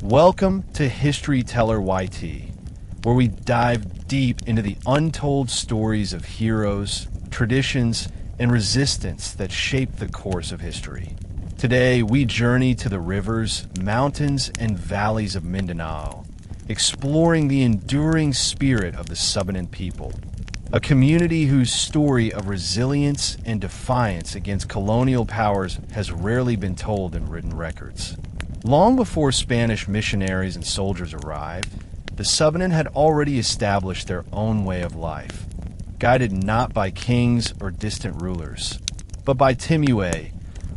Welcome to History Teller YT, where we dive deep into the untold stories of heroes, traditions, and resistance that shaped the course of history. Today, we journey to the rivers, mountains, and valleys of Mindanao, exploring the enduring spirit of the Subanen people, a community whose story of resilience and defiance against colonial powers has rarely been told in written records. Long before Spanish missionaries and soldiers arrived, the Subanen had already established their own way of life, guided not by kings or distant rulers, but by Timuay,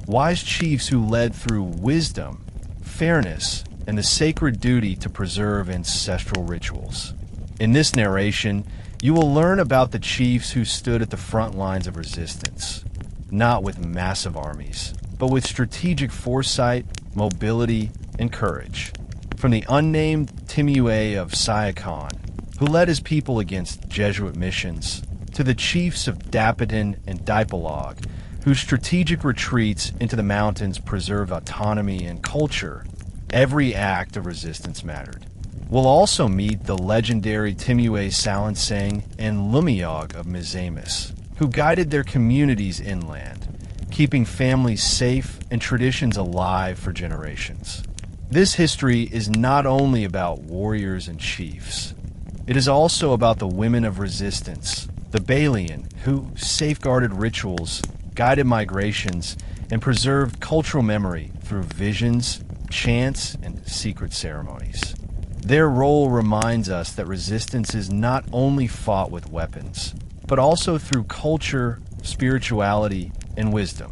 wise chiefs who led through wisdom, fairness, and the sacred duty to preserve ancestral rituals. In this narration, you will learn about the chiefs who stood at the front lines of resistance, not with massive armies, but with strategic foresight, mobility, and courage. From the unnamed Timuay of Siocon, who led his people against Jesuit missions, to the chiefs of Dapitan and Dipolog, whose strategic retreats into the mountains preserved autonomy and culture, every act of resistance mattered. We'll also meet the legendary Timuay Salangsang and Lumayog of Mizamis, who guided their communities inland, keeping families safe and traditions alive for generations. This history is not only about warriors and chiefs. It is also about the women of resistance, the Balian, who safeguarded rituals, guided migrations, and preserved cultural memory through visions, chants, and secret ceremonies. Their role reminds us that resistance is not only fought with weapons, but also through culture, spirituality, and wisdom.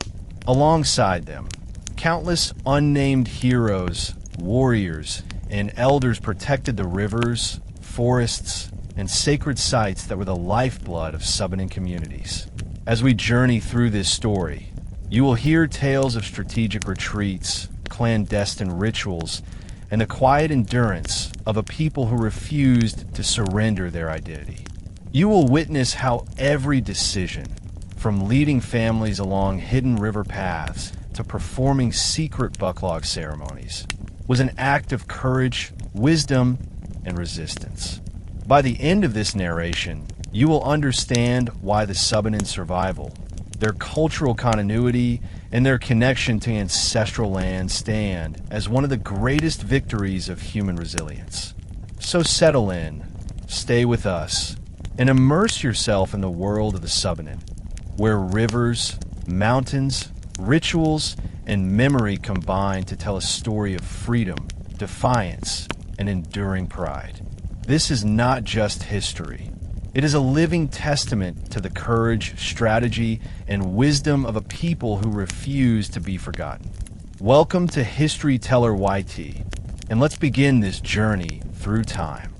Alongside them, countless unnamed heroes, warriors, and elders protected the rivers, forests, and sacred sites that were the lifeblood of Subanen communities. As we journey through this story, you will hear tales of strategic retreats, clandestine rituals, and the quiet endurance of a people who refused to surrender their identity. You will witness how every decision, from leading families along hidden river paths to performing secret bucklog ceremonies, was an act of courage, wisdom, and resistance. By the end of this narration, you will understand why the Subanen's survival, their cultural continuity, and their connection to ancestral land stand as one of the greatest victories of human resilience. So settle in, stay with us, and immerse yourself in the world of the Subanen, where rivers, mountains, rituals, and memory combine to tell a story of freedom, defiance, and enduring pride. This is not just history. It is a living testament to the courage, strategy, and wisdom of a people who refuse to be forgotten. Welcome to History Teller YT, and let's begin this journey through time.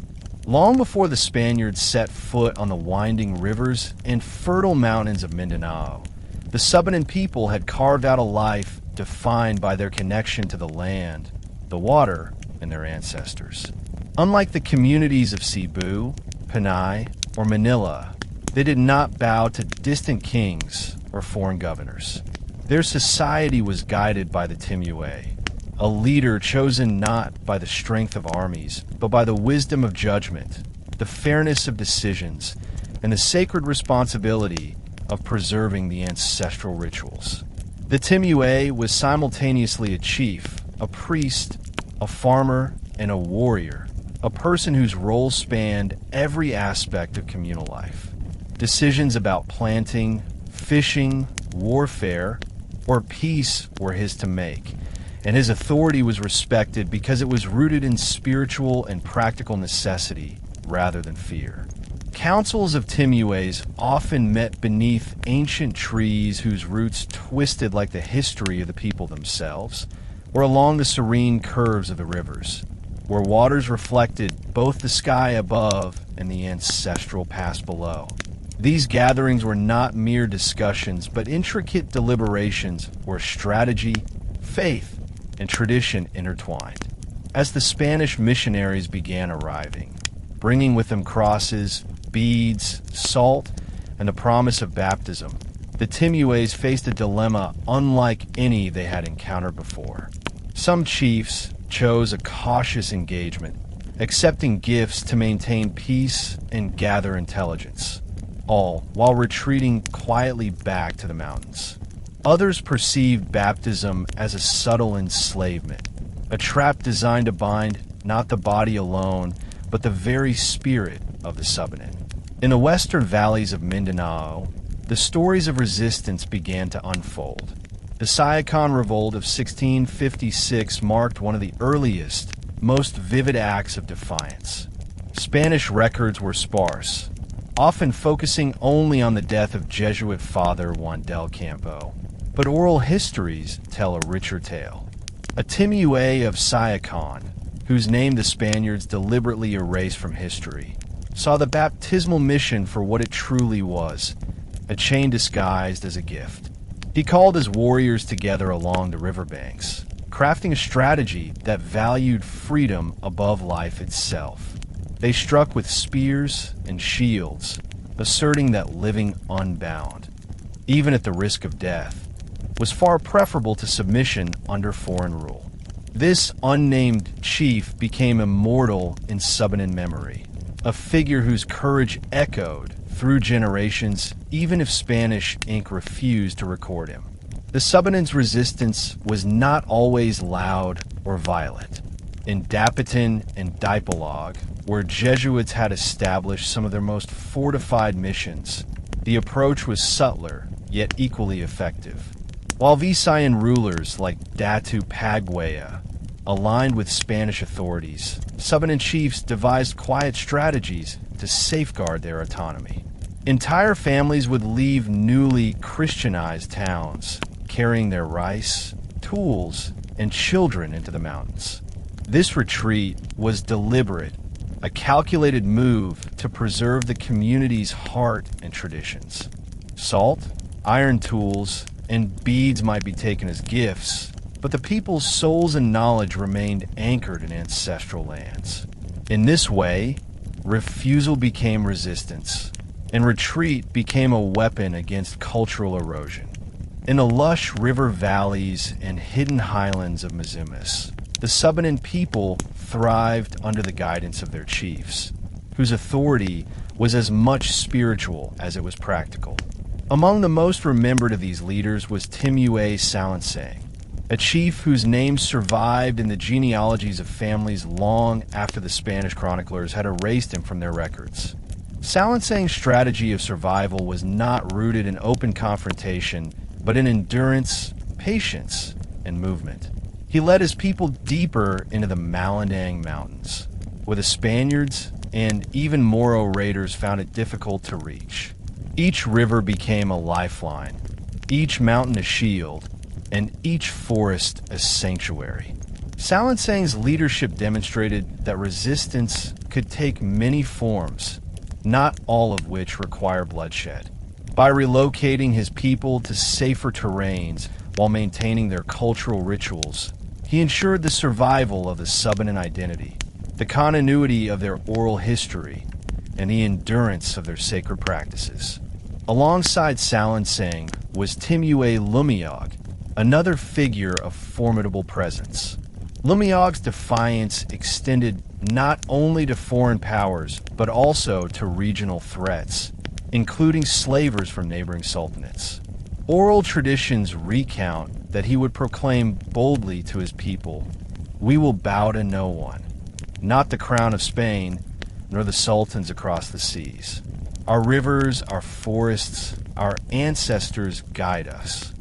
Long before the Spaniards set foot on the winding rivers and fertile mountains of Mindanao, the Subanen people had carved out a life defined by their connection to the land, the water, and their ancestors. Unlike the communities of Cebu, Panay, or Manila, they did not bow to distant kings or foreign governors. Their society was guided by the Timuay, a leader chosen not by the strength of armies, but by the wisdom of judgment, the fairness of decisions, and the sacred responsibility of preserving the ancestral rituals. The Timuay was simultaneously a chief, a priest, a farmer, and a warrior, a person whose role spanned every aspect of communal life. Decisions about planting, fishing, warfare, or peace were his to make, and his authority was respected because it was rooted in spiritual and practical necessity rather than fear. Councils of Timuays often met beneath ancient trees whose roots twisted like the history of the people themselves, or along the serene curves of the rivers, where waters reflected both the sky above and the ancestral past below. These gatherings were not mere discussions, but intricate deliberations where strategy, faith, and tradition intertwined. As the Spanish missionaries began arriving, bringing with them crosses, beads, salt, and the promise of baptism, the Timuays faced a dilemma unlike any they had encountered before. Some chiefs, chose a cautious engagement, accepting gifts to maintain peace and gather intelligence, all while retreating quietly back to the mountains. Others perceived baptism as a subtle enslavement, a trap designed to bind not the body alone, but the very spirit of the Subanen. In the western valleys of Mindanao, the stories of resistance began to unfold. The Siocon Revolt of 1656 marked one of the earliest, most vivid acts of defiance. Spanish records were sparse, often focusing only on the death of Jesuit Father Juan del Campo, but oral histories tell a richer tale. A Timuay of Siocon, whose name the Spaniards deliberately erased from history, saw the baptismal mission for what it truly was, a chain disguised as a gift. He called his warriors together along the riverbanks, crafting a strategy that valued freedom above life itself. They struck with spears and shields, asserting that living unbound, even at the risk of death, was far preferable to submission under foreign rule. This unnamed chief became immortal in Subanen memory, a figure whose courage echoed through generations, even if Spanish ink refused to record him. The Subanen's resistance was not always loud or violent. In Dapitan and Dipolog, where Jesuits had established some of their most fortified missions, the approach was subtler, yet equally effective. While Visayan rulers like Datu Pagwaya aligned with Spanish authorities, Subanen chiefs devised quiet strategies to safeguard their autonomy. Entire families would leave newly Christianized towns, carrying their rice, tools, and children into the mountains. This retreat was deliberate, a calculated move to preserve the community's heart and traditions. Salt, iron tools, and beads might be taken as gifts, but the people's souls and knowledge remained anchored in ancestral lands. In this way, refusal became resistance, and retreat became a weapon against cultural erosion. In the lush river valleys and hidden highlands of Mizumis, the Subanen people thrived under the guidance of their chiefs, whose authority was as much spiritual as it was practical. Among the most remembered of these leaders was Timuay Salangsang, a chief whose name survived in the genealogies of families long after the Spanish chroniclers had erased him from their records. Salangsang's strategy of survival was not rooted in open confrontation, but in endurance, patience, and movement. He led his people deeper into the Malandang Mountains, where the Spaniards and even Moro raiders found it difficult to reach. Each river became a lifeline, each mountain a shield, and each forest a sanctuary. Salangsang's leadership demonstrated that resistance could take many forms, not all of which require bloodshed. By relocating his people to safer terrains while maintaining their cultural rituals, he ensured the survival of the Subanen identity, the continuity of their oral history, and the endurance of their sacred practices. Alongside Salangsang was Timuay Lumayog, another figure of formidable presence. Lumayog's defiance extended not only to foreign powers, but also to regional threats, including slavers from neighboring sultanates. Oral traditions recount that he would proclaim boldly to his people, "We will bow to no one, not the crown of Spain, nor the sultans across the seas. Our rivers, our forests, our ancestors guide us."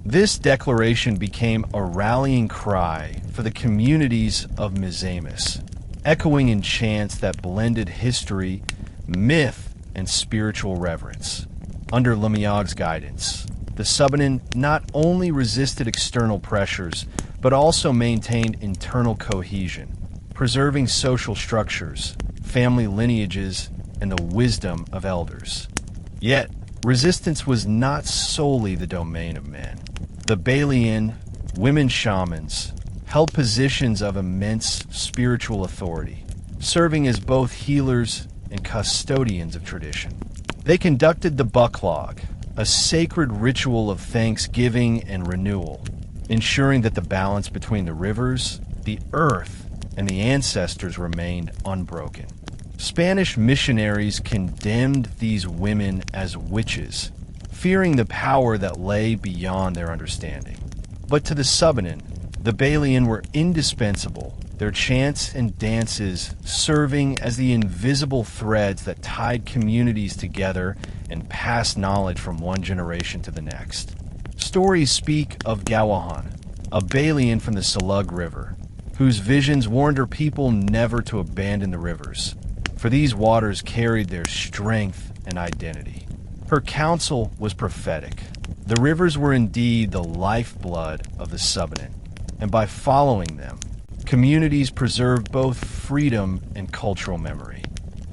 This declaration became a rallying cry for the communities of Mizamis, echoing in chants that blended history, myth, and spiritual reverence. Under Lumayog's guidance, the Subanen not only resisted external pressures, but also maintained internal cohesion, preserving social structures, family lineages, and the wisdom of elders. Yet, resistance was not solely the domain of men. The Balian, women shamans, held positions of immense spiritual authority, serving as both healers and custodians of tradition. They conducted the Buklog, a sacred ritual of thanksgiving and renewal, ensuring that the balance between the rivers the earth and the ancestors remained unbroken. Spanish missionaries condemned these women as witches, fearing the power that lay beyond their understanding. But to the Subanen, the Balian were indispensable, their chants and dances serving as the invisible threads that tied communities together and passed knowledge from one generation to the next. Stories speak of Gawahan, a Balian from the Salug River, whose visions warned her people never to abandon the rivers, for these waters carried their strength and identity. Her counsel was prophetic. The rivers were indeed the lifeblood of the Subanen, and by following them, communities preserved both freedom and cultural memory.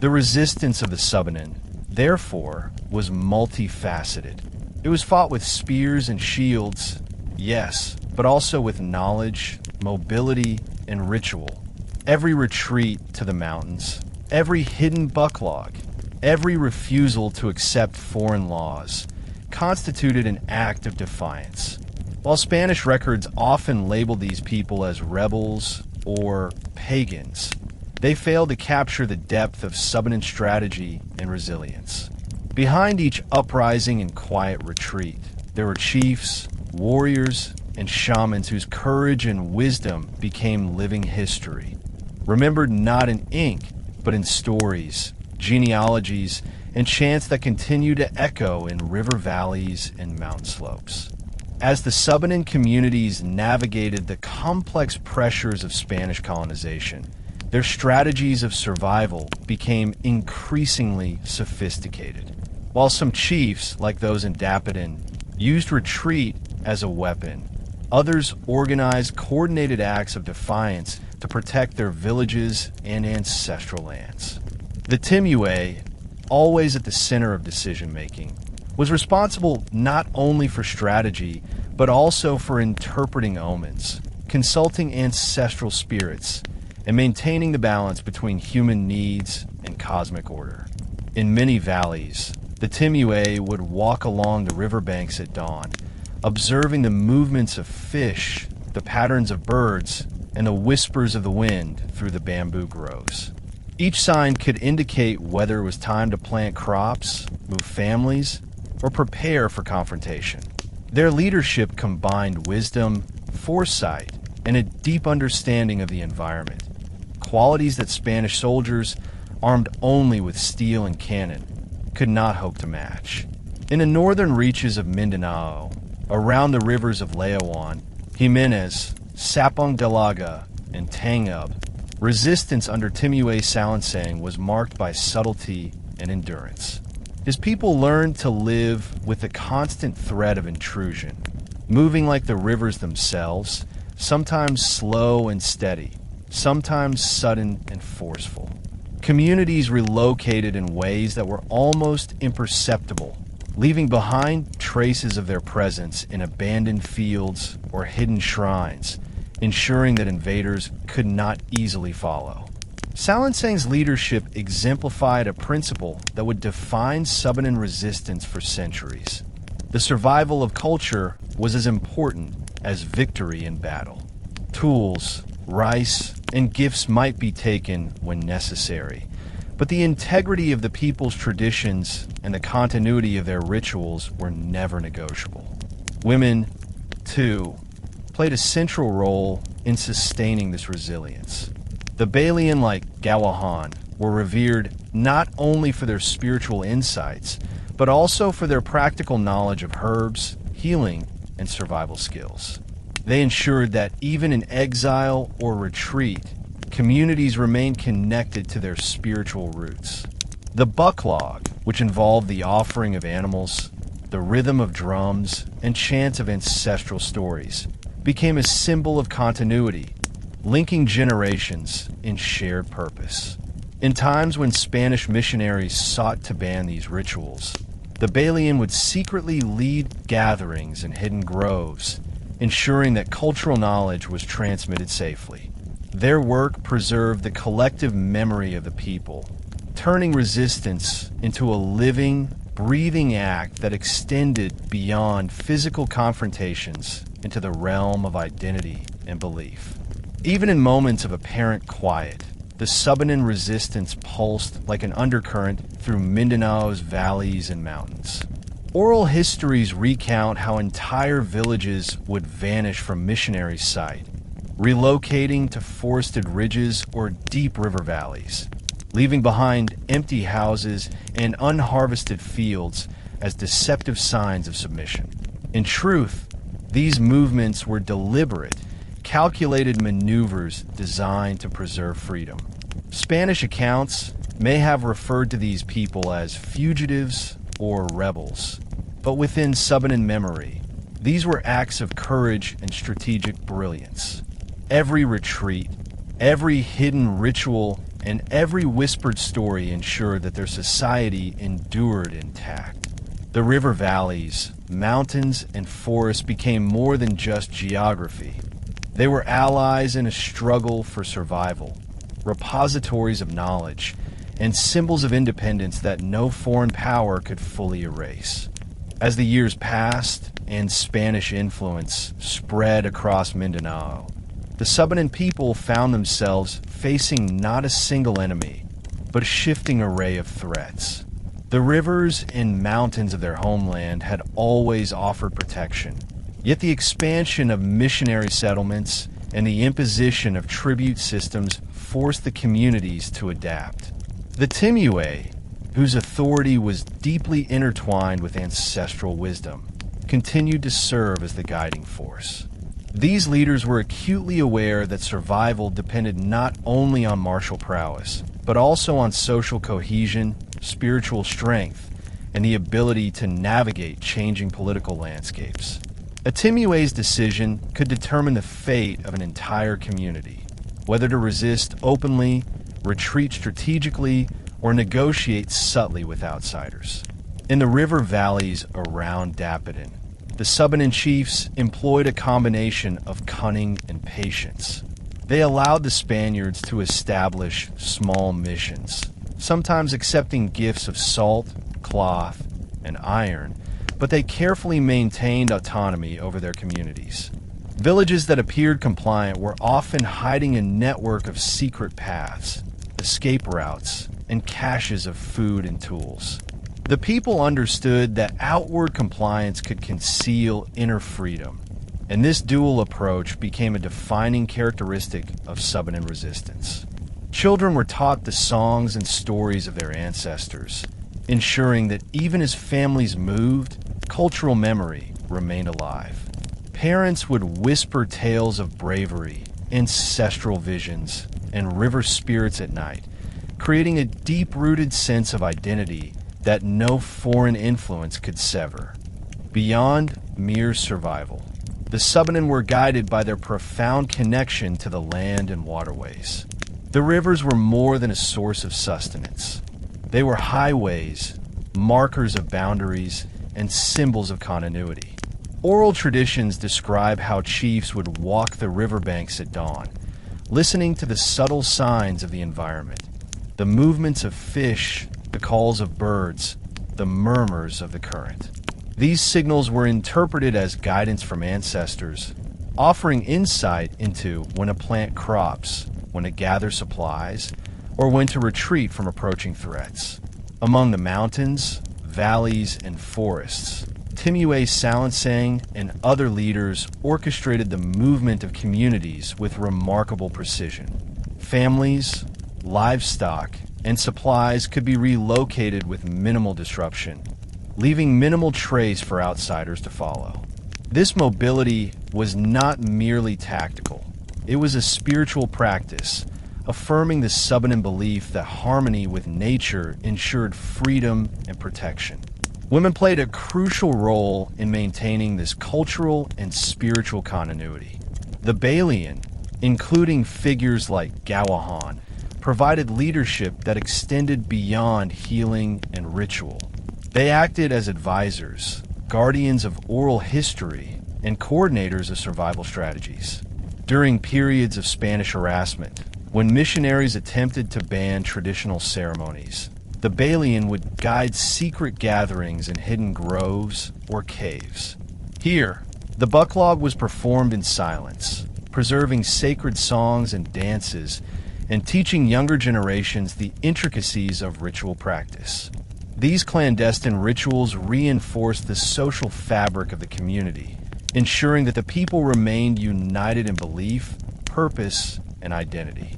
The resistance of the Subanen, therefore, was multifaceted. It was fought with spears and shields, yes, but also with knowledge, mobility, and ritual. Every retreat to the mountains, every hidden bucklog, every refusal to accept foreign laws constituted an act of defiance. While Spanish records often labeled these people as rebels or pagans, they failed to capture the depth of Subanen strategy and resilience. Behind each uprising and quiet retreat, there were chiefs, warriors, and shamans whose courage and wisdom became living history, remembered not in ink, but in stories, genealogies, and chants that continue to echo in river valleys and mountain slopes. As the Subanen communities navigated the complex pressures of Spanish colonization, their strategies of survival became increasingly sophisticated. While some chiefs, like those in Dapitan, used retreat as a weapon, others organized coordinated acts of defiance to protect their villages and ancestral lands. The Timuay, always at the center of decision-making, was responsible not only for strategy, but also for interpreting omens, consulting ancestral spirits, and maintaining the balance between human needs and cosmic order. In many valleys, the Timuay would walk along the riverbanks at dawn, observing the movements of fish, the patterns of birds, and the whispers of the wind through the bamboo groves. Each sign could indicate whether it was time to plant crops, move families, or prepare for confrontation. Their leadership combined wisdom, foresight, and a deep understanding of the environment, qualities that Spanish soldiers, armed only with steel and cannon, could not hope to match. In the northern reaches of Mindanao, around the rivers of Laowan, Jimenez, Sapong Dalaga, and Tangub, resistance under Timuay Salangsang was marked by subtlety and endurance. His people learned to live with the constant threat of intrusion, moving like the rivers themselves, sometimes slow and steady, sometimes sudden and forceful. Communities relocated in ways that were almost imperceptible, leaving behind traces of their presence in abandoned fields or hidden shrines, ensuring that invaders could not easily follow. Salangsang's leadership exemplified a principle that would define Subanen resistance for centuries. The survival of culture was as important as victory in battle. Tools, rice, and gifts might be taken when necessary, but the integrity of the people's traditions and the continuity of their rituals were never negotiable. Women, too, played a central role in sustaining this resilience. The Balian, like Gawahan, were revered not only for their spiritual insights, but also for their practical knowledge of herbs, healing, and survival skills. They ensured that even in exile or retreat, communities remained connected to their spiritual roots. The bucklog, which involved the offering of animals, the rhythm of drums, and chants of ancestral stories, became a symbol of continuity, linking generations in shared purpose. In times when Spanish missionaries sought to ban these rituals, the Balian would secretly lead gatherings in hidden groves, ensuring that cultural knowledge was transmitted safely. Their work preserved the collective memory of the people, turning resistance into a living, breathing act that extended beyond physical confrontations into the realm of identity and belief. Even in moments of apparent quiet, the Subanen resistance pulsed like an undercurrent through Mindanao's valleys and mountains. Oral histories recount how entire villages would vanish from missionary sight, relocating to forested ridges or deep river valleys, leaving behind empty houses and unharvested fields as deceptive signs of submission. In truth, these movements were deliberate, calculated maneuvers designed to preserve freedom. Spanish accounts may have referred to these people as fugitives or rebels, but within Subanen memory, these were acts of courage and strategic brilliance. Every retreat, every hidden ritual, and every whispered story ensured that their society endured intact. The river valleys, mountains, and forests became more than just geography. They were allies in a struggle for survival, repositories of knowledge, and symbols of independence that no foreign power could fully erase. As the years passed and Spanish influence spread across Mindanao, the Subanen people found themselves facing not a single enemy, but a shifting array of threats. The rivers and mountains of their homeland had always offered protection, yet the expansion of missionary settlements and the imposition of tribute systems forced the communities to adapt. The Timuay, whose authority was deeply intertwined with ancestral wisdom, continued to serve as the guiding force. These leaders were acutely aware that survival depended not only on martial prowess, but also on social cohesion, spiritual strength, and the ability to navigate changing political landscapes. A Timuay's decision could determine the fate of an entire community, whether to resist openly, retreat strategically, or negotiate subtly with outsiders. In the river valleys around Dapitan, the Subanen chiefs employed a combination of cunning and patience. They allowed the Spaniards to establish small missions, sometimes accepting gifts of salt, cloth, and iron, but they carefully maintained autonomy over their communities. Villages that appeared compliant were often hiding a network of secret paths, escape routes, and caches of food and tools. The people understood that outward compliance could conceal inner freedom, and this dual approach became a defining characteristic of Subanen resistance. Children were taught the songs and stories of their ancestors, ensuring that even as families moved, cultural memory remained alive. Parents would whisper tales of bravery, ancestral visions, and river spirits at night, creating a deep-rooted sense of identity that no foreign influence could sever. Beyond mere survival, the Subanen were guided by their profound connection to the land and waterways. The rivers were more than a source of sustenance. They were highways, markers of boundaries, and symbols of continuity. Oral traditions describe how chiefs would walk the riverbanks at dawn, listening to the subtle signs of the environment, the movements of fish, the calls of birds, the murmurs of the current. These signals were interpreted as guidance from ancestors, offering insight into when a plant crops, when to gather supplies, or when to retreat from approaching threats. Among the mountains, valleys, and forests, Timuay Salangsang and other leaders orchestrated the movement of communities with remarkable precision. Families, livestock, and supplies could be relocated with minimal disruption, leaving minimal trace for outsiders to follow. This mobility was not merely tactical. It was a spiritual practice, affirming the Subanen belief that harmony with nature ensured freedom and protection. Women played a crucial role in maintaining this cultural and spiritual continuity. The Balian, including figures like Gawahan, provided leadership that extended beyond healing and ritual. They acted as advisors, guardians of oral history, and coordinators of survival strategies. During periods of Spanish harassment, when missionaries attempted to ban traditional ceremonies, the Balian would guide secret gatherings in hidden groves or caves. Here, the bucklog was performed in silence, preserving sacred songs and dances, and teaching younger generations the intricacies of ritual practice. These clandestine rituals reinforced the social fabric of the community, ensuring that the people remained united in belief, purpose, and identity.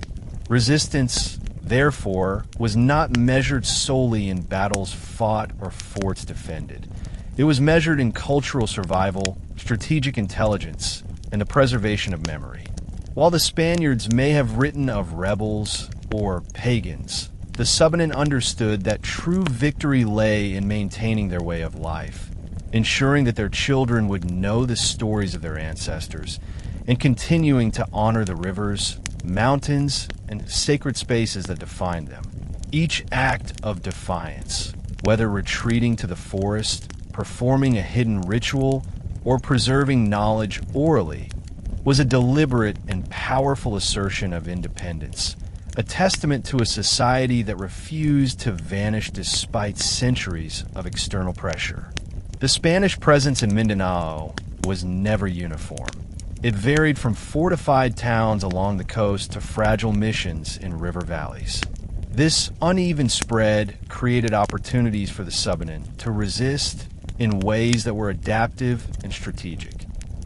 Resistance, therefore, was not measured solely in battles fought or forts defended. It was measured in cultural survival, strategic intelligence, and the preservation of memory. While the Spaniards may have written of rebels or pagans, the Subanen understood that true victory lay in maintaining their way of life, ensuring that their children would know the stories of their ancestors, and continuing to honor the rivers, mountains, and sacred spaces that defined them. Each act of defiance, whether retreating to the forest, performing a hidden ritual, or preserving knowledge orally, was a deliberate and powerful assertion of independence, a testament to a society that refused to vanish despite centuries of external pressure. The Spanish presence in Mindanao was never uniform. It varied from fortified towns along the coast to fragile missions in river valleys. This uneven spread created opportunities for the Subanen to resist in ways that were adaptive and strategic.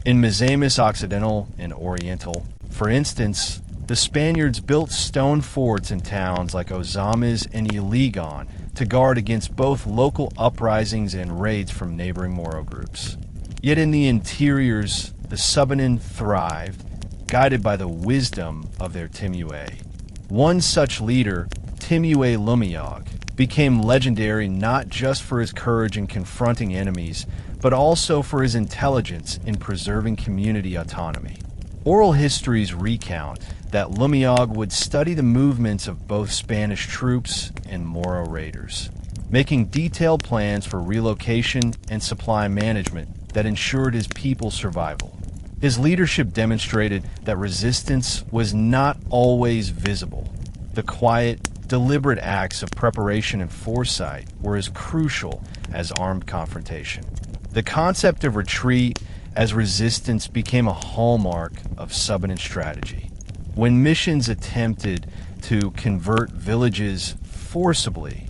In Misamis Occidental and Oriental, for instance, the Spaniards built stone forts in towns like Ozamis and Iligan to guard against both local uprisings and raids from neighboring Moro groups. Yet in the interiors, the Subanen thrived, guided by the wisdom of their Timuay. One such leader, Timuay Lumayog, became legendary not just for his courage in confronting enemies, but also for his intelligence in preserving community autonomy. Oral histories recount that Lumayog would study the movements of both Spanish troops and Moro raiders, making detailed plans for relocation and supply management that ensured his people's survival. His leadership demonstrated that resistance was not always visible. The quiet, deliberate acts of preparation and foresight were as crucial as armed confrontation. The concept of retreat as resistance became a hallmark of Subanen strategy. When missions attempted to convert villages forcibly,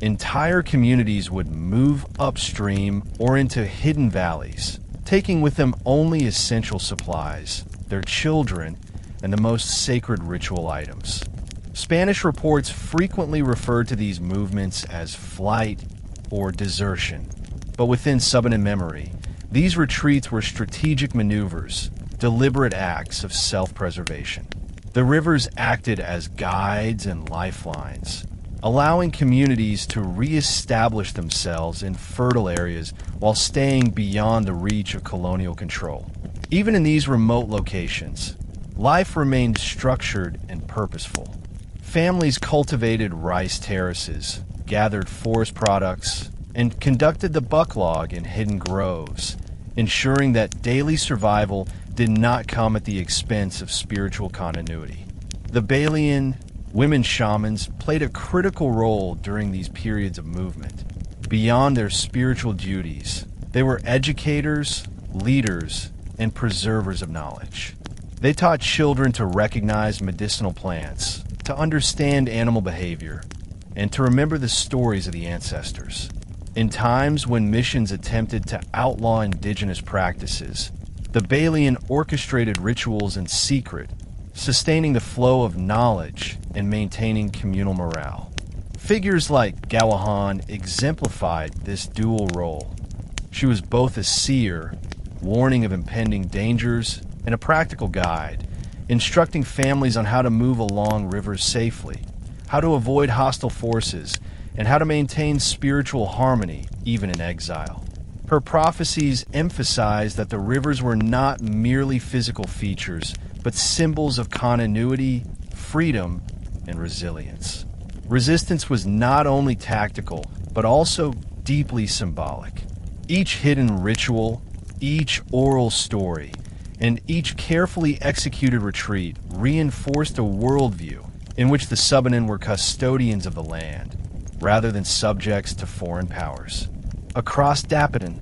entire communities would move upstream or into hidden valleys, taking with them only essential supplies, their children, and the most sacred ritual items. Spanish reports frequently referred to these movements as flight or desertion, but within Subanen memory, these retreats were strategic maneuvers, deliberate acts of self-preservation. The rivers acted as guides and lifelines, allowing communities to re-establish themselves in fertile areas while staying beyond the reach of colonial control. Even in these remote locations, life remained structured and purposeful. Families cultivated rice terraces, gathered forest products, and conducted the bucklog in hidden groves, ensuring that daily survival did not come at the expense of spiritual continuity. The Balian women shamans played a critical role during these periods of movement. Beyond their spiritual duties, they were educators, leaders, and preservers of knowledge. They taught children to recognize medicinal plants, to understand animal behavior, and to remember the stories of the ancestors. In times when missions attempted to outlaw indigenous practices, the Balian orchestrated rituals in secret, sustaining the flow of knowledge and maintaining communal morale. Figures like Gawahan exemplified this dual role. She was both a seer, warning of impending dangers, and a practical guide, instructing families on how to move along rivers safely, how to avoid hostile forces, and how to maintain spiritual harmony even in exile. Her prophecies emphasized that the rivers were not merely physical features, but symbols of continuity, freedom, and resilience. Resistance was not only tactical, but also deeply symbolic. Each hidden ritual, each oral story, and each carefully executed retreat reinforced a worldview in which the Subanen were custodians of the land, rather than subjects to foreign powers. Across Dapitan,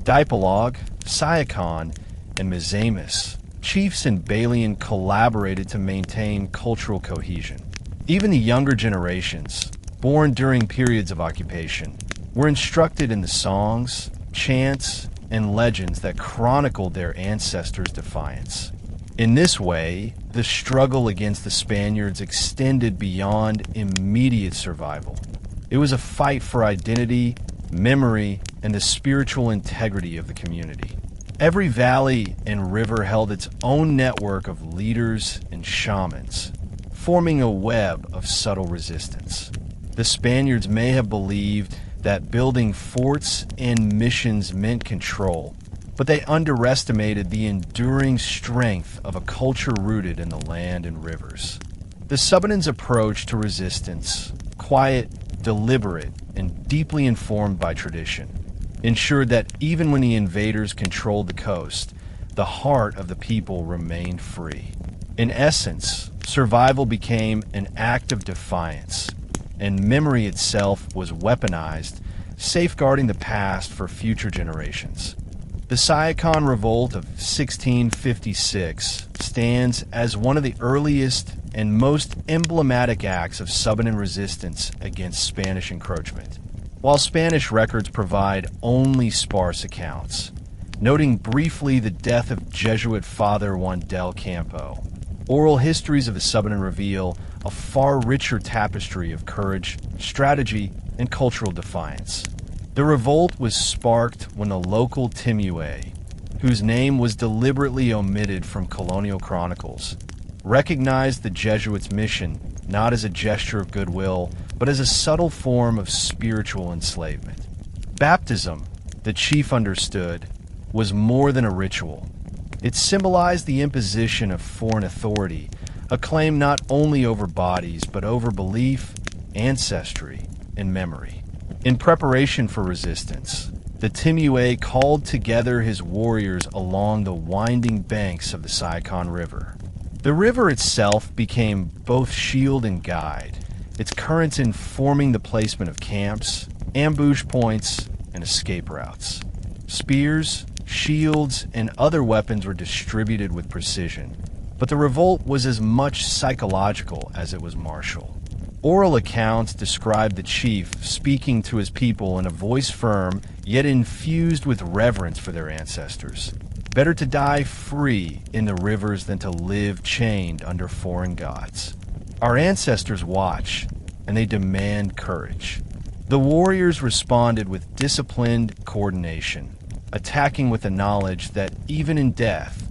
Dipolog, Siocon, and Misamis, chiefs and Balian collaborated to maintain cultural cohesion. Even the younger generations, born during periods of occupation, were instructed in the songs, chants, and legends that chronicled their ancestors' defiance. In this way, the struggle against the Spaniards extended beyond immediate survival. It was a fight for identity, memory, and the spiritual integrity of the community. Every valley and river held its own network of leaders and shamans, forming a web of subtle resistance. The Spaniards may have believed that building forts and missions meant control, but they underestimated the enduring strength of a culture rooted in the land and rivers. The Subanen's approach to resistance, quiet, deliberate, and deeply informed by tradition, ensured that even when the invaders controlled the coast, the heart of the people remained free. In essence, survival became an act of defiance, and memory itself was weaponized, safeguarding the past for future generations. The Siocon Revolt of 1656 stands as one of the earliest and most emblematic acts of Subanen resistance against Spanish encroachment. While Spanish records provide only sparse accounts, noting briefly the death of Jesuit Father Juan del Campo, oral histories of the Subanen reveal a far richer tapestry of courage, strategy, and cultural defiance. The revolt was sparked when the local Timuay, whose name was deliberately omitted from colonial chronicles, recognized the Jesuits' mission not as a gesture of goodwill, but as a subtle form of spiritual enslavement. Baptism, the chief understood, was more than a ritual. It symbolized the imposition of foreign authority, a claim not only over bodies, but over belief, ancestry, and memory. In preparation for resistance, the Timuay called together his warriors along the winding banks of the Siocon River. The river itself became both shield and guide, its currents informing the placement of camps, ambush points, and escape routes. Spears, shields, and other weapons were distributed with precision, but the revolt was as much psychological as it was martial. Oral accounts describe the chief speaking to his people in a voice firm, yet infused with reverence for their ancestors. Better to die free in the rivers than to live chained under foreign gods. Our ancestors watch, and they demand courage. The warriors responded with disciplined coordination, attacking with the knowledge that even in death,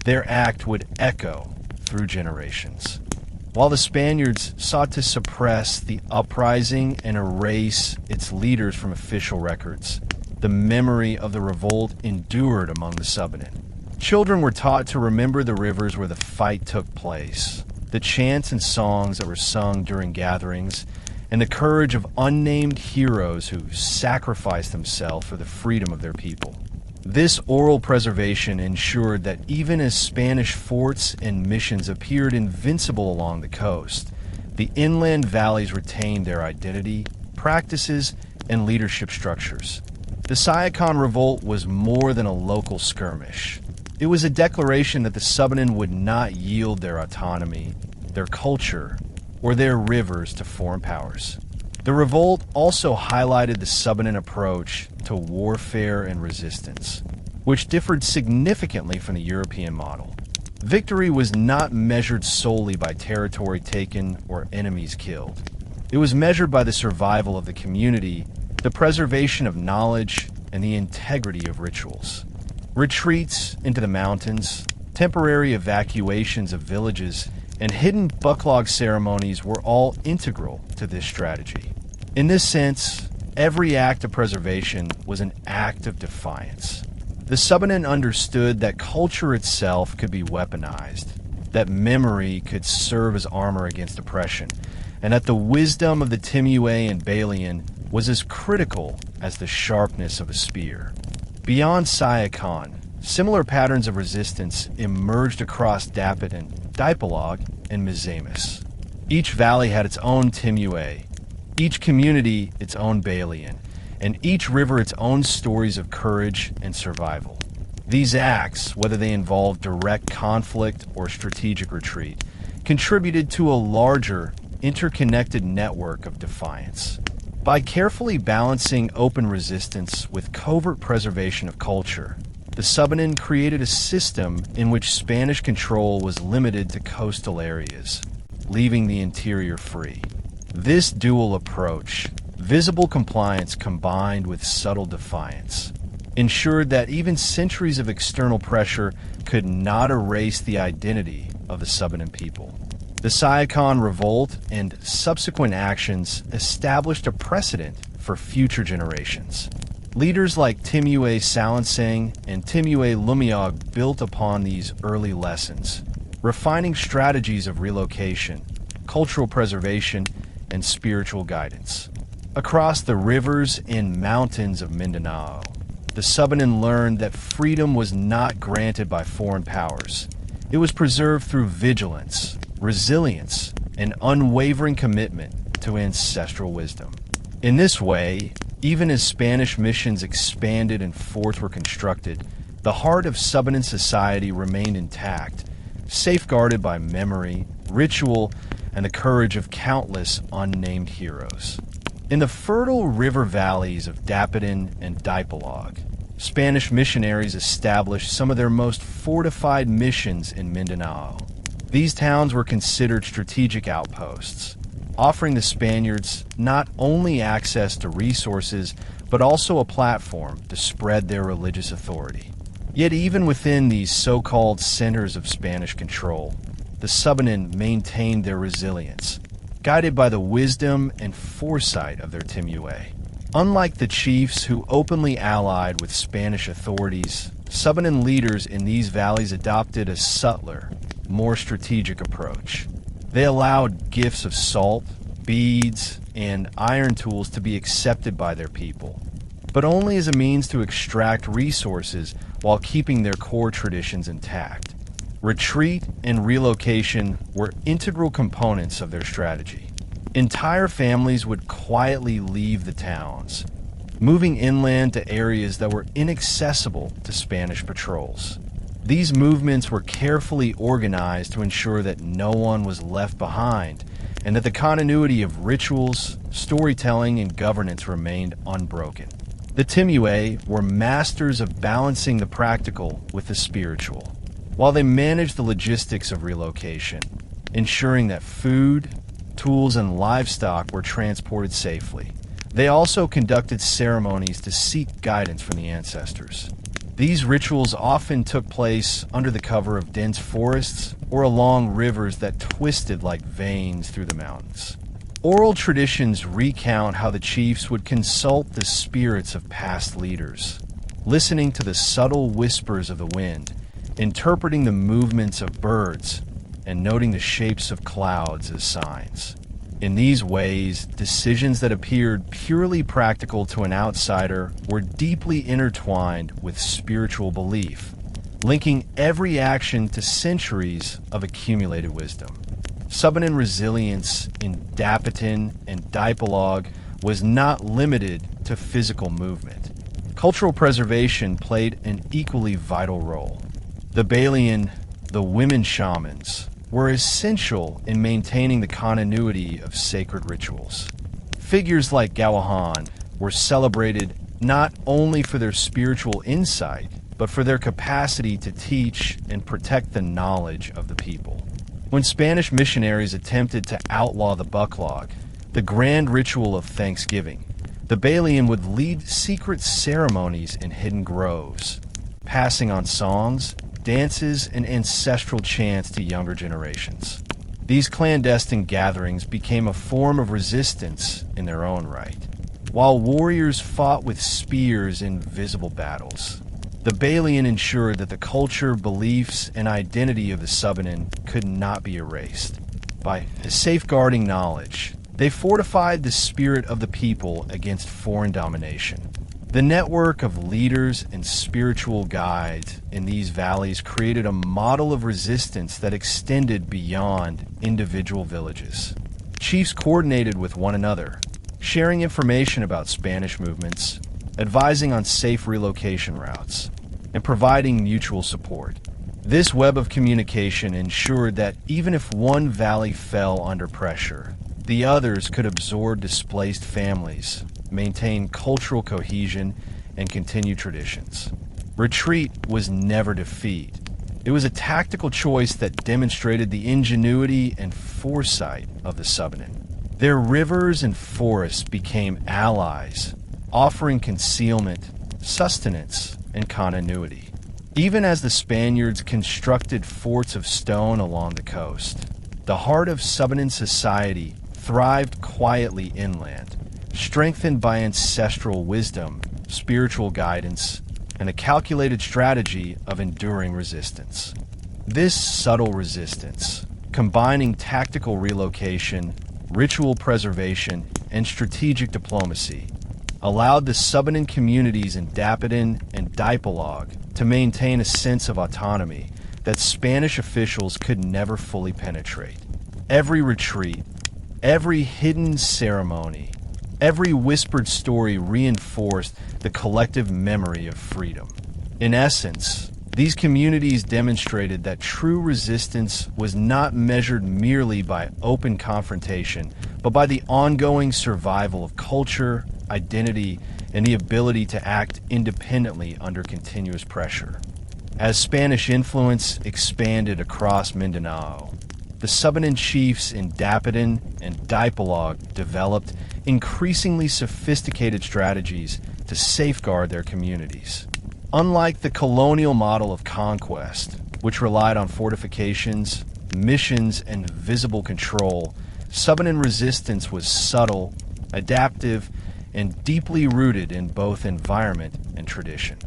their act would echo through generations. While the Spaniards sought to suppress the uprising and erase its leaders from official records, the memory of the revolt endured among the Subanen. Children were taught to remember the rivers where the fight took place, the chants and songs that were sung during gatherings, and the courage of unnamed heroes who sacrificed themselves for the freedom of their people. This oral preservation ensured that even as Spanish forts and missions appeared invincible along the coast, the inland valleys retained their identity, practices, and leadership structures. The Siocon Revolt was more than a local skirmish. It was a declaration that the Subanen would not yield their autonomy, their culture, or their rivers to foreign powers. The revolt also highlighted the Subanen approach to warfare and resistance, which differed significantly from the European model. Victory was not measured solely by territory taken or enemies killed. It was measured by the survival of the community, the preservation of knowledge, and the integrity of rituals. Retreats into the mountains, temporary evacuations of villages, and hidden bucklog ceremonies were all integral to this strategy. In this sense, every act of preservation was an act of defiance. The Subanen understood that culture itself could be weaponized, that memory could serve as armor against oppression, and that the wisdom of the Timuay and Balian was as critical as the sharpness of a spear. Beyond Siocon, similar patterns of resistance emerged across Dapitan and Dipolog and Mizamis. Each valley had its own Timuay, each community its own Balian, and each river its own stories of courage and survival. These acts, whether they involved direct conflict or strategic retreat, contributed to a larger, interconnected network of defiance. By carefully balancing open resistance with covert preservation of culture, the Subanen created a system in which Spanish control was limited to coastal areas, leaving the interior free. This dual approach, visible compliance combined with subtle defiance, ensured that even centuries of external pressure could not erase the identity of the Subanen people. The Siocon Revolt and subsequent actions established a precedent for future generations. Leaders like Timuay Salangsang and Timuay Lumayog built upon these early lessons, refining strategies of relocation, cultural preservation, and spiritual guidance. Across the rivers and mountains of Mindanao, the Subanen learned that freedom was not granted by foreign powers. It was preserved through vigilance, resilience, and unwavering commitment to ancestral wisdom. In this way, even as Spanish missions expanded and forts were constructed, the heart of Subanen society remained intact, safeguarded by memory, ritual, and the courage of countless unnamed heroes. In the fertile river valleys of Dapitan and Dipolog, Spanish missionaries established some of their most fortified missions in Mindanao. These towns were considered strategic outposts, offering the Spaniards not only access to resources, but also a platform to spread their religious authority. Yet even within these so-called centers of Spanish control, the Subanen maintained their resilience, guided by the wisdom and foresight of their Timuay. Unlike the chiefs who openly allied with Spanish authorities, Subanen leaders in these valleys adopted a subtler, more strategic approach. They allowed gifts of salt, beads, and iron tools to be accepted by their people, but only as a means to extract resources while keeping their core traditions intact. Retreat and relocation were integral components of their strategy. Entire families would quietly leave the towns, moving inland to areas that were inaccessible to Spanish patrols. These movements were carefully organized to ensure that no one was left behind and that the continuity of rituals, storytelling, and governance remained unbroken. The Timuay were masters of balancing the practical with the spiritual, while they managed the logistics of relocation, ensuring that food, tools, and livestock were transported safely. They also conducted ceremonies to seek guidance from the ancestors. These rituals often took place under the cover of dense forests or along rivers that twisted like veins through the mountains. Oral traditions recount how the chiefs would consult the spirits of past leaders, listening to the subtle whispers of the wind, interpreting the movements of birds, and noting the shapes of clouds as signs. In these ways, decisions that appeared purely practical to an outsider were deeply intertwined with spiritual belief, linking every action to centuries of accumulated wisdom. Subanen resilience in Dapitan and Dipolog was not limited to physical movement. Cultural preservation played an equally vital role. The Balian, the women shamans, were essential in maintaining the continuity of sacred rituals. Figures like Gawahan were celebrated not only for their spiritual insight, but for their capacity to teach and protect the knowledge of the people. When Spanish missionaries attempted to outlaw the bucklog, the grand ritual of Thanksgiving, the Balian would lead secret ceremonies in hidden groves, passing on songs, dances, and ancestral chants to younger generations. These clandestine gatherings became a form of resistance in their own right. While warriors fought with spears in visible battles, the Balian ensured that the culture, beliefs, and identity of the Subanen could not be erased. By safeguarding knowledge, they fortified the spirit of the people against foreign domination. The network of leaders and spiritual guides in these valleys created a model of resistance that extended beyond individual villages. Chiefs coordinated with one another, sharing information about Spanish movements, advising on safe relocation routes, and providing mutual support. This web of communication ensured that even if one valley fell under pressure, the others could absorb displaced families, maintain cultural cohesion, and continue traditions. Retreat was never defeat. It was a tactical choice that demonstrated the ingenuity and foresight of the Subanen. Their rivers and forests became allies, offering concealment, sustenance, and continuity. Even as the Spaniards constructed forts of stone along the coast, the heart of Subanen society thrived quietly inland, strengthened by ancestral wisdom, spiritual guidance, and a calculated strategy of enduring resistance. This subtle resistance, combining tactical relocation, ritual preservation, and strategic diplomacy, allowed the Subanen communities in Dapitan and Dipolog to maintain a sense of autonomy that Spanish officials could never fully penetrate. Every retreat, every hidden ceremony, every whispered story reinforced the collective memory of freedom. In essence, these communities demonstrated that true resistance was not measured merely by open confrontation, but by the ongoing survival of culture, identity, and the ability to act independently under continuous pressure. As Spanish influence expanded across Mindanao, the Subanen chiefs in Dapitan and Dipolog developed increasingly sophisticated strategies to safeguard their communities. Unlike the colonial model of conquest, which relied on fortifications, missions, and visible control, Subanen resistance was subtle, adaptive, and deeply rooted in both environment and tradition.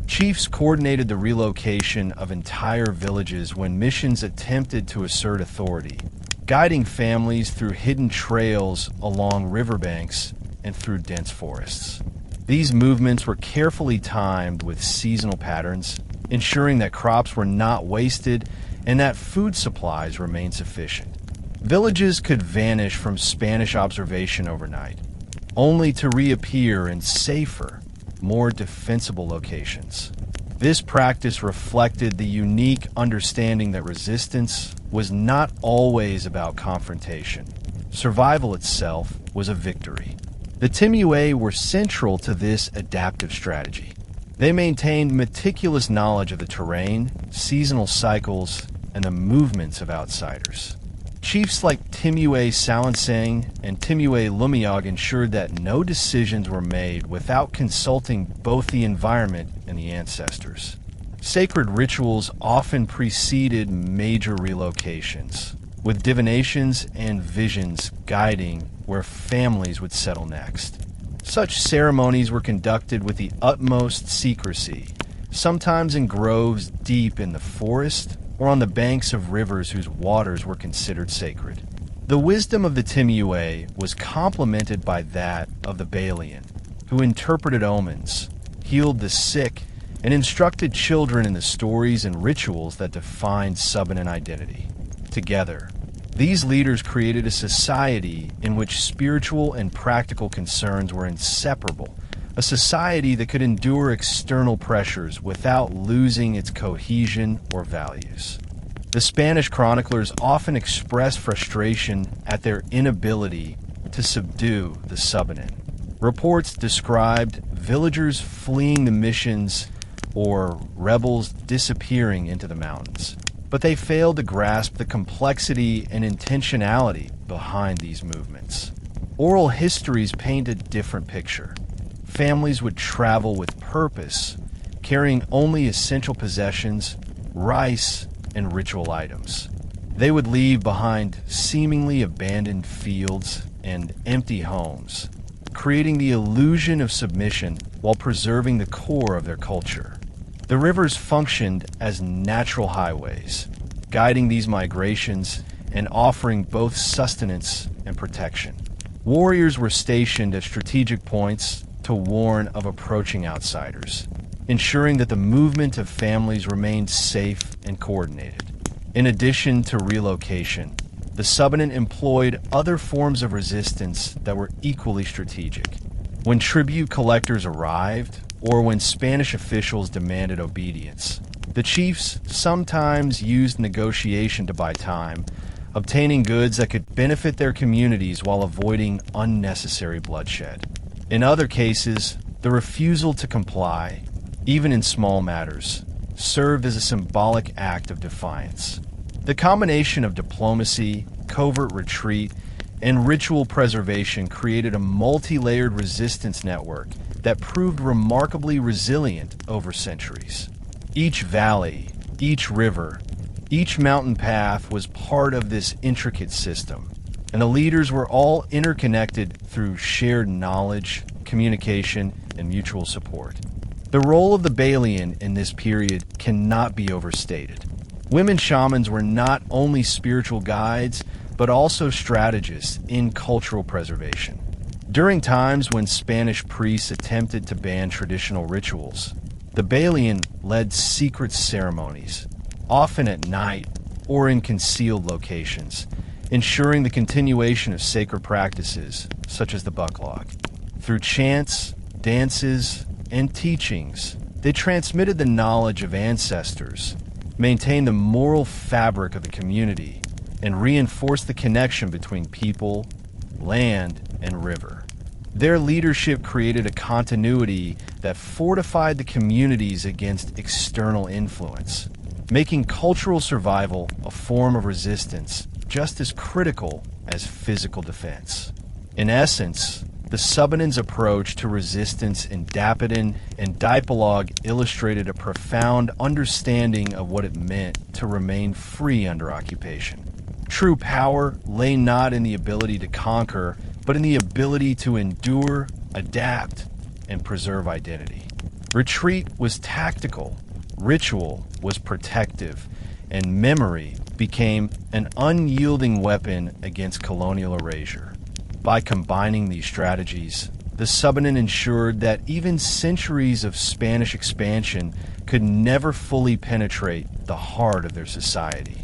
Chiefs coordinated the relocation of entire villages when missions attempted to assert authority, guiding families through hidden trails along riverbanks and through dense forests. These movements were carefully timed with seasonal patterns, ensuring that crops were not wasted and that food supplies remained sufficient. Villages could vanish from Spanish observation overnight, only to reappear in safer, more defensible locations. This practice reflected the unique understanding that resistance was not always about confrontation. Survival itself was a victory. The Timuay were central to this adaptive strategy. They maintained meticulous knowledge of the terrain, seasonal cycles, and the movements of outsiders. Chiefs like Timuay Salangsang and Timuay Lumayog ensured that no decisions were made without consulting both the environment and the ancestors. Sacred rituals often preceded major relocations, with divinations and visions guiding where families would settle next. Such ceremonies were conducted with the utmost secrecy, sometimes in groves deep in the forest or on the banks of rivers whose waters were considered sacred. The wisdom of the Timuay was complemented by that of the Balian, who interpreted omens, healed the sick, and instructed children in the stories and rituals that defined Subanen identity. Together, these leaders created a society in which spiritual and practical concerns were inseparable, a society that could endure external pressures without losing its cohesion or values. The Spanish chroniclers often express frustration at their inability to subdue the Subanen. Reports described villagers fleeing the missions or rebels disappearing into the mountains, but they failed to grasp the complexity and intentionality behind these movements. Oral histories paint a different picture. Families would travel with purpose, carrying only essential possessions, rice, and ritual items. They would leave behind seemingly abandoned fields and empty homes, creating the illusion of submission while preserving the core of their culture. The rivers functioned as natural highways, guiding these migrations and offering both sustenance and protection. Warriors were stationed at strategic points to warn of approaching outsiders, ensuring that the movement of families remained safe and coordinated. In addition to relocation, the Subanen employed other forms of resistance that were equally strategic. When tribute collectors arrived, or when Spanish officials demanded obedience. The chiefs sometimes used negotiation to buy time, obtaining goods that could benefit their communities while avoiding unnecessary bloodshed. In other cases, the refusal to comply, even in small matters, served as a symbolic act of defiance. The combination of diplomacy, covert retreat, and ritual preservation created a multi-layered resistance network that proved remarkably resilient over centuries. Each valley, each river, each mountain path was part of this intricate system, and the leaders were all interconnected through shared knowledge, communication, and mutual support. The role of the Balian in this period cannot be overstated. Women shamans were not only spiritual guides, but also strategists in cultural preservation. During times when Spanish priests attempted to ban traditional rituals, the Balian led secret ceremonies, often at night or in concealed locations, ensuring the continuation of sacred practices such as the bucklog. Through chants, dances, and teachings, they transmitted the knowledge of ancestors, maintained the moral fabric of the community, and reinforced the connection between people, land, and river. Their leadership created a continuity that fortified the communities against external influence, making cultural survival a form of resistance just as critical as physical defense. In essence, the Subanen's approach to resistance in Dapitan and Dipolog illustrated a profound understanding of what it meant to remain free under occupation. True power lay not in the ability to conquer, but in the ability to endure, adapt, and preserve identity. Retreat was tactical, ritual was protective, and memory became an unyielding weapon against colonial erasure. By combining these strategies, the Subanen ensured that even centuries of Spanish expansion could never fully penetrate the heart of their society.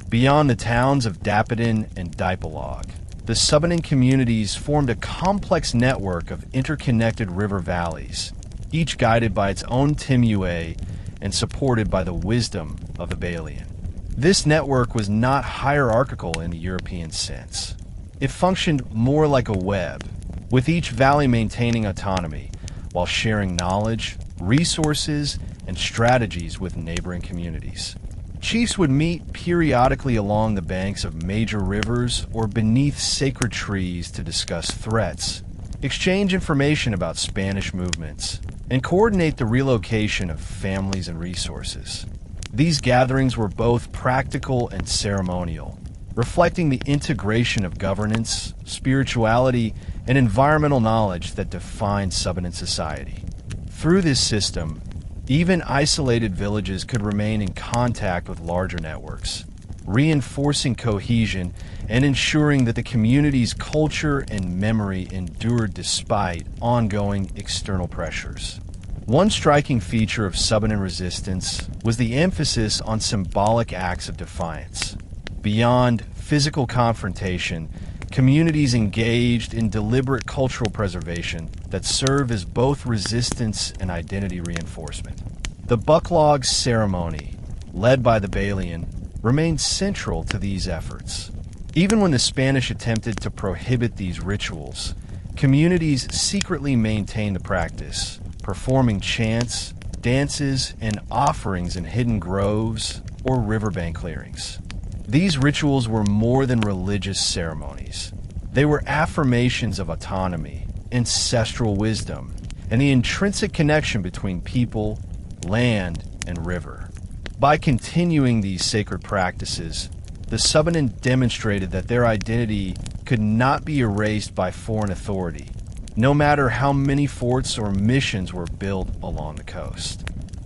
Beyond the towns of Dapitan and Dipolog, the Subanen communities formed a complex network of interconnected river valleys, each guided by its own Timuay and supported by the wisdom of the Balian. This network was not hierarchical in the European sense. It functioned more like a web, with each valley maintaining autonomy while sharing knowledge, resources, and strategies with neighboring communities. Chiefs would meet periodically along the banks of major rivers or beneath sacred trees to discuss threats, exchange information about Spanish movements, and coordinate the relocation of families and resources. These gatherings were both practical and ceremonial, reflecting the integration of governance, spirituality, and environmental knowledge that defined Subanen society. Through this system, even isolated villages could remain in contact with larger networks, reinforcing cohesion and ensuring that the community's culture and memory endured despite ongoing external pressures. One striking feature of Subanen resistance was the emphasis on symbolic acts of defiance. Beyond physical confrontation, communities engaged in deliberate cultural preservation that serve as both resistance and identity reinforcement. The bucklog ceremony, led by the Balian, remained central to these efforts. Even when the Spanish attempted to prohibit these rituals, communities secretly maintained the practice, performing chants, dances, and offerings in hidden groves or riverbank clearings. These rituals were more than religious ceremonies. They were affirmations of autonomy, ancestral wisdom, and the intrinsic connection between people, land, and river. By continuing these sacred practices, the Subanen demonstrated that their identity could not be erased by foreign authority, no matter how many forts or missions were built along the coast.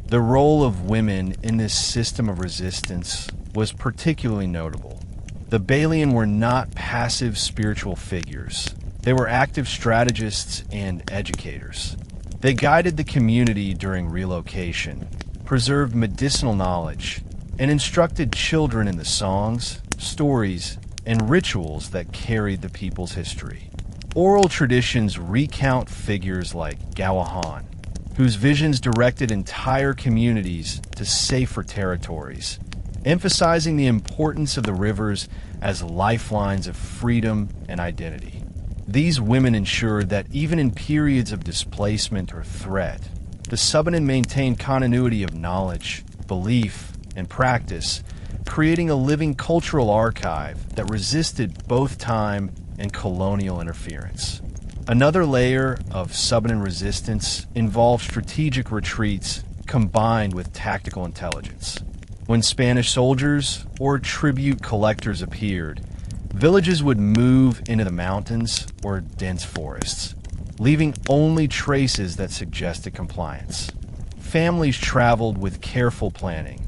The role of women in this system of resistance was particularly notable. The Balian were not passive spiritual figures. They were active strategists and educators. They guided the community during relocation, preserved medicinal knowledge, and instructed children in the songs, stories, and rituals that carried the people's history. Oral traditions recount figures like Gawahan, whose visions directed entire communities to safer territories, emphasizing the importance of the rivers as lifelines of freedom and identity. These women ensured that even in periods of displacement or threat, the Subanen maintained continuity of knowledge, belief, and practice, creating a living cultural archive that resisted both time and colonial interference. Another layer of Subanen resistance involved strategic retreats combined with tactical intelligence. When Spanish soldiers or tribute collectors appeared, villages would move into the mountains or dense forests, leaving only traces that suggested compliance. Families traveled with careful planning,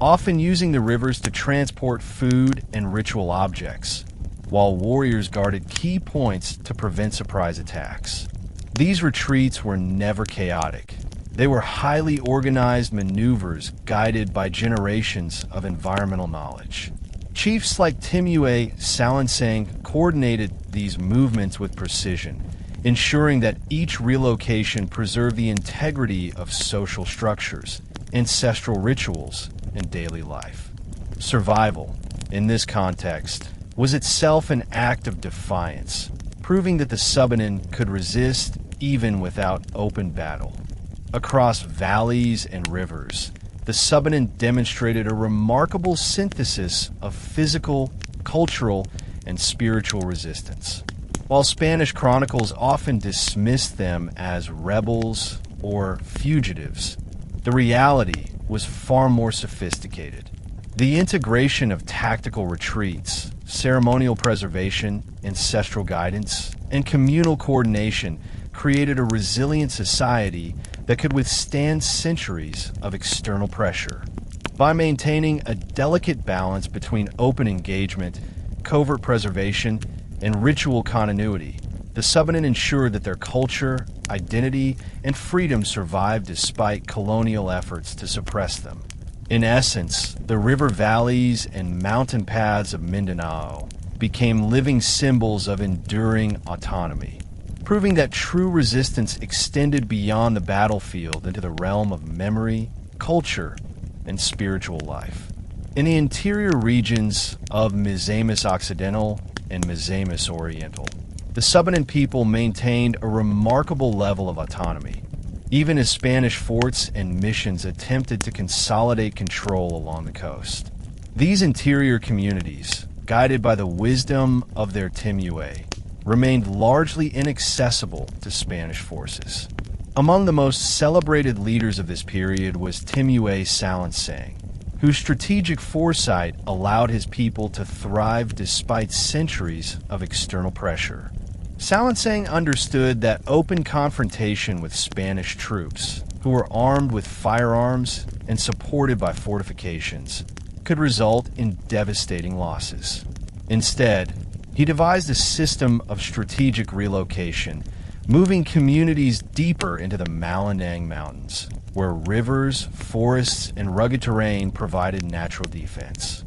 often using the rivers to transport food and ritual objects, while warriors guarded key points to prevent surprise attacks. These retreats were never chaotic. They were highly organized maneuvers guided by generations of environmental knowledge. Chiefs like Timuay Salangsang coordinated these movements with precision, ensuring that each relocation preserved the integrity of social structures, ancestral rituals, and daily life. Survival, in this context, was itself an act of defiance, proving that the Subanen could resist even without open battle. Across valleys and rivers, the Subanen demonstrated a remarkable synthesis of physical, cultural, and spiritual resistance. While Spanish chronicles often dismissed them as rebels or fugitives, the reality was far more sophisticated. The integration of tactical retreats, ceremonial preservation, ancestral guidance, and communal coordination created a resilient society that could withstand centuries of external pressure. By maintaining a delicate balance between open engagement, covert preservation, and ritual continuity, the Subanen ensured that their culture, identity, and freedom survived despite colonial efforts to suppress them. In essence, the river valleys and mountain paths of Mindanao became living symbols of enduring autonomy, proving that true resistance extended beyond the battlefield into the realm of memory, culture, and spiritual life. In the interior regions of Misamis Occidental and Misamis Oriental, the Subanen people maintained a remarkable level of autonomy, even as Spanish forts and missions attempted to consolidate control along the coast. These interior communities, guided by the wisdom of their Timuay, remained largely inaccessible to Spanish forces. Among the most celebrated leaders of this period was Timuay Salangsang, whose strategic foresight allowed his people to thrive despite centuries of external pressure. Salangsang understood that open confrontation with Spanish troops, who were armed with firearms and supported by fortifications, could result in devastating losses. Instead, he devised a system of strategic relocation, moving communities deeper into the Malandang Mountains, where rivers, forests, and rugged terrain provided natural defense.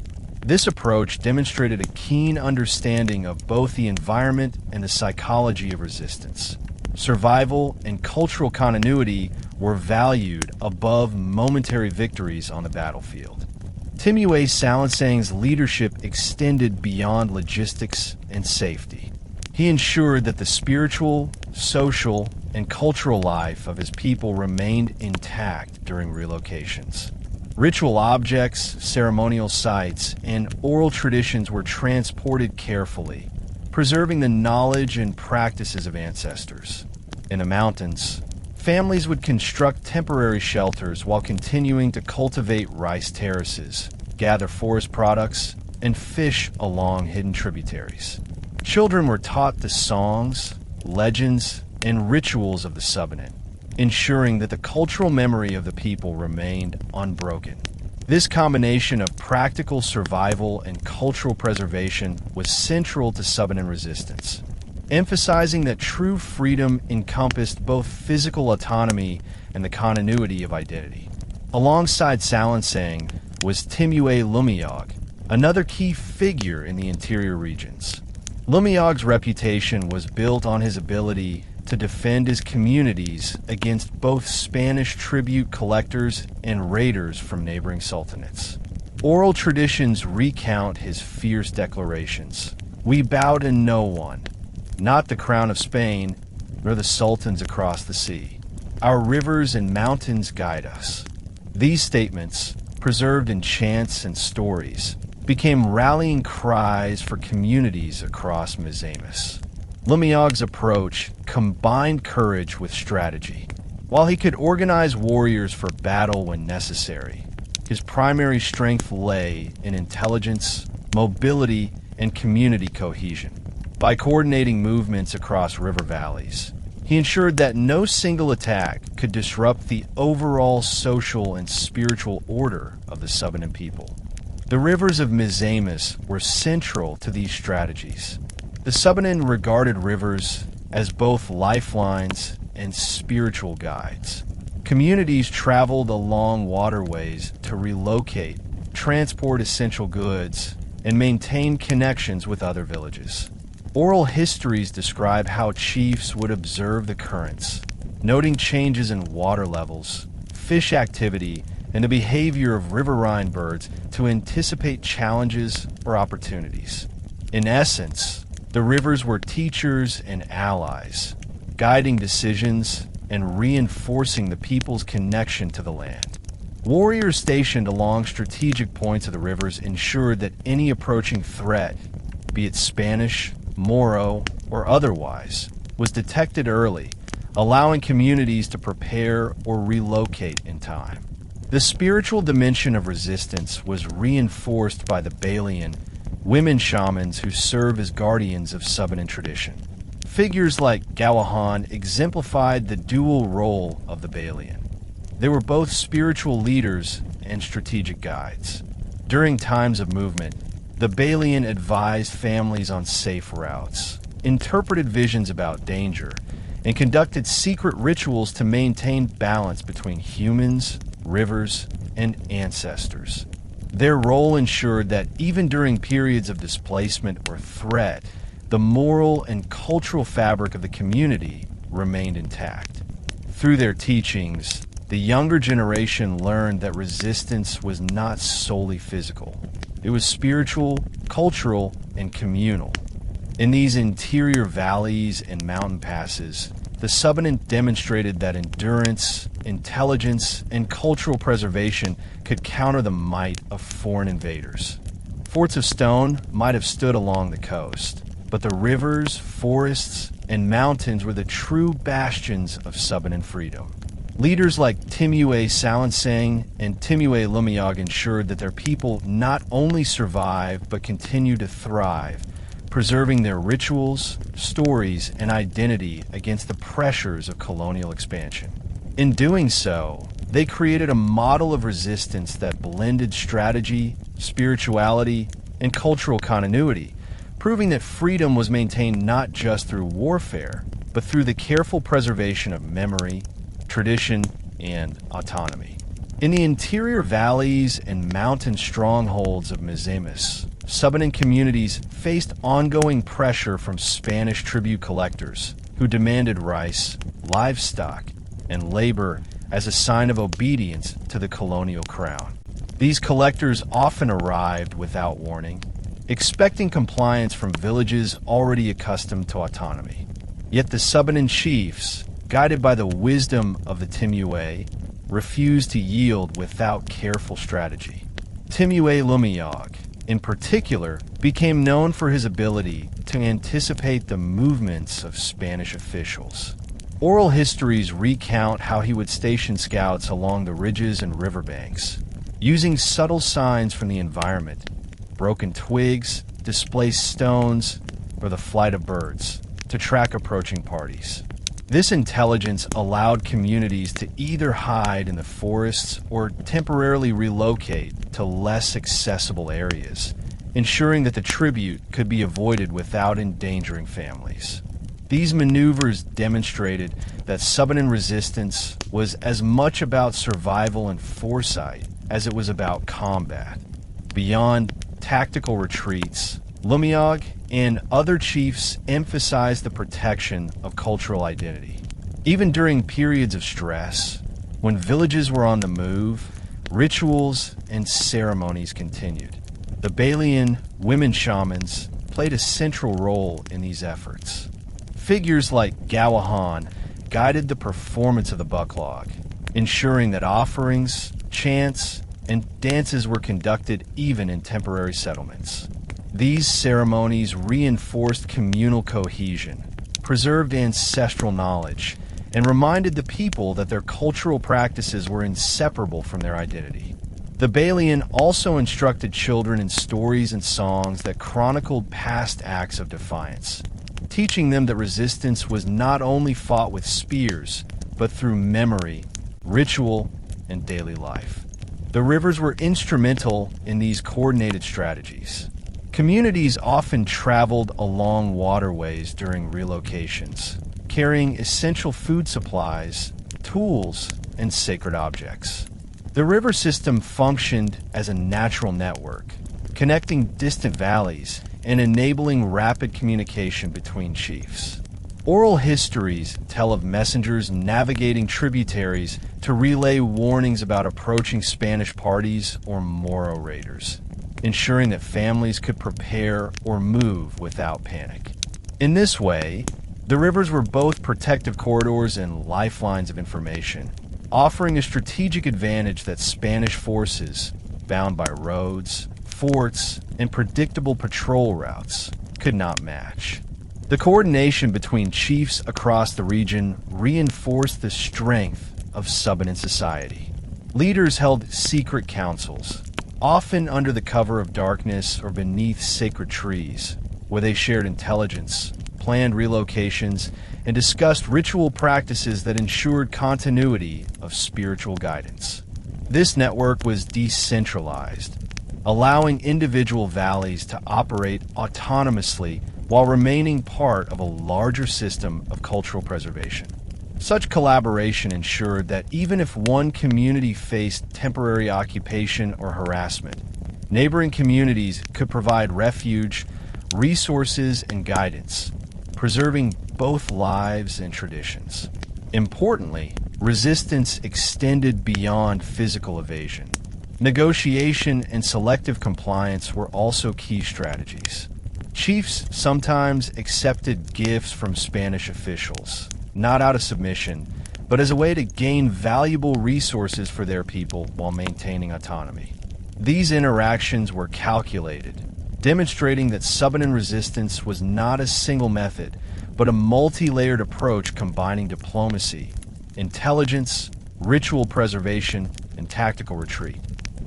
This approach demonstrated a keen understanding of both the environment and the psychology of resistance. Survival and cultural continuity were valued above momentary victories on the battlefield. Timuay Salangsang's leadership extended beyond logistics and safety. He ensured that the spiritual, social, and cultural life of his people remained intact during relocations. Ritual objects, ceremonial sites, and oral traditions were transported carefully, preserving the knowledge and practices of ancestors. In the mountains, families would construct temporary shelters while continuing to cultivate rice terraces, gather forest products, and fish along hidden tributaries. Children were taught the songs, legends, and rituals of the Subanen, ensuring that the cultural memory of the people remained unbroken. This combination of practical survival and cultural preservation was central to Subanen resistance, emphasizing that true freedom encompassed both physical autonomy and the continuity of identity. Alongside Salangsang was Timuay Lumayog, another key figure in the interior regions. Lumayog's reputation was built on his ability to defend his communities against both Spanish tribute collectors and raiders from neighboring sultanates. Oral traditions recount his fierce declarations. "We bow to no one, not the crown of Spain, nor the sultans across the sea. Our rivers and mountains guide us." These statements, preserved in chants and stories, became rallying cries for communities across Misamis. Lumayog's approach combined courage with strategy. While he could organize warriors for battle when necessary, his primary strength lay in intelligence, mobility, and community cohesion. By coordinating movements across river valleys, he ensured that no single attack could disrupt the overall social and spiritual order of the Subanen people. The rivers of Misamis were central to these strategies. The Subanen regarded rivers as both lifelines and spiritual guides. Communities traveled along waterways to relocate, transport essential goods, and maintain connections with other villages. Oral histories describe how chiefs would observe the currents, noting changes in water levels, fish activity, and the behavior of riverine birds to anticipate challenges or opportunities. In essence, the rivers were teachers and allies, guiding decisions and reinforcing the people's connection to the land. Warriors stationed along strategic points of the rivers ensured that any approaching threat, be it Spanish, Moro, or otherwise, was detected early, allowing communities to prepare or relocate in time. The spiritual dimension of resistance was reinforced by the Balian, women shamans who serve as guardians of Subanen tradition. Figures like Gawahan exemplified the dual role of the Balian. They were both spiritual leaders and strategic guides. During times of movement, the Balian advised families on safe routes, interpreted visions about danger, and conducted secret rituals to maintain balance between humans, rivers, and ancestors. Their role ensured that even during periods of displacement or threat, the moral and cultural fabric of the community remained intact. Through their teachings, the younger generation learned that resistance was not solely physical. It was spiritual, cultural, and communal. In these interior valleys and mountain passes, the Subanen demonstrated that endurance, intelligence, and cultural preservation could counter the might of foreign invaders. Forts of stone might have stood along the coast, but the rivers, forests, and mountains were the true bastions of Subanen freedom. Leaders like Timuay Salangsang and Timuay Lumayog ensured that their people not only survived but continued to thrive, preserving their rituals, stories, and identity against the pressures of colonial expansion. In doing so, they created a model of resistance that blended strategy, spirituality, and cultural continuity, proving that freedom was maintained not just through warfare, but through the careful preservation of memory, tradition, and autonomy. In the interior valleys and mountain strongholds of Misamis, Subanen communities faced ongoing pressure from Spanish tribute collectors who demanded rice, livestock, and labor as a sign of obedience to the colonial crown. These collectors often arrived without warning, expecting compliance from villages already accustomed to autonomy. Yet the Subanen chiefs, guided by the wisdom of the Timuay, refused to yield without careful strategy. Timuay Lumayog, in particular, became known for his ability to anticipate the movements of Spanish officials. Oral histories recount how he would station scouts along the ridges and riverbanks, using subtle signs from the environment, broken twigs, displaced stones, or the flight of birds, to track approaching parties. This intelligence allowed communities to either hide in the forests or temporarily relocate to less accessible areas, ensuring that the tribute could be avoided without endangering families. These maneuvers demonstrated that Subanen resistance was as much about survival and foresight as it was about combat. Beyond tactical retreats, Lumayog and other chiefs emphasized the protection of cultural identity. Even during periods of stress, when villages were on the move, rituals and ceremonies continued. The Balian women shamans played a central role in these efforts. Figures like Gawahan guided the performance of the bucklog, ensuring that offerings, chants, and dances were conducted even in temporary settlements. These ceremonies reinforced communal cohesion, preserved ancestral knowledge, and reminded the people that their cultural practices were inseparable from their identity. The Balian also instructed children in stories and songs that chronicled past acts of defiance, teaching them that resistance was not only fought with spears, but through memory, ritual, and daily life. The rivers were instrumental in these coordinated strategies. Communities often traveled along waterways during relocations, carrying essential food supplies, tools, and sacred objects. The river system functioned as a natural network, connecting distant valleys and enabling rapid communication between chiefs. Oral histories tell of messengers navigating tributaries to relay warnings about approaching Spanish parties or Moro raiders, ensuring that families could prepare or move without panic. In this way, the rivers were both protective corridors and lifelines of information, offering a strategic advantage that Spanish forces, bound by roads, forts, and predictable patrol routes, could not match. The coordination between chiefs across the region reinforced the strength of Subanen society. Leaders held secret councils, often under the cover of darkness or beneath sacred trees, where they shared intelligence, planned relocations, and discussed ritual practices that ensured continuity of spiritual guidance. This network was decentralized, allowing individual valleys to operate autonomously while remaining part of a larger system of cultural preservation. Such collaboration ensured that even if one community faced temporary occupation or harassment, neighboring communities could provide refuge, resources, and guidance, preserving both lives and traditions. Importantly, resistance extended beyond physical evasion. Negotiation and selective compliance were also key strategies. Chiefs sometimes accepted gifts from Spanish officials, not out of submission, but as a way to gain valuable resources for their people while maintaining autonomy. These interactions were calculated, demonstrating that Subanen resistance was not a single method, but a multi-layered approach combining diplomacy, intelligence, ritual preservation, and tactical retreat.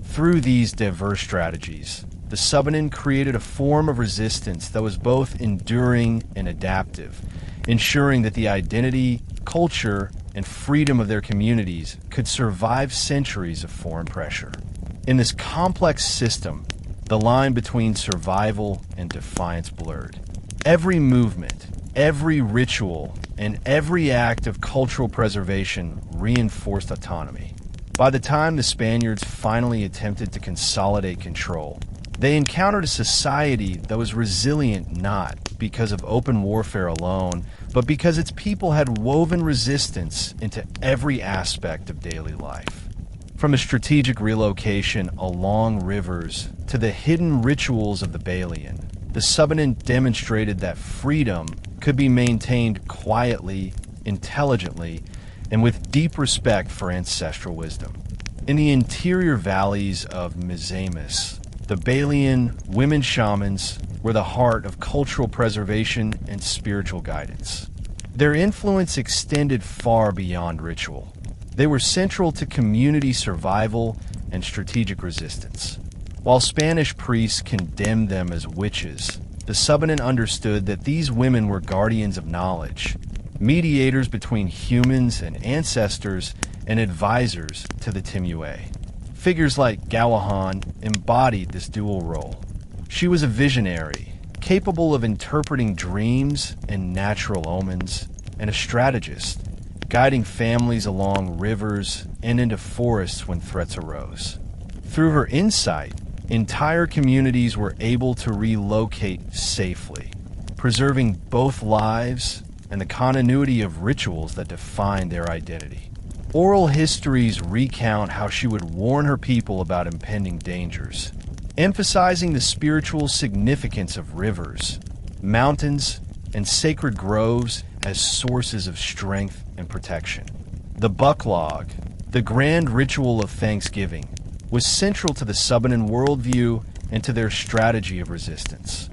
Through these diverse strategies, the Subanen created a form of resistance that was both enduring and adaptive, ensuring that the identity, culture, and freedom of their communities could survive centuries of foreign pressure. In this complex system, the line between survival and defiance blurred. Every movement, every ritual, and every act of cultural preservation reinforced autonomy. By the time the Spaniards finally attempted to consolidate control, they encountered a society that was resilient not because of open warfare alone, but because its people had woven resistance into every aspect of daily life. From a strategic relocation along rivers to the hidden rituals of the Balian, the Subanen demonstrated that freedom could be maintained quietly, intelligently, and with deep respect for ancestral wisdom. In the interior valleys of Misamis, the Balian women shamans were the heart of cultural preservation and spiritual guidance. Their influence extended far beyond ritual. They were central to community survival and strategic resistance. While Spanish priests condemned them as witches, the Subanen understood that these women were guardians of knowledge, mediators between humans and ancestors, and advisors to the Timuay. Figures like Gawahan embodied this dual role. She was a visionary, capable of interpreting dreams and natural omens, and a strategist, guiding families along rivers and into forests when threats arose. Through her insight, entire communities were able to relocate safely, preserving both lives and the continuity of rituals that defined their identity. Oral histories recount how she would warn her people about impending dangers, emphasizing the spiritual significance of rivers, mountains, and sacred groves as sources of strength and protection. The Bucklog, the grand ritual of Thanksgiving, was central to the Subanen worldview and to their strategy of resistance.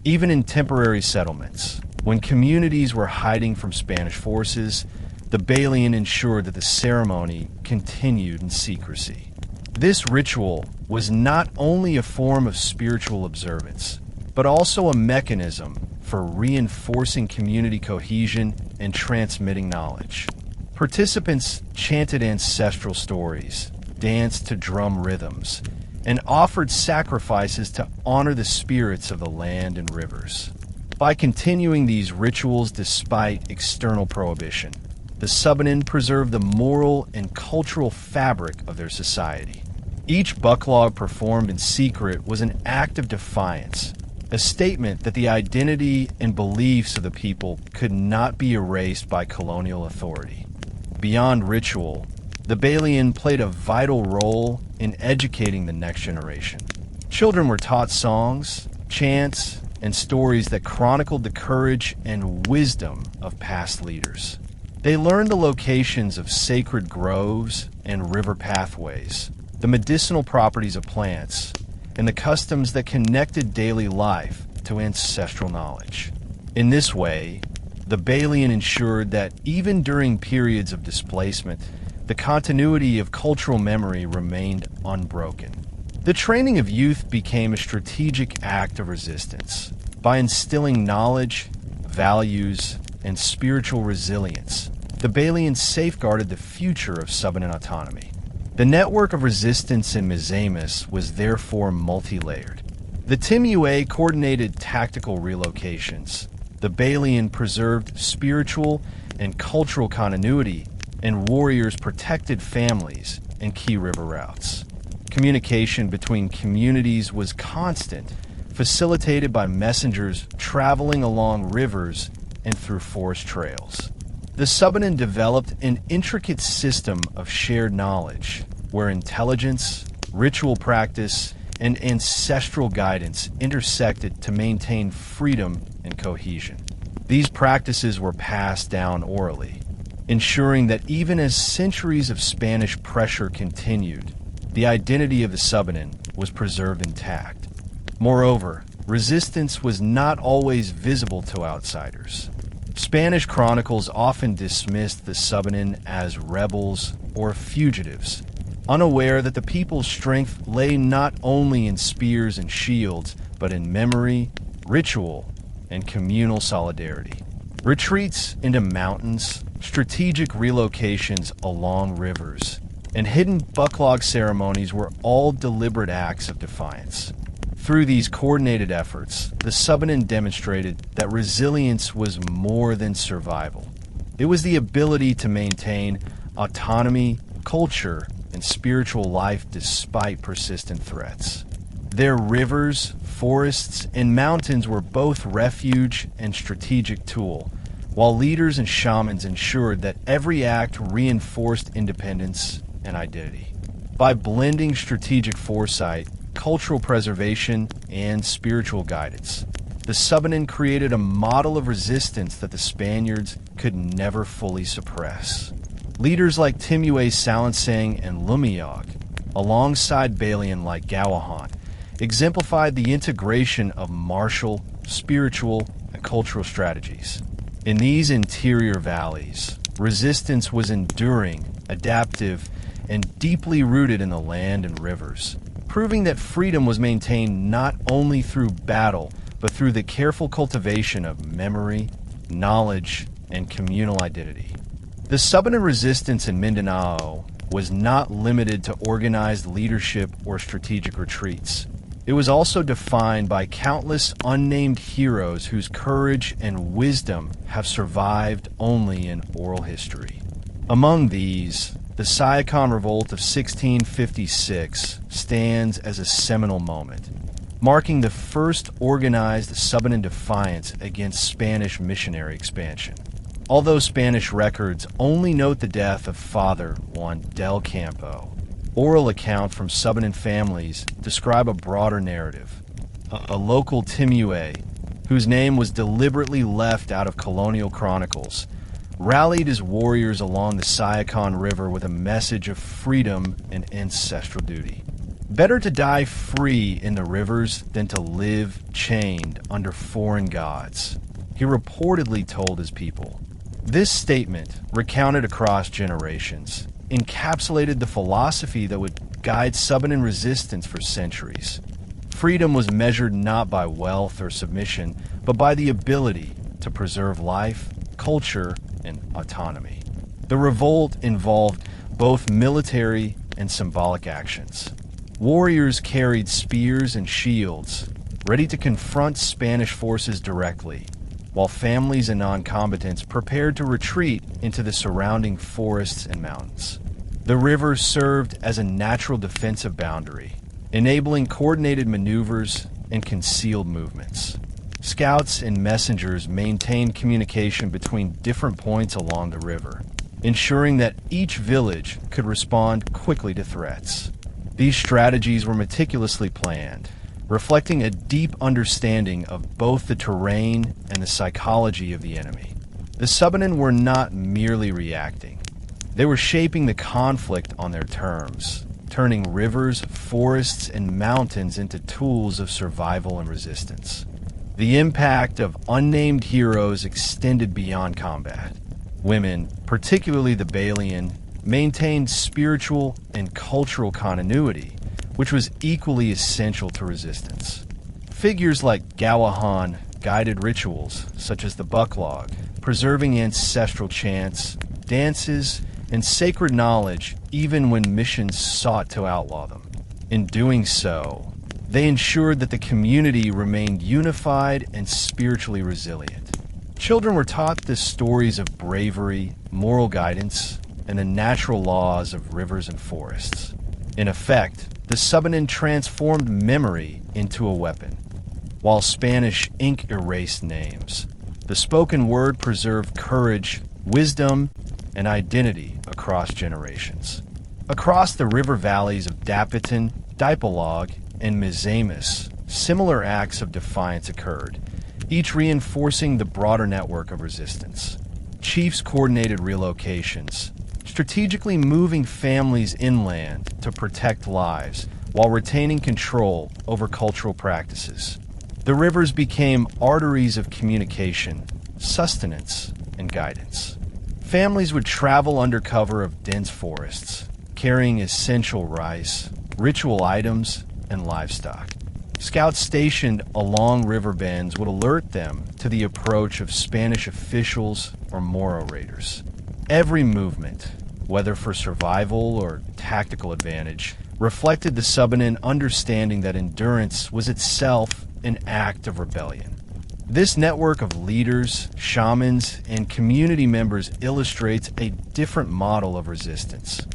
Even in temporary settlements, when communities were hiding from Spanish forces, the Balian ensured that the ceremony continued in secrecy. This ritual was not only a form of spiritual observance, but also a mechanism for reinforcing community cohesion and transmitting knowledge. Participants chanted ancestral stories, danced to drum rhythms, and offered sacrifices to honor the spirits of the land and rivers. By continuing these rituals despite external prohibition, the Subanen preserved the moral and cultural fabric of their society. Each bucklog performed in secret was an act of defiance, a statement that the identity and beliefs of the people could not be erased by colonial authority. Beyond ritual, the Balian played a vital role in educating the next generation. Children were taught songs, chants, and stories that chronicled the courage and wisdom of past leaders. They learned the locations of sacred groves and river pathways, the medicinal properties of plants, and the customs that connected daily life to ancestral knowledge. In this way, the Balian ensured that even during periods of displacement, the continuity of cultural memory remained unbroken. The training of youth became a strategic act of resistance. By instilling knowledge, values, and spiritual resilience, the Balians safeguarded the future of Subanen autonomy. The network of resistance in Misamis was therefore multi-layered. The Timuay coordinated tactical relocations. The Balian preserved spiritual and cultural continuity, and warriors protected families and key river routes. Communication between communities was constant, facilitated by messengers traveling along rivers and through forest trails. The Subanen developed an intricate system of shared knowledge, where intelligence, ritual practice, and ancestral guidance intersected to maintain freedom and cohesion. These practices were passed down orally, ensuring that even as centuries of Spanish pressure continued, the identity of the Subanen was preserved intact. Moreover, resistance was not always visible to outsiders. Spanish chronicles often dismissed the Subanen as rebels or fugitives, unaware that the people's strength lay not only in spears and shields, but in memory, ritual, and communal solidarity. Retreats into mountains, strategic relocations along rivers, and hidden bucklog ceremonies were all deliberate acts of defiance. Through these coordinated efforts, the Subanen demonstrated that resilience was more than survival. It was the ability to maintain autonomy, culture, and spiritual life despite persistent threats. Their rivers, forests, and mountains were both refuge and strategic tool, while leaders and shamans ensured that every act reinforced independence and identity. By blending strategic foresight, cultural preservation, and spiritual guidance, the Subanen created a model of resistance that the Spaniards could never fully suppress. Leaders like Timuay Salangsang and Lumayog, alongside Balian like Gawahan, exemplified the integration of martial, spiritual, and cultural strategies. In these interior valleys, resistance was enduring, adaptive, and deeply rooted in the land and rivers, proving that freedom was maintained not only through battle, but through the careful cultivation of memory, knowledge, and communal identity. The Subanen resistance in Mindanao was not limited to organized leadership or strategic retreats. It was also defined by countless unnamed heroes whose courage and wisdom have survived only in oral history. Among these, The Siocon Revolt of 1656 stands as a seminal moment, marking the first organized Subanen defiance against Spanish missionary expansion. Although Spanish records only note the death of Father Juan del Campo, oral account from Subanen families describe a broader narrative. A local Timuay, whose name was deliberately left out of colonial chronicles, rallied his warriors along the Siocon River with a message of freedom and ancestral duty. Better to die free in the rivers than to live chained under foreign gods, he reportedly told his people. This statement, recounted across generations, encapsulated the philosophy that would guide Subanen resistance for centuries. Freedom was measured not by wealth or submission, but by the ability to preserve life, culture, and autonomy. The revolt involved both military and symbolic actions. Warriors carried spears and shields, ready to confront Spanish forces directly, while families and non-combatants prepared to retreat into the surrounding forests and mountains. The river served as a natural defensive boundary, enabling coordinated maneuvers and concealed movements. Scouts and messengers maintained communication between different points along the river, ensuring that each village could respond quickly to threats. These strategies were meticulously planned, reflecting a deep understanding of both the terrain and the psychology of the enemy. The Subanen were not merely reacting. They were shaping the conflict on their terms, turning rivers, forests, and mountains into tools of survival and resistance. The impact of unnamed heroes extended beyond combat. Women, particularly the Balian, maintained spiritual and cultural continuity, which was equally essential to resistance. Figures like Gawahan guided rituals, such as the bucklog, preserving ancestral chants, dances, and sacred knowledge even when missions sought to outlaw them. In doing so, they ensured that the community remained unified and spiritually resilient. Children were taught the stories of bravery, moral guidance, and the natural laws of rivers and forests. In effect, the Subanen transformed memory into a weapon. While Spanish ink erased names, the spoken word preserved courage, wisdom, and identity across generations. Across the river valleys of Dapitan, Dipolog, and Mizamis, similar acts of defiance occurred, each reinforcing the broader network of resistance. Chiefs coordinated relocations, strategically moving families inland to protect lives while retaining control over cultural practices. The rivers became arteries of communication, sustenance, and guidance. Families would travel under cover of dense forests, carrying essential rice, ritual items, and livestock. Scouts stationed along river bends would alert them to the approach of Spanish officials or Moro raiders. Every movement, whether for survival or tactical advantage, reflected the Subanen understanding that endurance was itself an act of rebellion. This network of leaders, shamans, and community members illustrates a different model of resistance,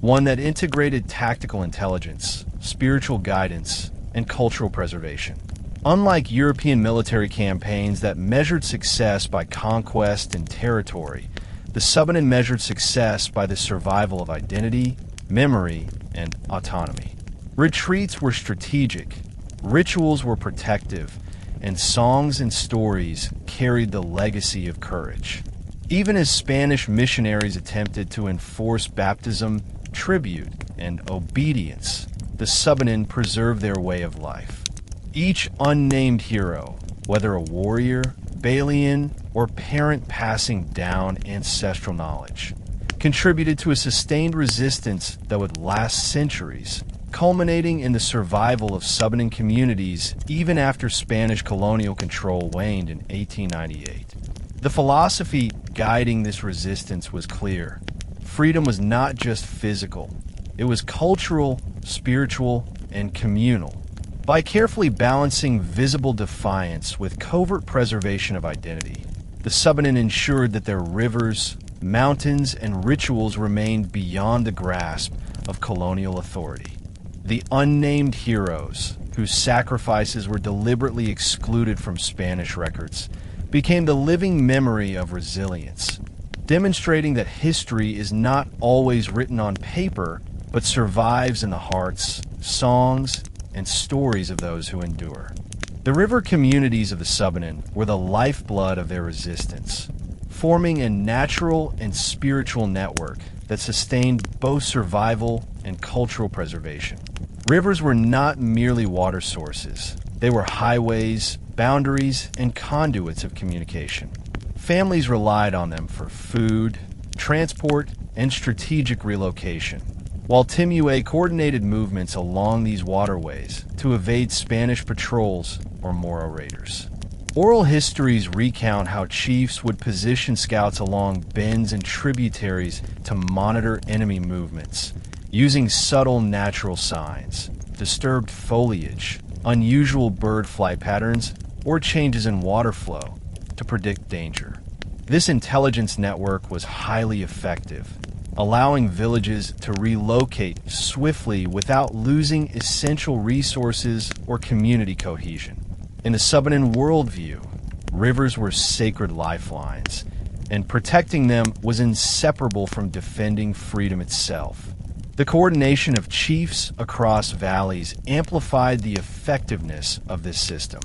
one that integrated tactical intelligence, spiritual guidance, and cultural preservation. Unlike European military campaigns that measured success by conquest and territory, the Subanen measured success by the survival of identity, memory, and autonomy. Retreats were strategic, rituals were protective, and songs and stories carried the legacy of courage. Even as Spanish missionaries attempted to enforce baptism, tribute, and obedience, the Subanen preserved their way of life. Each unnamed hero, whether a warrior, Balian, or parent passing down ancestral knowledge, contributed to a sustained resistance that would last centuries, culminating in the survival of Subanen communities even after Spanish colonial control waned in 1898. The philosophy guiding this resistance was clear. Freedom was not just physical, it was cultural, spiritual, and communal. By carefully balancing visible defiance with covert preservation of identity, the Subanen ensured that their rivers, mountains and rituals remained beyond the grasp of colonial authority. The unnamed heroes, whose sacrifices were deliberately excluded from Spanish records, became the living memory of resilience, demonstrating that history is not always written on paper, but survives in the hearts, songs, and stories of those who endure. The river communities of the Subanen were the lifeblood of their resistance, forming a natural and spiritual network that sustained both survival and cultural preservation. Rivers were not merely water sources. They were highways, boundaries, and conduits of communication. Families relied on them for food, transport, and strategic relocation, while Timuay coordinated movements along these waterways to evade Spanish patrols or Moro raiders. Oral histories recount how chiefs would position scouts along bends and tributaries to monitor enemy movements, using subtle natural signs, disturbed foliage, unusual bird flight patterns, or changes in water flow to predict danger. This intelligence network was highly effective, allowing villages to relocate swiftly without losing essential resources or community cohesion. In the Subanen worldview, rivers were sacred lifelines, and protecting them was inseparable from defending freedom itself. The coordination of chiefs across valleys amplified the effectiveness of this system.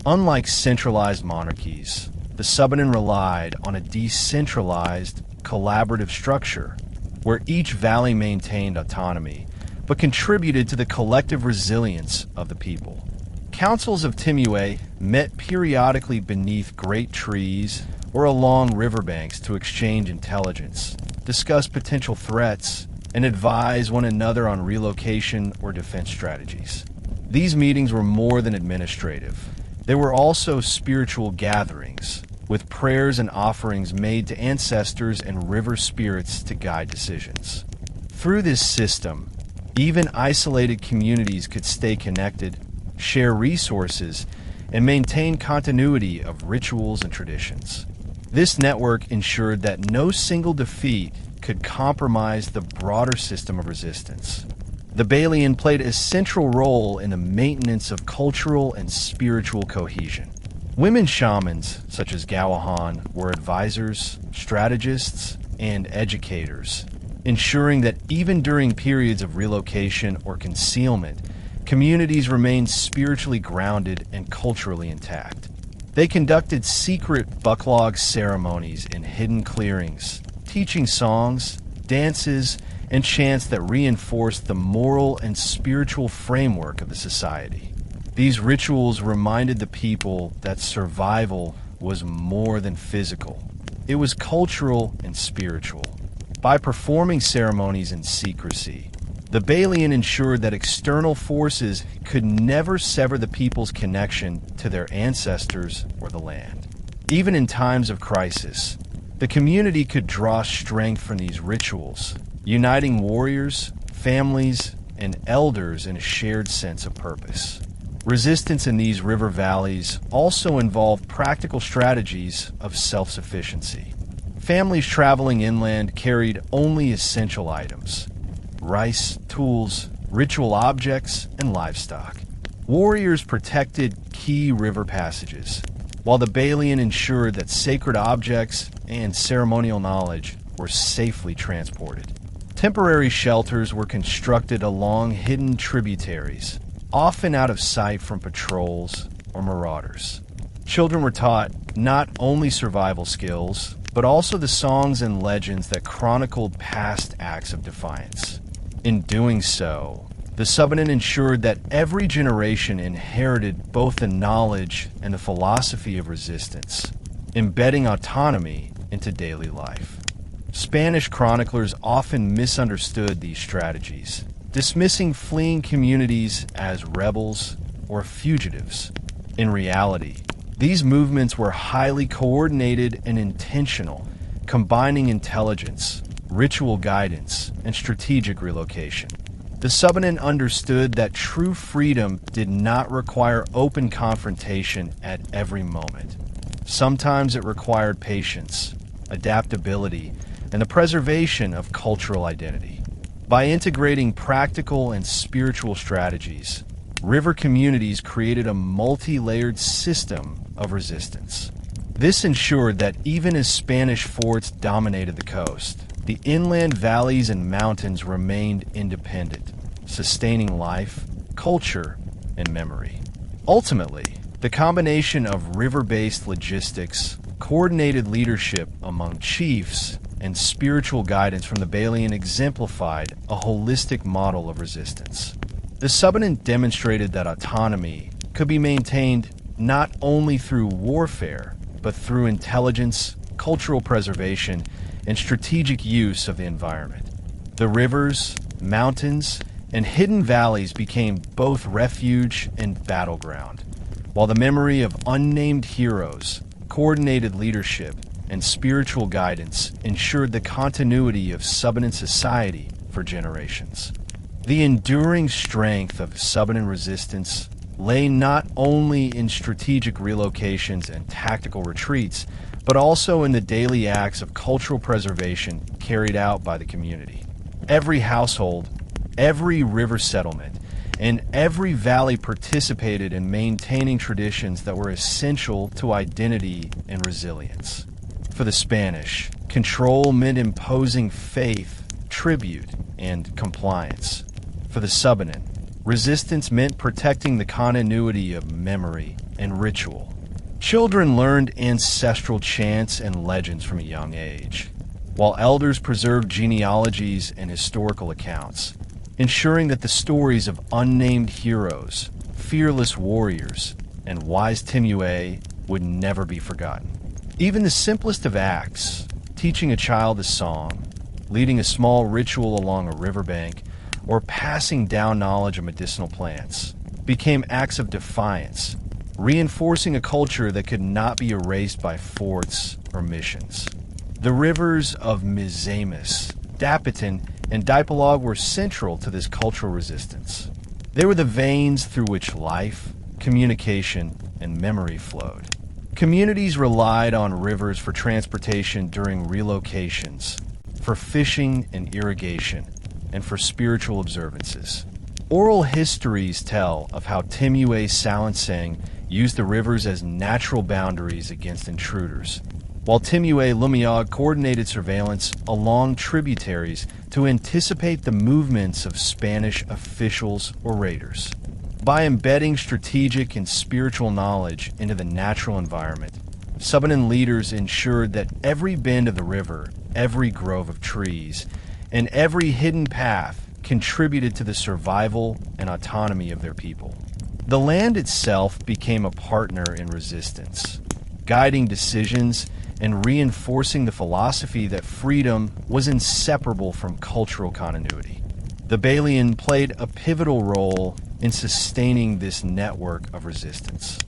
Unlike centralized monarchies, the Subanen relied on a decentralized, collaborative structure where each valley maintained autonomy but contributed to the collective resilience of the people. Councils of Timuay met periodically beneath great trees or along riverbanks to exchange intelligence, discuss potential threats, and advise one another on relocation or defense strategies. These meetings were more than administrative. They were also spiritual gatherings, with prayers and offerings made to ancestors and river spirits to guide decisions. Through this system, even isolated communities could stay connected, share resources, and maintain continuity of rituals and traditions. This network ensured that no single defeat could compromise the broader system of resistance. The Balian played a central role in the maintenance of cultural and spiritual cohesion. Women shamans, such as Gawahan, were advisors, strategists, and educators, ensuring that even during periods of relocation or concealment, communities remained spiritually grounded and culturally intact. They conducted secret bucklog ceremonies in hidden clearings, teaching songs, dances, and chants that reinforced the moral and spiritual framework of the society. These rituals reminded the people that survival was more than physical. It was cultural and spiritual. By performing ceremonies in secrecy, the Balian ensured that external forces could never sever the people's connection to their ancestors or the land. Even in times of crisis, the community could draw strength from these rituals, uniting warriors, families, and elders in a shared sense of purpose. Resistance in these river valleys also involved practical strategies of self-sufficiency. Families traveling inland carried only essential items: rice, tools, ritual objects, and livestock. Warriors protected key river passages, while the Balian ensured that sacred objects and ceremonial knowledge were safely transported. Temporary shelters were constructed along hidden tributaries, often out of sight from patrols or marauders. Children were taught not only survival skills, but also the songs and legends that chronicled past acts of defiance. In doing so, the Subanen ensured that every generation inherited both the knowledge and the philosophy of resistance, embedding autonomy into daily life. Spanish chroniclers often misunderstood these strategies, dismissing fleeing communities as rebels or fugitives. In reality, these movements were highly coordinated and intentional, combining intelligence, ritual guidance, and strategic relocation. The Subanen understood that true freedom did not require open confrontation at every moment. Sometimes it required patience, adaptability, and the preservation of cultural identity. By integrating practical and spiritual strategies, river communities created a multi-layered system of resistance. This ensured that even as Spanish forts dominated the coast, the inland valleys and mountains remained independent, sustaining life, culture, and memory. Ultimately, the combination of river-based logistics, coordinated leadership among chiefs, and spiritual guidance from the Balian exemplified a holistic model of resistance. The Subanen demonstrated that autonomy could be maintained not only through warfare, but through intelligence, cultural preservation, and strategic use of the environment. The rivers, mountains, and hidden valleys became both refuge and battleground, while the memory of unnamed heroes, coordinated leadership, and spiritual guidance ensured the continuity of Subanen society for generations. The enduring strength of Subanen resistance lay not only in strategic relocations and tactical retreats, but also in the daily acts of cultural preservation carried out by the community. Every household, every river settlement, and every valley participated in maintaining traditions that were essential to identity and resilience. For the Spanish, control meant imposing faith, tribute, and compliance. For the Subanen, resistance meant protecting the continuity of memory and ritual. Children learned ancestral chants and legends from a young age, while elders preserved genealogies and historical accounts, ensuring that the stories of unnamed heroes, fearless warriors, and wise Timuay would never be forgotten. Even the simplest of acts, teaching a child a song, leading a small ritual along a riverbank, or passing down knowledge of medicinal plants, became acts of defiance, reinforcing a culture that could not be erased by forts or missions. The rivers of Misamis, Dapitan, and Dipolog were central to this cultural resistance. They were the veins through which life, communication, and memory flowed. Communities relied on rivers for transportation during relocations, for fishing and irrigation, and for spiritual observances. Oral histories tell of how Timuay Salangsang used the rivers as natural boundaries against intruders, while Timuay Lumayog coordinated surveillance along tributaries to anticipate the movements of Spanish officials or raiders. By embedding strategic and spiritual knowledge into the natural environment, Subanen leaders ensured that every bend of the river, every grove of trees, and every hidden path contributed to the survival and autonomy of their people. The land itself became a partner in resistance, guiding decisions and reinforcing the philosophy that freedom was inseparable from cultural continuity. The Balian played a pivotal role in sustaining this network of resistance.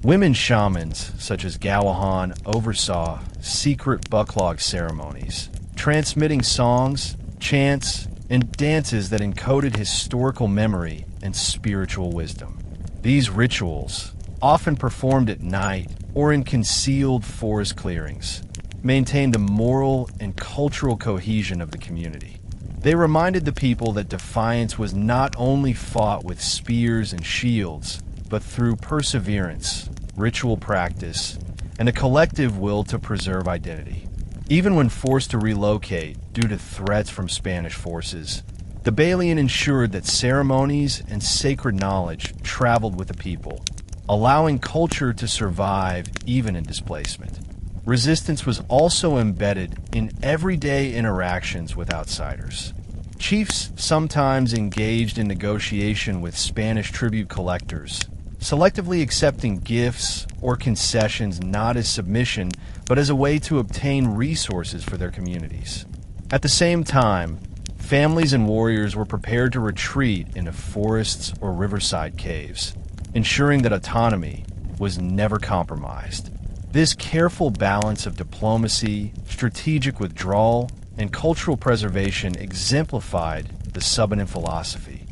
Women shamans, such as Gawahan, oversaw secret bucklog ceremonies, transmitting songs, chants, and dances that encoded historical memory and spiritual wisdom. These rituals, often performed at night or in concealed forest clearings, maintained the moral and cultural cohesion of the community. They reminded the people that defiance was not only fought with spears and shields, but through perseverance, ritual practice, and a collective will to preserve identity. Even when forced to relocate due to threats from Spanish forces, the Balian ensured that ceremonies and sacred knowledge traveled with the people, allowing culture to survive even in displacement. Resistance was also embedded in everyday interactions with outsiders. Chiefs sometimes engaged in negotiation with Spanish tribute collectors, selectively accepting gifts or concessions not as submission, but as a way to obtain resources for their communities. At the same time, families and warriors were prepared to retreat into forests or riverside caves, ensuring that autonomy was never compromised. This careful balance of diplomacy, strategic withdrawal, and cultural preservation exemplified the Subanen philosophy.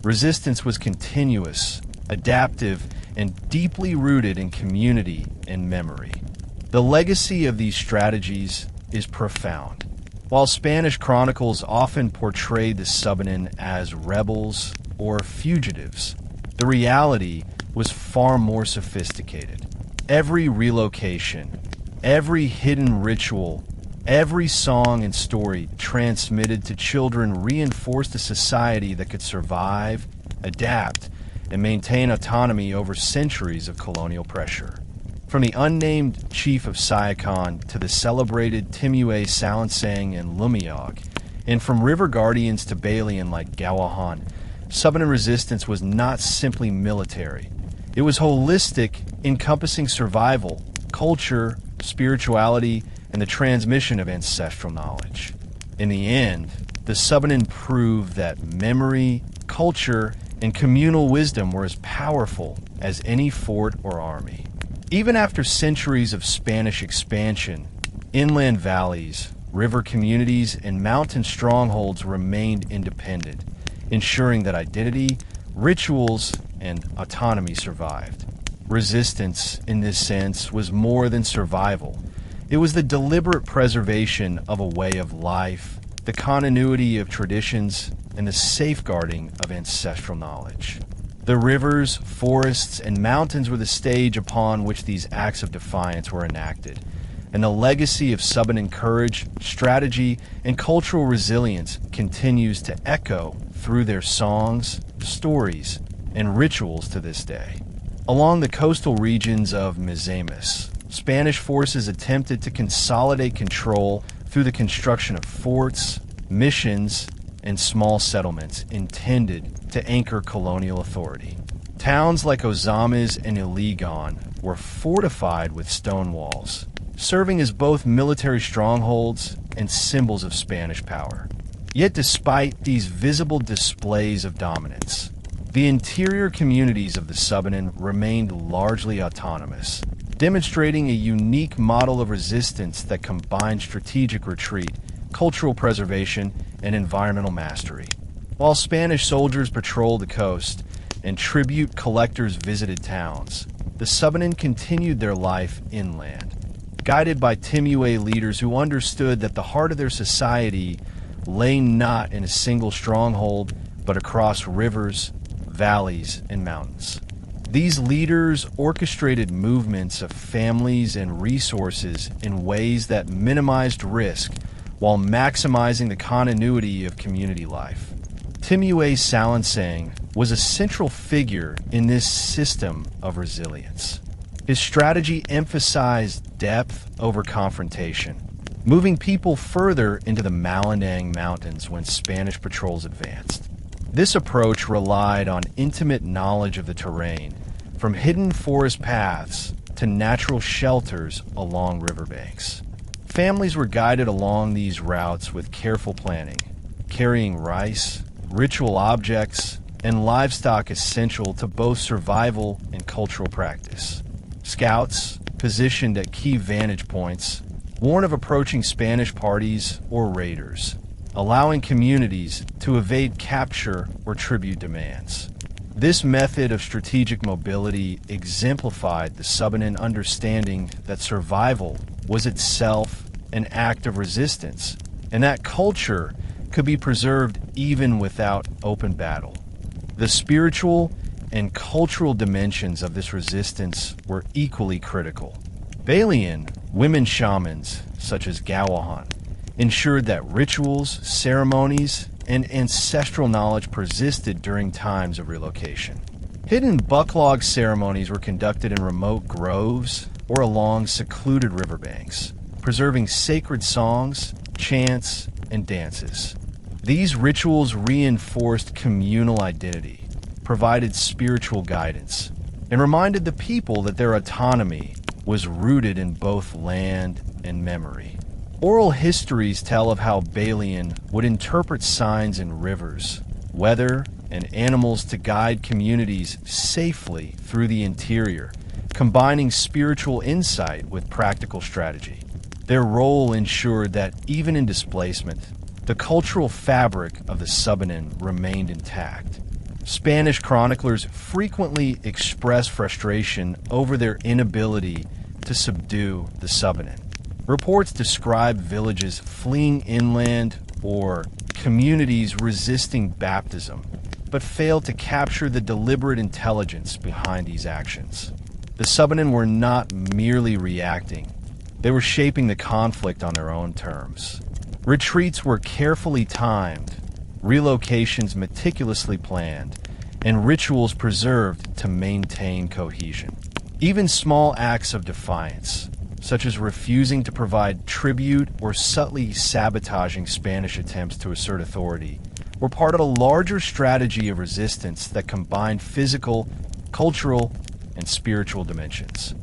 Resistance was continuous, adaptive, and deeply rooted in community and memory. The legacy of these strategies is profound. While Spanish chronicles often portrayed the Subanen as rebels or fugitives, the reality was far more sophisticated. Every relocation, every hidden ritual, every song and story transmitted to children reinforced a society that could survive, adapt, and maintain autonomy over centuries of colonial pressure. From the unnamed chief of Siocon to the celebrated Timuay Salangsang and Lumayog, and from river guardians to Balian like Gawahan, Subanen resistance was not simply military. It was holistic, encompassing survival, culture, spirituality, and the transmission of ancestral knowledge. In the end, the Subanen proved that memory, culture, and communal wisdom were as powerful as any fort or army. Even after centuries of Spanish expansion, inland valleys, river communities, and mountain strongholds remained independent, ensuring that identity, rituals, and autonomy survived. Resistance, in this sense, was more than survival. It was the deliberate preservation of a way of life, the continuity of traditions, and the safeguarding of ancestral knowledge. The rivers, forests, and mountains were the stage upon which these acts of defiance were enacted, and the legacy of Subanen courage, strategy, and cultural resilience continues to echo through their songs, stories, and rituals to this day. Along the coastal regions of Misamis, Spanish forces attempted to consolidate control through the construction of forts, missions, and small settlements intended to anchor colonial authority. Towns like Ozames and Iligan were fortified with stone walls, serving as both military strongholds and symbols of Spanish power. Yet despite these visible displays of dominance, the interior communities of the Subanen remained largely autonomous, demonstrating a unique model of resistance that combined strategic retreat, cultural preservation, and environmental mastery. While Spanish soldiers patrolled the coast and tribute collectors visited towns, the Subanen continued their life inland, guided by Timuay leaders who understood that the heart of their society lay not in a single stronghold, but across rivers, valleys, and mountains. These leaders orchestrated movements of families and resources in ways that minimized risk while maximizing the continuity of community life. Timuay Salangsang was a central figure in this system of resilience. His strategy emphasized depth over confrontation, moving people further into the Malandang Mountains when Spanish patrols advanced. This approach relied on intimate knowledge of the terrain, from hidden forest paths to natural shelters along riverbanks. Families were guided along these routes with careful planning, carrying rice, ritual objects, and livestock essential to both survival and cultural practice. Scouts, positioned at key vantage points, warned of approaching Spanish parties or raiders, allowing communities to evade capture or tribute demands. This method of strategic mobility exemplified the Subanen understanding that survival was itself an act of resistance, and that culture could be preserved even without open battle. The spiritual and cultural dimensions of this resistance were equally critical. Balian women shamans, such as Gawahan, ensured that rituals, ceremonies, and ancestral knowledge persisted during times of relocation. Hidden bucklog ceremonies were conducted in remote groves or along secluded riverbanks, preserving sacred songs, chants, and dances. These rituals reinforced communal identity, provided spiritual guidance, and reminded the people that their autonomy was rooted in both land and memory. Oral histories tell of how Balian would interpret signs in rivers, weather, and animals to guide communities safely through the interior, combining spiritual insight with practical strategy. Their role ensured that even in displacement, the cultural fabric of the Subanen remained intact. Spanish chroniclers frequently express frustration over their inability to subdue the Subanen, Reports describe villages fleeing inland or communities resisting baptism, but failed to capture the deliberate intelligence behind these actions. The Subanen were not merely reacting, they were shaping the conflict on their own terms. Retreats were carefully timed, relocations meticulously planned, and rituals preserved to maintain cohesion. Even small acts of defiance, such as refusing to provide tribute or subtly sabotaging Spanish attempts to assert authority, were part of a larger strategy of resistance that combined physical, cultural, and spiritual dimensions.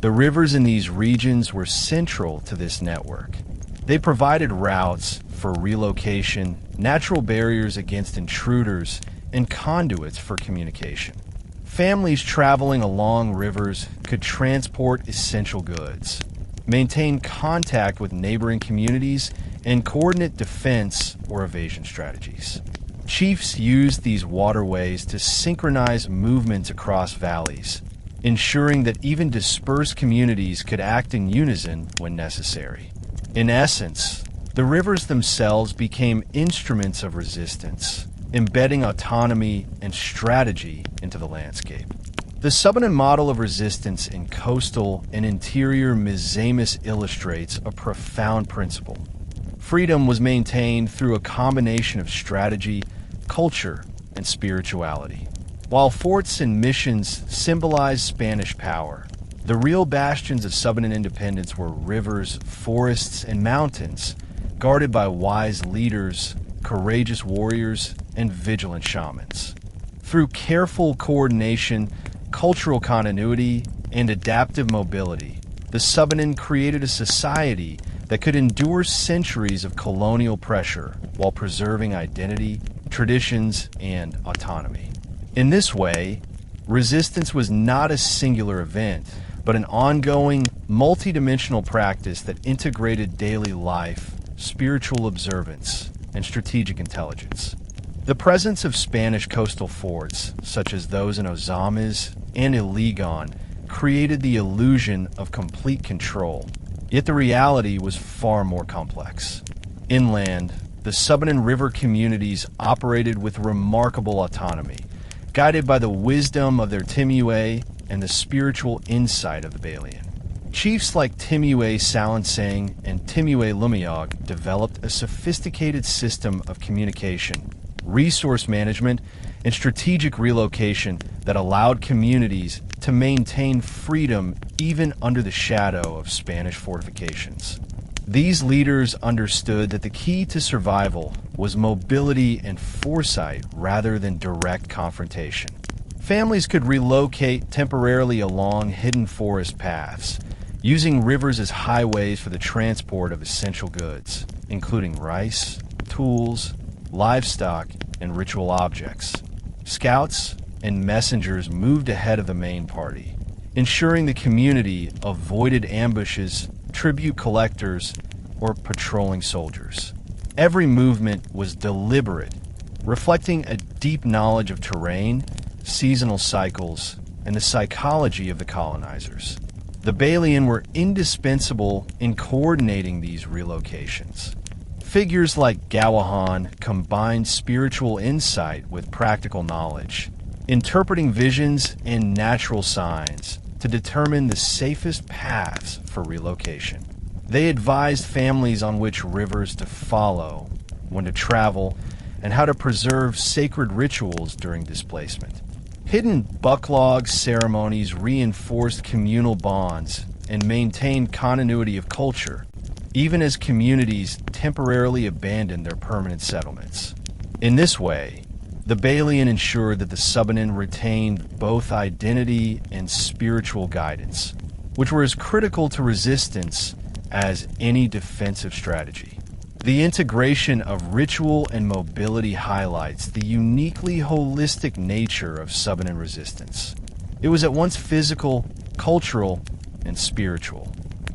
The rivers in these regions were central to this network. They provided routes for relocation, natural barriers against intruders, and conduits for communication. Families traveling along rivers could transport essential goods, maintain contact with neighboring communities, and coordinate defense or evasion strategies. Chiefs used these waterways to synchronize movements across valleys, ensuring that even dispersed communities could act in unison when necessary. In essence, the rivers themselves became instruments of resistance, embedding autonomy and strategy into the landscape. The Subanen model of resistance in coastal and interior Misamis illustrates a profound principle. Freedom was maintained through a combination of strategy, culture, and spirituality. While forts and missions symbolized Spanish power, the real bastions of Subanen independence were rivers, forests, and mountains, guarded by wise leaders, courageous warriors, and vigilant shamans. Through careful coordination, cultural continuity, and adaptive mobility, the Subanen created a society that could endure centuries of colonial pressure while preserving identity, traditions, and autonomy. In this way, resistance was not a singular event, but an ongoing, multidimensional practice that integrated daily life, spiritual observance, and strategic intelligence. The presence of Spanish coastal forts, such as those in Ozamis and Iligan, created the illusion of complete control, yet the reality was far more complex. Inland, the Subanen River communities operated with remarkable autonomy, guided by the wisdom of their Timuay and the spiritual insight of the Balian. Chiefs like Timuay Salangsang and Timuay Lumayog developed a sophisticated system of communication, resource management, and strategic relocation that allowed communities to maintain freedom even under the shadow of Spanish fortifications. These leaders understood that the key to survival was mobility and foresight rather than direct confrontation. Families could relocate temporarily along hidden forest paths, using rivers as highways for the transport of essential goods, including rice, tools, livestock, and ritual objects. Scouts and messengers moved ahead of the main party, ensuring the community avoided ambushes, tribute collectors, or patrolling soldiers. Every movement was deliberate, reflecting a deep knowledge of terrain, seasonal cycles, and the psychology of the colonizers. The Balian were indispensable in coordinating these relocations. Figures like Gawahan combined spiritual insight with practical knowledge, interpreting visions and natural signs to determine the safest paths for relocation. They advised families on which rivers to follow, when to travel, and how to preserve sacred rituals during displacement. Hidden bucklog ceremonies reinforced communal bonds and maintained continuity of culture, even as communities temporarily abandoned their permanent settlements. In this way, the Balian ensured that the Subanen retained both identity and spiritual guidance, which were as critical to resistance as any defensive strategy. The integration of ritual and mobility highlights the uniquely holistic nature of Subanen resistance. It was at once physical, cultural, and spiritual.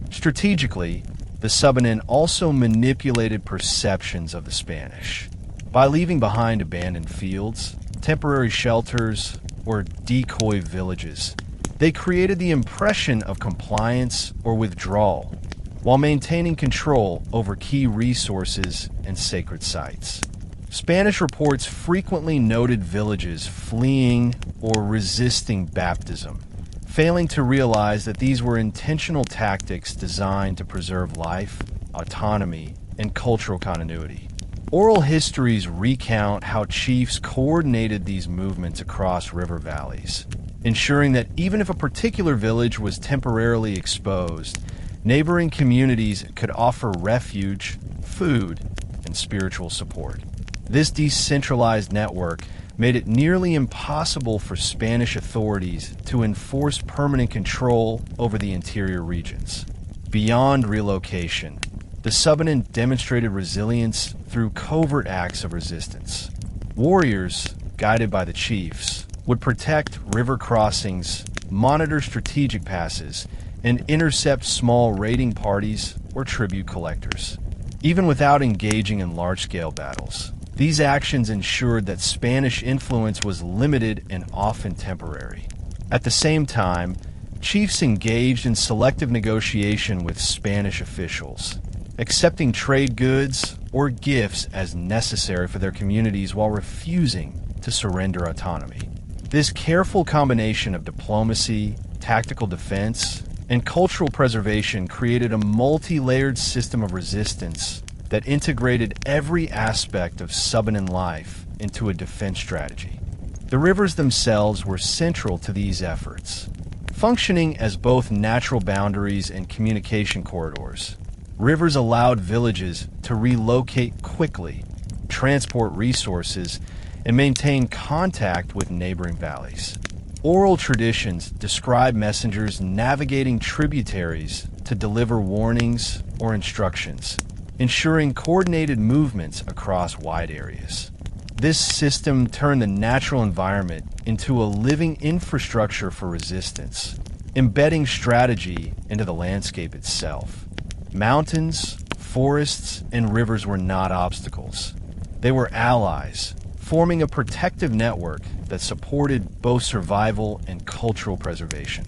Strategically, the Subanen also manipulated perceptions of the Spanish. By leaving behind abandoned fields, temporary shelters, or decoy villages, they created the impression of compliance or withdrawal, while maintaining control over key resources and sacred sites. Spanish reports frequently noted villages fleeing or resisting baptism, failing to realize that these were intentional tactics designed to preserve life, autonomy, and cultural continuity. Oral histories recount how chiefs coordinated these movements across river valleys, ensuring that even if a particular village was temporarily exposed, neighboring communities could offer refuge, food, and spiritual support. This decentralized network made it nearly impossible for Spanish authorities to enforce permanent control over the interior regions. Beyond relocation, the Subanen demonstrated resilience through covert acts of resistance. Warriors, guided by the chiefs, would protect river crossings, monitor strategic passes, and intercept small raiding parties or tribute collectors. Even without engaging in large-scale battles, these actions ensured that Spanish influence was limited and often temporary. At the same time, chiefs engaged in selective negotiation with Spanish officials, accepting trade goods or gifts as necessary for their communities while refusing to surrender autonomy. This careful combination of diplomacy, tactical defense, and cultural preservation created a multi-layered system of resistance that integrated every aspect of Subanen life into a defense strategy. The rivers themselves were central to these efforts, functioning as both natural boundaries and communication corridors. Rivers allowed villages to relocate quickly, transport resources, and maintain contact with neighboring valleys. Oral traditions describe messengers navigating tributaries to deliver warnings or instructions, ensuring coordinated movements across wide areas. This system turned the natural environment into a living infrastructure for resistance, embedding strategy into the landscape itself. Mountains, forests, and rivers were not obstacles. They were allies, forming a protective network that supported both survival and cultural preservation.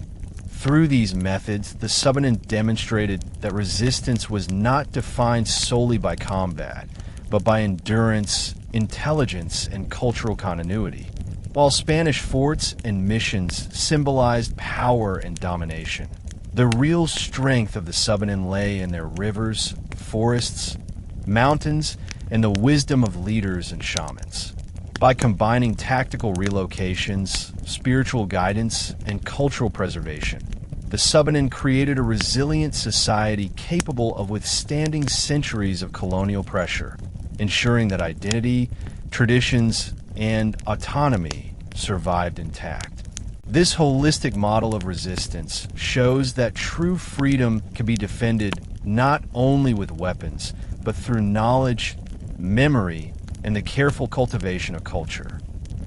Through these methods, the Subanen demonstrated that resistance was not defined solely by combat, but by endurance, intelligence, and cultural continuity. While Spanish forts and missions symbolized power and domination, the real strength of the Subanen lay in their rivers, forests, mountains, and the wisdom of leaders and shamans. By combining tactical relocations, spiritual guidance, and cultural preservation, the Subanen created a resilient society capable of withstanding centuries of colonial pressure, ensuring that identity, traditions, and autonomy survived intact. This holistic model of resistance shows that true freedom can be defended not only with weapons, but through knowledge, memory, and the careful cultivation of culture.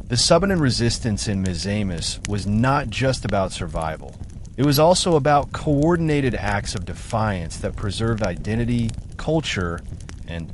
The Subanen resistance in Misamis was not just about survival. It was also about coordinated acts of defiance that preserved identity, culture, and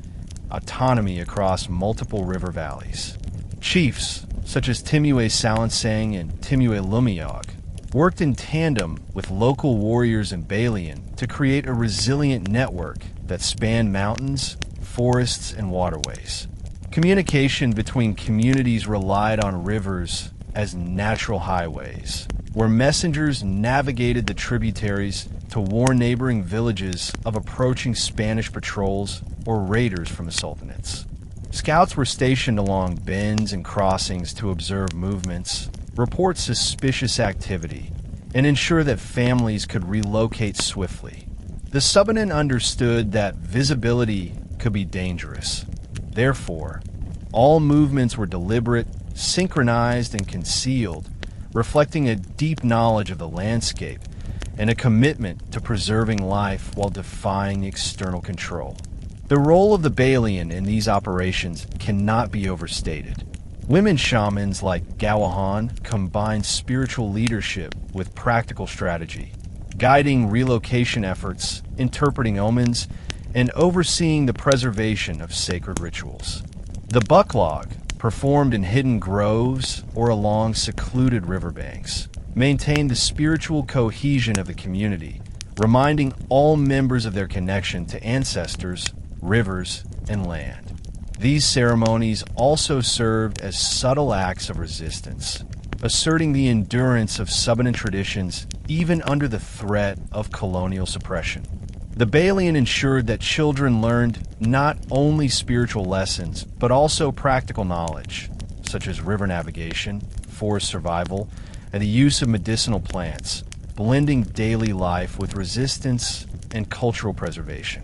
autonomy across multiple river valleys. Chiefs, such as Timuay Salangsang and Timuay Lumayog, worked in tandem with local warriors in Balian to create a resilient network that spanned mountains, forests, and waterways. Communication between communities relied on rivers as natural highways, where messengers navigated the tributaries to warn neighboring villages of approaching Spanish patrols or raiders from the sultanates. Scouts were stationed along bends and crossings to observe movements, report suspicious activity, and ensure that families could relocate swiftly. The Subanen understood that visibility could be dangerous. Therefore, all movements were deliberate, synchronized, and concealed, reflecting a deep knowledge of the landscape and a commitment to preserving life while defying external control. The role of the Balian in these operations cannot be overstated. Women shamans like Gawahan combined spiritual leadership with practical strategy, guiding relocation efforts, interpreting omens, and overseeing the preservation of sacred rituals. The Bucklog, performed in hidden groves or along secluded riverbanks, maintained the spiritual cohesion of the community, reminding all members of their connection to ancestors, rivers, and land. These ceremonies also served as subtle acts of resistance, asserting the endurance of Subanen traditions even under the threat of colonial suppression. The Balian ensured that children learned not only spiritual lessons, but also practical knowledge, such as river navigation, forest survival, and the use of medicinal plants, blending daily life with resistance and cultural preservation.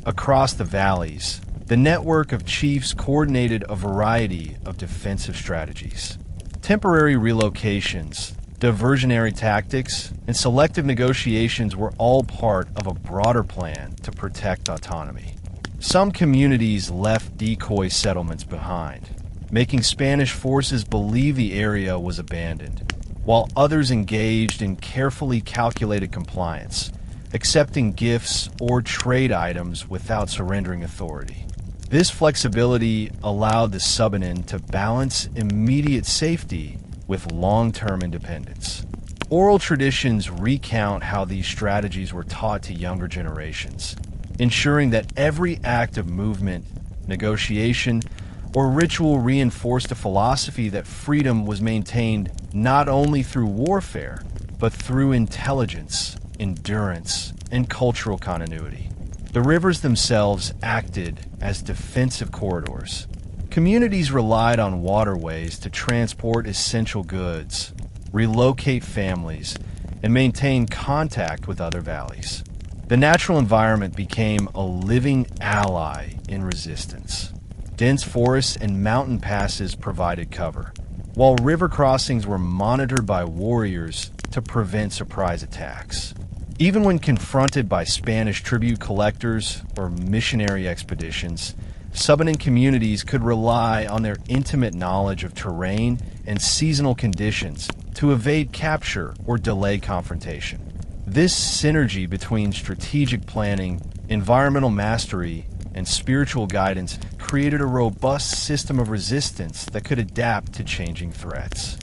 Across the valleys, the network of chiefs coordinated a variety of defensive strategies. Temporary relocations, diversionary tactics, and selective negotiations were all part of a broader plan to protect autonomy. Some communities left decoy settlements behind, making Spanish forces believe the area was abandoned, while others engaged in carefully calculated compliance, accepting gifts or trade items without surrendering authority. This flexibility allowed the Subanen to balance immediate safety with long-term independence. Oral traditions recount how these strategies were taught to younger generations, ensuring that every act of movement, negotiation, or ritual reinforced a philosophy that freedom was maintained not only through warfare, but through intelligence, endurance, and cultural continuity. The rivers themselves acted as defensive corridors. Communities relied on waterways to transport essential goods, relocate families, and maintain contact with other valleys. The natural environment became a living ally in resistance. Dense forests and mountain passes provided cover, while river crossings were monitored by warriors to prevent surprise attacks. Even when confronted by Spanish tribute collectors or missionary expeditions, Subanen communities could rely on their intimate knowledge of terrain and seasonal conditions to evade capture or delay confrontation. This synergy between strategic planning, environmental mastery, and spiritual guidance created a robust system of resistance that could adapt to changing threats.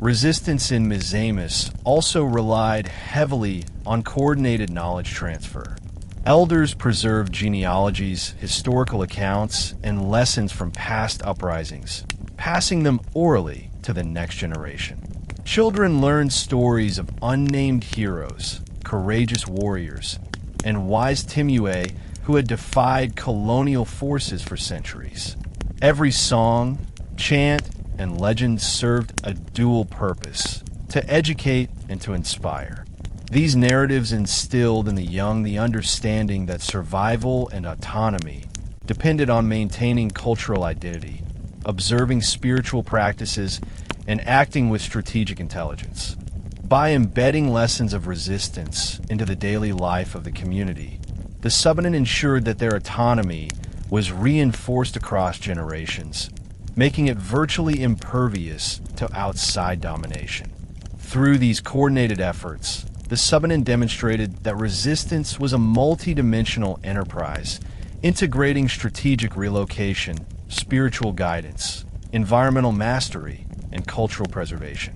Resistance in Misamis also relied heavily on coordinated knowledge transfer. Elders preserved genealogies, historical accounts, and lessons from past uprisings, passing them orally to the next generation. Children learned stories of unnamed heroes, courageous warriors, and wise Timuay who had defied colonial forces for centuries. Every song, chant, and legend served a dual purpose: to educate and to inspire. These narratives instilled in the young the understanding that survival and autonomy depended on maintaining cultural identity, observing spiritual practices, and acting with strategic intelligence. By embedding lessons of resistance into the daily life of the community, the Subanen ensured that their autonomy was reinforced across generations, making it virtually impervious to outside domination. Through these coordinated efforts, the Subanen demonstrated that resistance was a multi-dimensional enterprise, integrating strategic relocation, spiritual guidance, environmental mastery, and cultural preservation.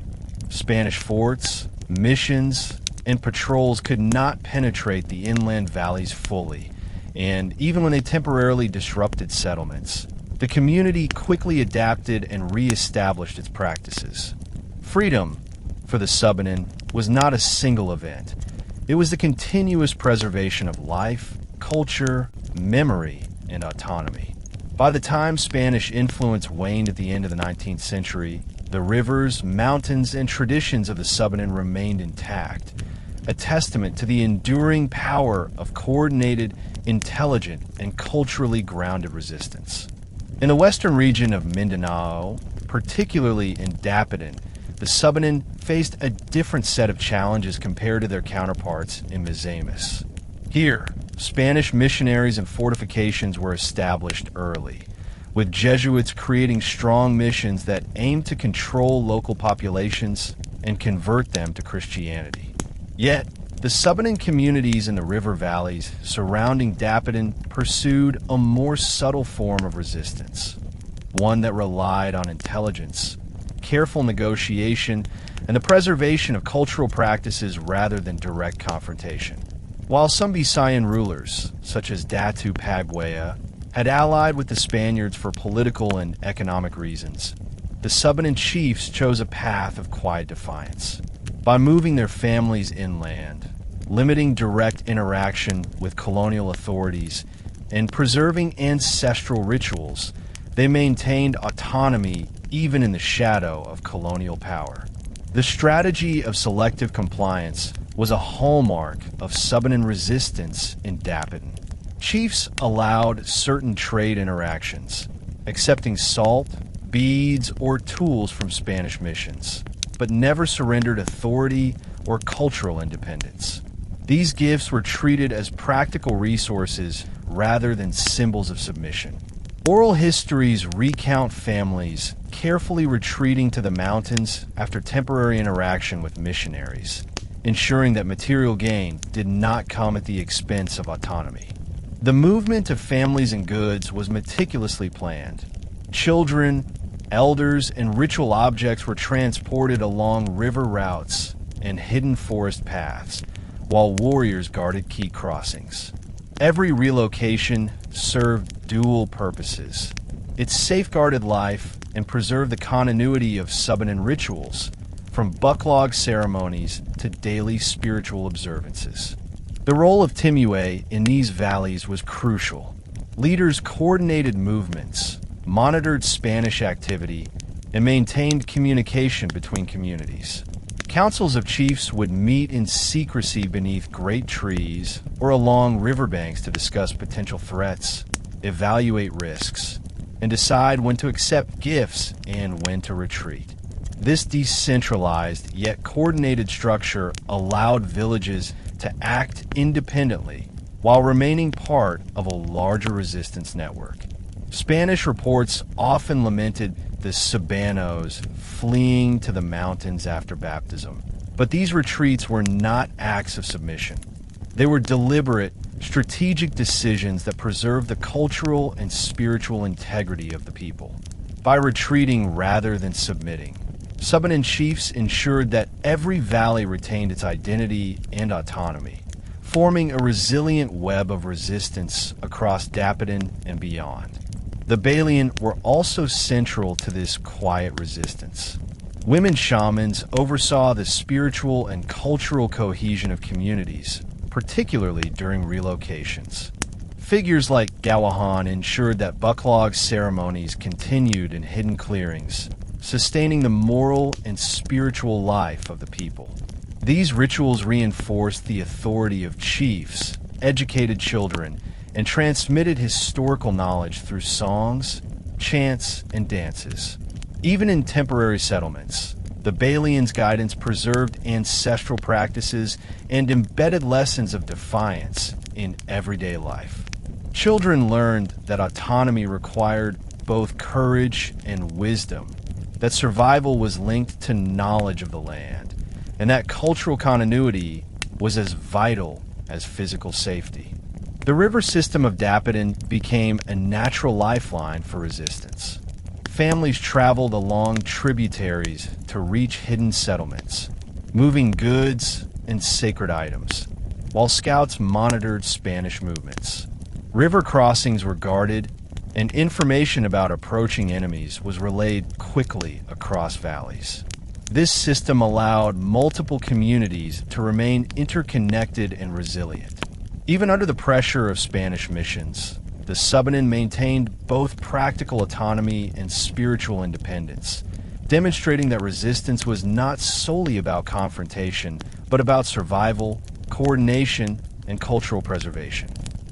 Spanish forts, missions, and patrols could not penetrate the inland valleys fully, and even when they temporarily disrupted settlements, the community quickly adapted and re-established its practices. Freedom, for the Subanen, was not a single event. It was the continuous preservation of life, culture, memory, and autonomy. By the time Spanish influence waned at the end of the 19th century, the rivers, mountains, and traditions of the Subanen remained intact, a testament to the enduring power of coordinated, intelligent, and culturally grounded resistance. In the western region of Mindanao, particularly in Dapitan, the Subanen faced a different set of challenges compared to their counterparts in Misamis. Here, Spanish missionaries and fortifications were established early, with Jesuits creating strong missions that aimed to control local populations and convert them to Christianity. Yet, the Subanen communities in the river valleys surrounding Dapitan pursued a more subtle form of resistance, one that relied on intelligence, careful negotiation, and the preservation of cultural practices rather than direct confrontation. While some Visayan rulers, such as Datu Pagwaya, had allied with the Spaniards for political and economic reasons, the Subanen chiefs chose a path of quiet defiance. By moving their families inland, limiting direct interaction with colonial authorities, and preserving ancestral rituals, they maintained autonomy even in the shadow of colonial power. The strategy of selective compliance was a hallmark of Subanen resistance in Dapitan. Chiefs allowed certain trade interactions, accepting salt, beads, or tools from Spanish missions, but never surrendered authority or cultural independence. These gifts were treated as practical resources rather than symbols of submission. Oral histories recount families carefully retreating to the mountains after temporary interaction with missionaries, ensuring that material gain did not come at the expense of autonomy. The movement of families and goods was meticulously planned. Children, elders, and ritual objects were transported along river routes and hidden forest paths, while warriors guarded key crossings. Every relocation served dual purposes. It safeguarded life and preserved the continuity of Subanen rituals, from bucklog ceremonies to daily spiritual observances. The role of Timuay in these valleys was crucial. Leaders coordinated movements, monitored Spanish activity, and maintained communication between communities. Councils of chiefs would meet in secrecy beneath great trees or along riverbanks to discuss potential threats, evaluate risks, and decide when to accept gifts and when to retreat. This decentralized yet coordinated structure allowed villages to act independently while remaining part of a larger resistance network. Spanish reports often lamented the Subanos fleeing to the mountains after baptism, but these retreats were not acts of submission. They were deliberate, strategic decisions that preserved the cultural and spiritual integrity of the people. By retreating rather than submitting, Subanen chiefs ensured that every valley retained its identity and autonomy, forming a resilient web of resistance across Dapitan and beyond. The Balian were also central to this quiet resistance. Women shamans oversaw the spiritual and cultural cohesion of communities, particularly during relocations. Figures like Gawahan ensured that bucklog ceremonies continued in hidden clearings, sustaining the moral and spiritual life of the people. These rituals reinforced the authority of chiefs, educated children, and transmitted historical knowledge through songs, chants, and dances. Even in temporary settlements, the Balians' guidance preserved ancestral practices and embedded lessons of defiance in everyday life. Children learned that autonomy required both courage and wisdom, that survival was linked to knowledge of the land, and that cultural continuity was as vital as physical safety. The river system of Dapitan became a natural lifeline for resistance. Families traveled along tributaries to reach hidden settlements, moving goods and sacred items, while scouts monitored Spanish movements. River crossings were guarded, and information about approaching enemies was relayed quickly across valleys. This system allowed multiple communities to remain interconnected and resilient. Even under the pressure of Spanish missions, the Subanen maintained both practical autonomy and spiritual independence, demonstrating that resistance was not solely about confrontation, but about survival, coordination, and cultural preservation.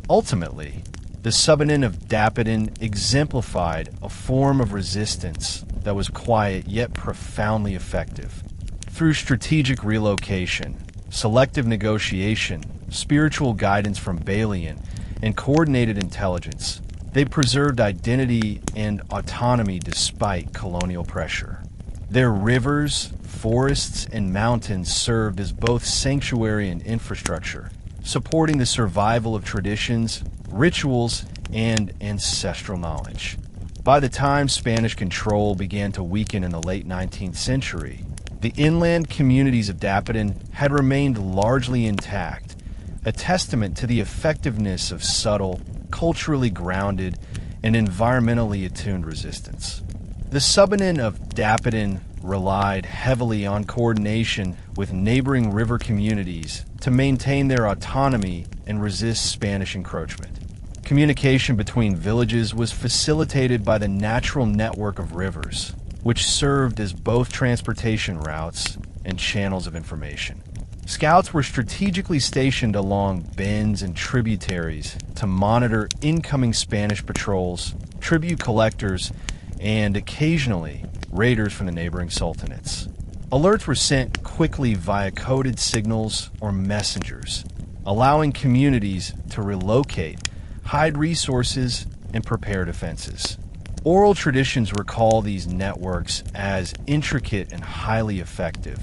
Ultimately, the Subanen of Dapitan exemplified a form of resistance that was quiet yet profoundly effective. Through strategic relocation, selective negotiation, spiritual guidance from Balian, and coordinated intelligence, they preserved identity and autonomy despite colonial pressure. Their rivers, forests, and mountains served as both sanctuary and infrastructure, supporting the survival of traditions, rituals, and ancestral knowledge. By the time Spanish control began to weaken in the late 19th century, the inland communities of Dapitan had remained largely intact, a testament to the effectiveness of subtle, culturally grounded, and environmentally attuned resistance. The Subanen of Dapitan relied heavily on coordination with neighboring river communities to maintain their autonomy and resist Spanish encroachment. Communication between villages was facilitated by the natural network of rivers, which served as both transportation routes and channels of information. Scouts were strategically stationed along bends and tributaries to monitor incoming Spanish patrols, tribute collectors, and occasionally raiders from the neighboring sultanates. Alerts were sent quickly via coded signals or messengers, allowing communities to relocate, hide resources, and prepare defenses. Oral traditions recall these networks as intricate and highly effective,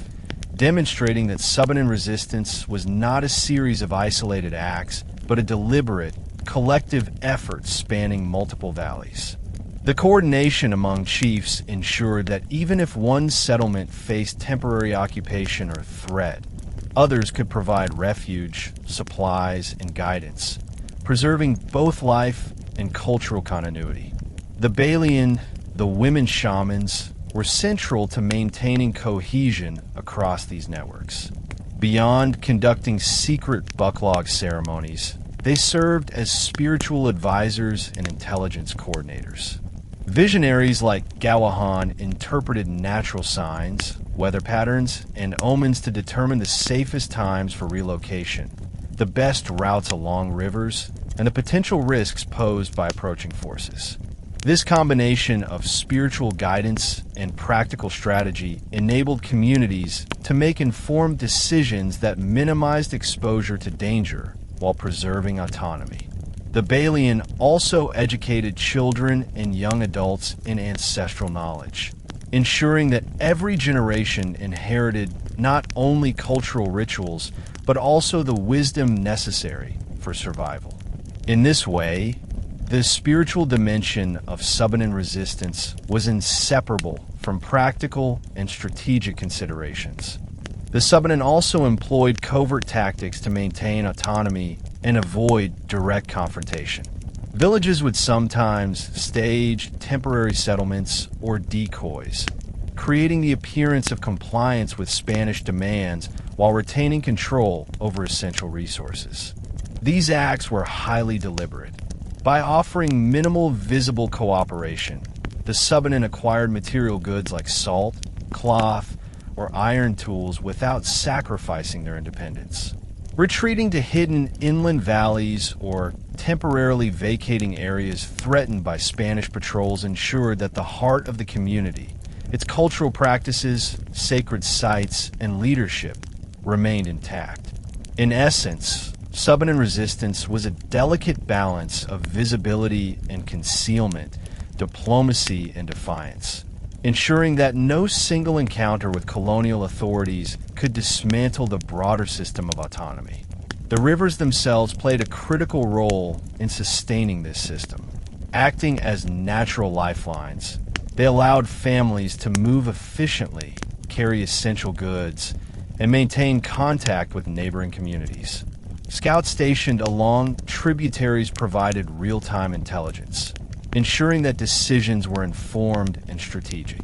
demonstrating that Subanen resistance was not a series of isolated acts, but a deliberate, collective effort spanning multiple valleys. The coordination among chiefs ensured that even if one settlement faced temporary occupation or threat, others could provide refuge, supplies, and guidance, preserving both life and cultural continuity. The Balian, the women shamans, were central to maintaining cohesion across these networks. Beyond conducting secret bucklog ceremonies, they served as spiritual advisors and intelligence coordinators. Visionaries like Gawahan interpreted natural signs, weather patterns, and omens to determine the safest times for relocation, the best routes along rivers, and the potential risks posed by approaching forces. This combination of spiritual guidance and practical strategy enabled communities to make informed decisions that minimized exposure to danger while preserving autonomy. The Balian also educated children and young adults in ancestral knowledge, ensuring that every generation inherited not only cultural rituals, but also the wisdom necessary for survival. In this way, the spiritual dimension of Subanen resistance was inseparable from practical and strategic considerations. The Subanen also employed covert tactics to maintain autonomy and avoid direct confrontation. Villages would sometimes stage temporary settlements or decoys, creating the appearance of compliance with Spanish demands while retaining control over essential resources. These acts were highly deliberate. By offering minimal visible cooperation, the Subanen acquired material goods like salt, cloth, or iron tools without sacrificing their independence. Retreating to hidden inland valleys or temporarily vacating areas threatened by Spanish patrols ensured that the heart of the community, its cultural practices, sacred sites, and leadership remained intact. In essence, Subanen resistance was a delicate balance of visibility and concealment, diplomacy and defiance, ensuring that no single encounter with colonial authorities could dismantle the broader system of autonomy. The rivers themselves played a critical role in sustaining this system. Acting as natural lifelines, they allowed families to move efficiently, carry essential goods, and maintain contact with neighboring communities. Scouts stationed along tributaries provided real-time intelligence, ensuring that decisions were informed and strategic.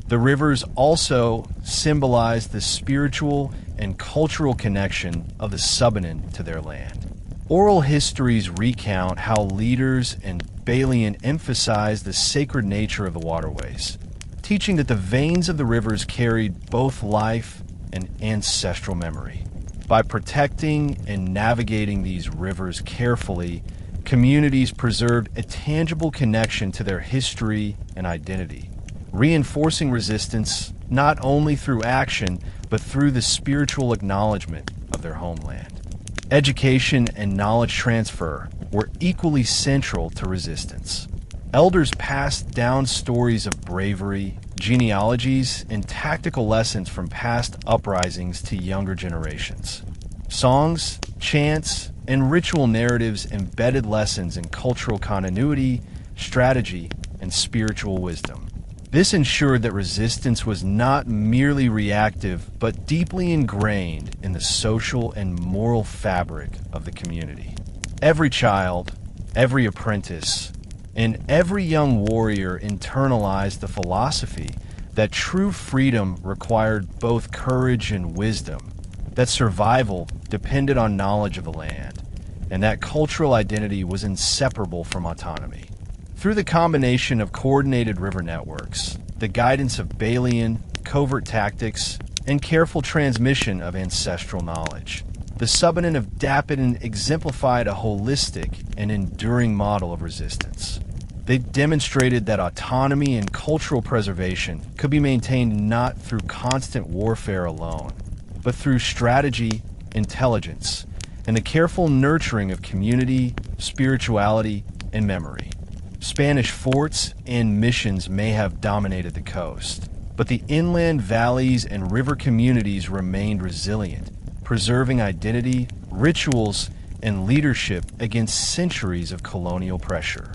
The rivers also symbolized the spiritual and cultural connection of the Subanen to their land. Oral histories recount how leaders and Balian emphasized the sacred nature of the waterways, teaching that the veins of the rivers carried both life and ancestral memory. By protecting and navigating these rivers carefully, communities preserved a tangible connection to their history and identity, reinforcing resistance not only through action, but through the spiritual acknowledgement of their homeland. Education and knowledge transfer were equally central to resistance. Elders passed down stories of bravery, genealogies, and tactical lessons from past uprisings to younger generations. Songs, chants, and ritual narratives embedded lessons in cultural continuity, strategy, and spiritual wisdom. This ensured that resistance was not merely reactive, but deeply ingrained in the social and moral fabric of the community. Every child, every apprentice, and every young warrior internalized the philosophy that true freedom required both courage and wisdom, that survival depended on knowledge of the land, and that cultural identity was inseparable from autonomy. Through the combination of coordinated river networks, the guidance of Balian, covert tactics, and careful transmission of ancestral knowledge, the Subanen of Dapitan exemplified a holistic and enduring model of resistance. They demonstrated that autonomy and cultural preservation could be maintained not through constant warfare alone, but through strategy, intelligence, and the careful nurturing of community, spirituality, and memory. Spanish forts and missions may have dominated the coast, but the inland valleys and river communities remained resilient, preserving identity, rituals, and leadership against centuries of colonial pressure.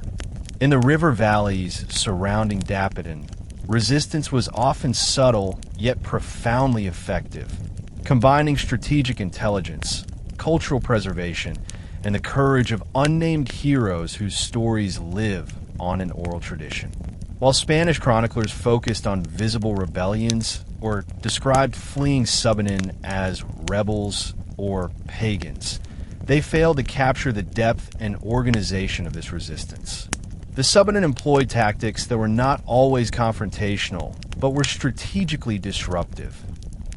In the river valleys surrounding Dapitan, resistance was often subtle yet profoundly effective, combining strategic intelligence, cultural preservation, and the courage of unnamed heroes whose stories live on an oral tradition. While Spanish chroniclers focused on visible rebellions or described fleeing Subanen as rebels or pagans, they failed to capture the depth and organization of this resistance. The Subanen employed tactics that were not always confrontational, but were strategically disruptive.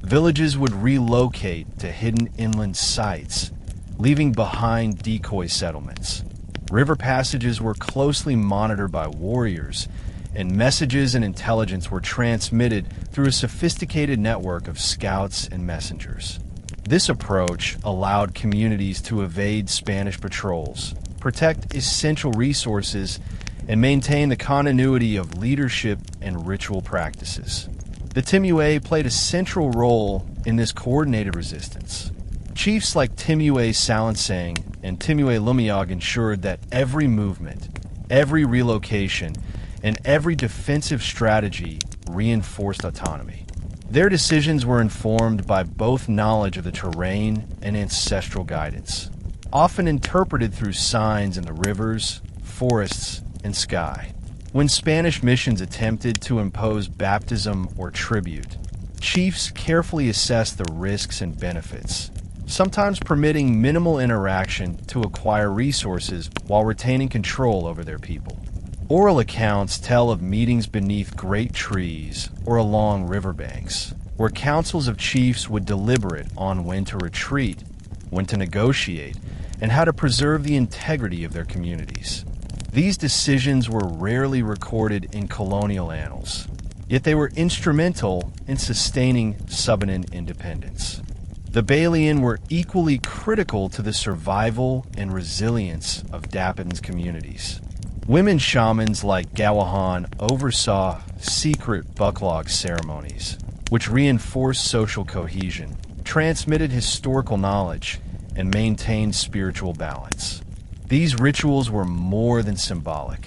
Villages would relocate to hidden inland sites, leaving behind decoy settlements. River passages were closely monitored by warriors, and messages and intelligence were transmitted through a sophisticated network of scouts and messengers. This approach allowed communities to evade Spanish patrols, protect essential resources, and maintain the continuity of leadership and ritual practices. The Timuay played a central role in this coordinated resistance. Chiefs like Timuay Salangsang and Timuay Lumayog ensured that every movement, every relocation, and every defensive strategy reinforced autonomy. Their decisions were informed by both knowledge of the terrain and ancestral guidance, often interpreted through signs in the rivers, forests, and sky. When Spanish missions attempted to impose baptism or tribute, chiefs carefully assessed the risks and benefits, sometimes permitting minimal interaction to acquire resources while retaining control over their people. Oral accounts tell of meetings beneath great trees or along riverbanks, where councils of chiefs would deliberate on when to retreat, when to negotiate, and how to preserve the integrity of their communities. These decisions were rarely recorded in colonial annals, yet they were instrumental in sustaining Subanen independence. The Balian were equally critical to the survival and resilience of Dapitan's communities. Women shamans like Gawahan oversaw secret bucklog ceremonies, which reinforced social cohesion, transmitted historical knowledge, and maintained spiritual balance. These rituals were more than symbolic.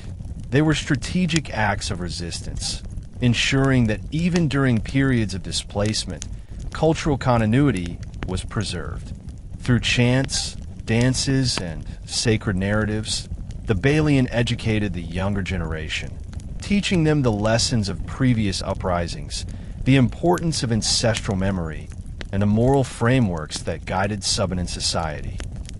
They were strategic acts of resistance, ensuring that even during periods of displacement, cultural continuity was preserved. Through chants, dances, and sacred narratives, the Balian educated the younger generation, teaching them the lessons of previous uprisings, the importance of ancestral memory, and the moral frameworks that guided Subanen society.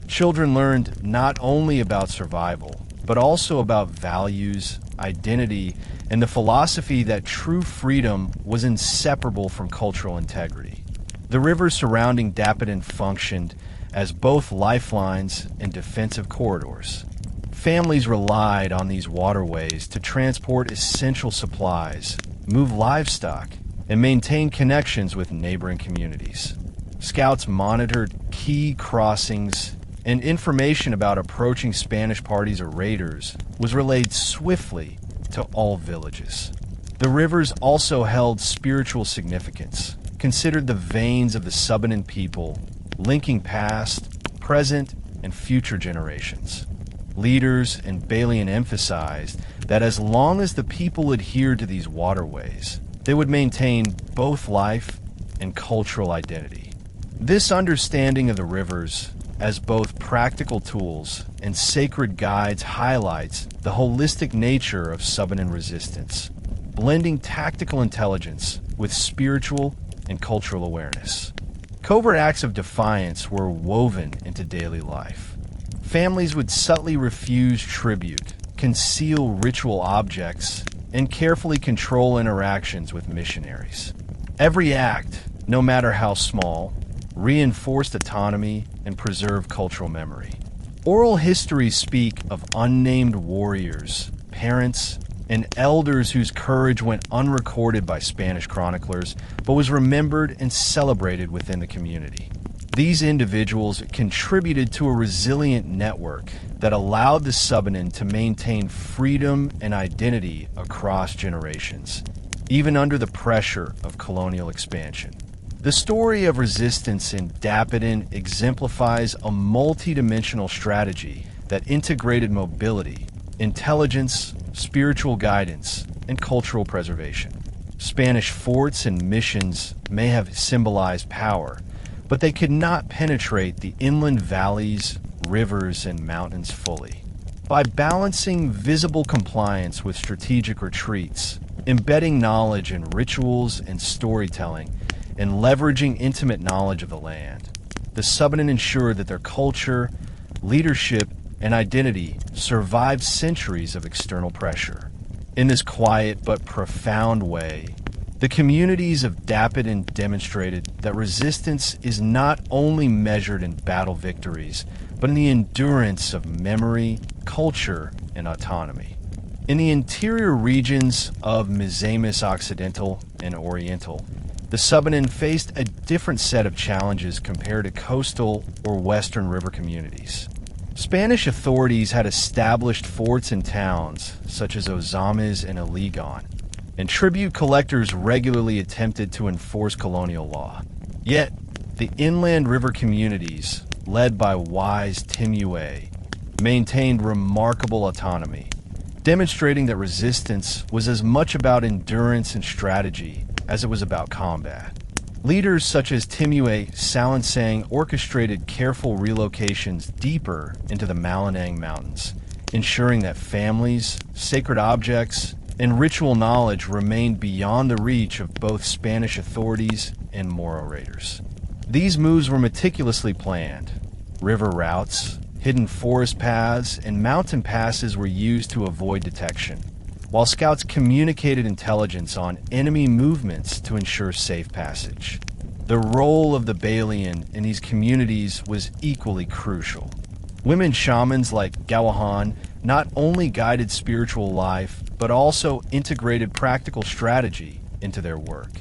Children learned not only about survival, but also about values, identity, and the philosophy that true freedom was inseparable from cultural integrity. The rivers surrounding Dapitan functioned as both lifelines and defensive corridors. Families relied on these waterways to transport essential supplies, move livestock, and maintain connections with neighboring communities. Scouts monitored key crossings, and information about approaching Spanish parties or raiders was relayed swiftly to all villages. The rivers also held spiritual significance, considered the veins of the Subanen people, linking past, present, and future generations. Leaders and Balian emphasized that as long as the people adhered to these waterways, they would maintain both life and cultural identity. This understanding of the rivers as both practical tools and sacred guides highlights the holistic nature of Subanen resistance, blending tactical intelligence with spiritual and cultural awareness. Covert acts of defiance were woven into daily life. Families would subtly refuse tribute, conceal ritual objects, and carefully control interactions with missionaries. Every act, no matter how small, reinforced autonomy and preserved cultural memory. Oral histories speak of unnamed warriors, parents, and elders whose courage went unrecorded by Spanish chroniclers, but was remembered and celebrated within the community. These individuals contributed to a resilient network that allowed the Subanen to maintain freedom and identity across generations, even under the pressure of colonial expansion. The story of resistance in Dapitan exemplifies a multi-dimensional strategy that integrated mobility, intelligence, spiritual guidance, and cultural preservation. Spanish forts and missions may have symbolized power, but they could not penetrate the inland valleys, rivers, and mountains fully. By balancing visible compliance with strategic retreats, embedding knowledge in rituals and storytelling, and leveraging intimate knowledge of the land, the Subanen ensured that their culture, leadership, and identity survived centuries of external pressure. In this quiet but profound way, the communities of Dapitan demonstrated that resistance is not only measured in battle victories, but in the endurance of memory, culture, and autonomy. In the interior regions of Misamis Occidental and Oriental, the Subanen faced a different set of challenges compared to coastal or western river communities. Spanish authorities had established forts and towns, such as Ozames and Iligan, and tribute collectors regularly attempted to enforce colonial law. Yet, the inland river communities, led by wise Timuay, maintained remarkable autonomy, demonstrating that resistance was as much about endurance and strategy as it was about combat. Leaders such as Timuay Salangsang orchestrated careful relocations deeper into the Malinang Mountains, ensuring that families, sacred objects, and ritual knowledge remained beyond the reach of both Spanish authorities and Moro raiders. These moves were meticulously planned. River routes, hidden forest paths, and mountain passes were used to avoid detection, while scouts communicated intelligence on enemy movements to ensure safe passage. The role of the Balian in these communities was equally crucial. Women shamans like Gawahan not only guided spiritual life, but also integrated practical strategy into their work.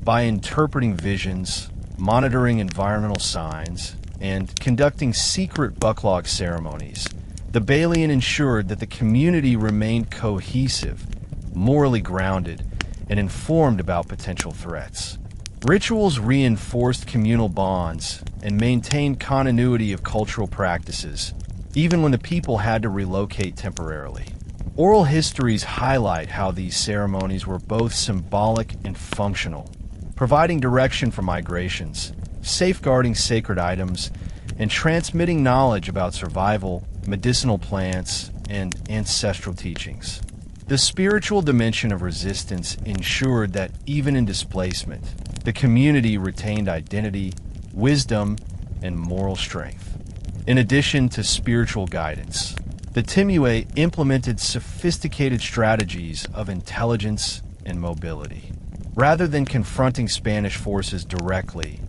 By interpreting visions, monitoring environmental signs, and conducting secret bucklog ceremonies, the Balian ensured that the community remained cohesive, morally grounded, and informed about potential threats. Rituals reinforced communal bonds and maintained continuity of cultural practices, even when the people had to relocate temporarily. Oral histories highlight how these ceremonies were both symbolic and functional, providing direction for migrations, safeguarding sacred items, and transmitting knowledge about survival, medicinal plants, and ancestral teachings. The spiritual dimension of resistance ensured that even in displacement, the community retained identity, wisdom, and moral strength. In addition to spiritual guidance, the Timuay implemented sophisticated strategies of intelligence and mobility. Rather than confronting Spanish forces directly,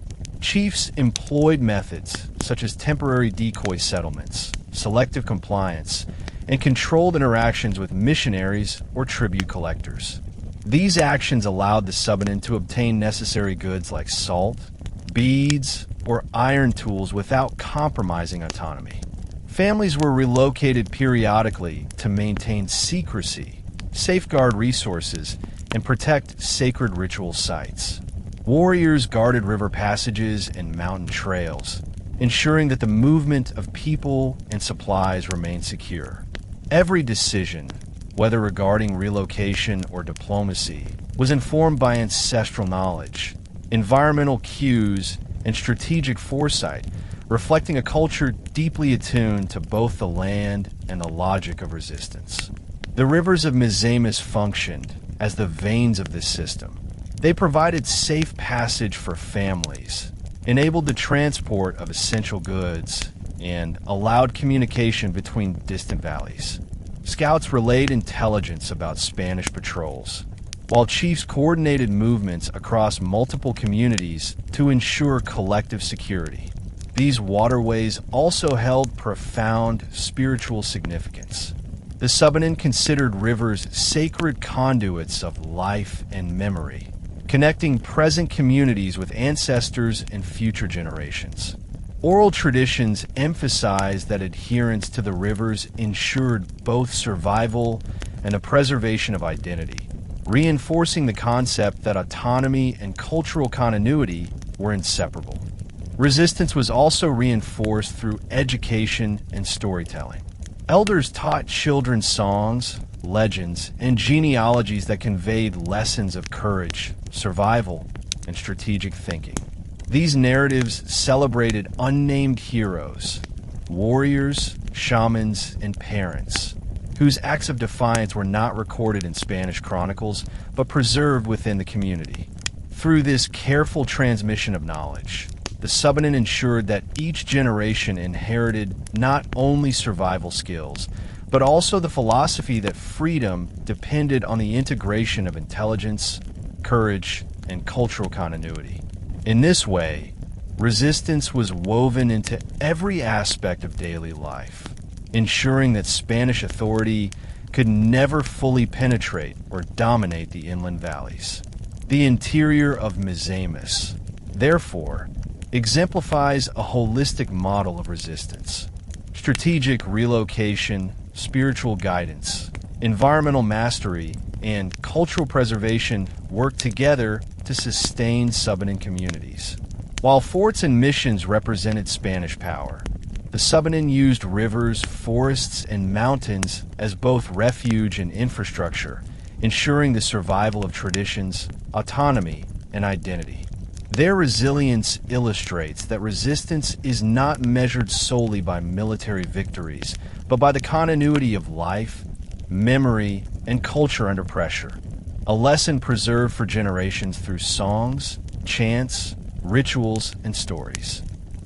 chiefs employed methods such as temporary decoy settlements, selective compliance, and controlled interactions with missionaries or tribute collectors. These actions allowed the Subanen to obtain necessary goods like salt, beads, or iron tools without compromising autonomy. Families were relocated periodically to maintain secrecy, safeguard resources, and protect sacred ritual sites. Warriors guarded river passages and mountain trails, ensuring that the movement of people and supplies remained secure. Every decision, whether regarding relocation or diplomacy, was informed by ancestral knowledge, environmental cues, and strategic foresight, reflecting a culture deeply attuned to both the land and the logic of resistance. The rivers of Misamis functioned as the veins of this system. They provided safe passage for families, enabled the transport of essential goods, and allowed communication between distant valleys. Scouts relayed intelligence about Spanish patrols, while chiefs coordinated movements across multiple communities to ensure collective security. These waterways also held profound spiritual significance. The Subanen considered rivers sacred conduits of life and memory, connecting present communities with ancestors and future generations. Oral traditions emphasized that adherence to the rivers ensured both survival and a preservation of identity, reinforcing the concept that autonomy and cultural continuity were inseparable. Resistance was also reinforced through education and storytelling. Elders taught children songs, legends, and genealogies that conveyed lessons of courage, survival, and strategic thinking. These narratives celebrated unnamed heroes, warriors, shamans, and parents, whose acts of defiance were not recorded in Spanish chronicles, but preserved within the community. Through this careful transmission of knowledge, the Subanen ensured that each generation inherited not only survival skills, but also the philosophy that freedom depended on the integration of intelligence, courage, and cultural continuity. In this way, resistance was woven into every aspect of daily life, ensuring that Spanish authority could never fully penetrate or dominate the inland valleys. The interior of Misamis, therefore, exemplifies a holistic model of resistance. Strategic relocation, spiritual guidance, environmental mastery, and cultural preservation work together to sustain Subanen communities. While forts and missions represented Spanish power, the Subanen used rivers, forests, and mountains as both refuge and infrastructure, ensuring the survival of traditions, autonomy, and identity. Their resilience illustrates that resistance is not measured solely by military victories, but by the continuity of life, memory, and culture under pressure. A lesson preserved for generations through songs, chants, rituals, and stories.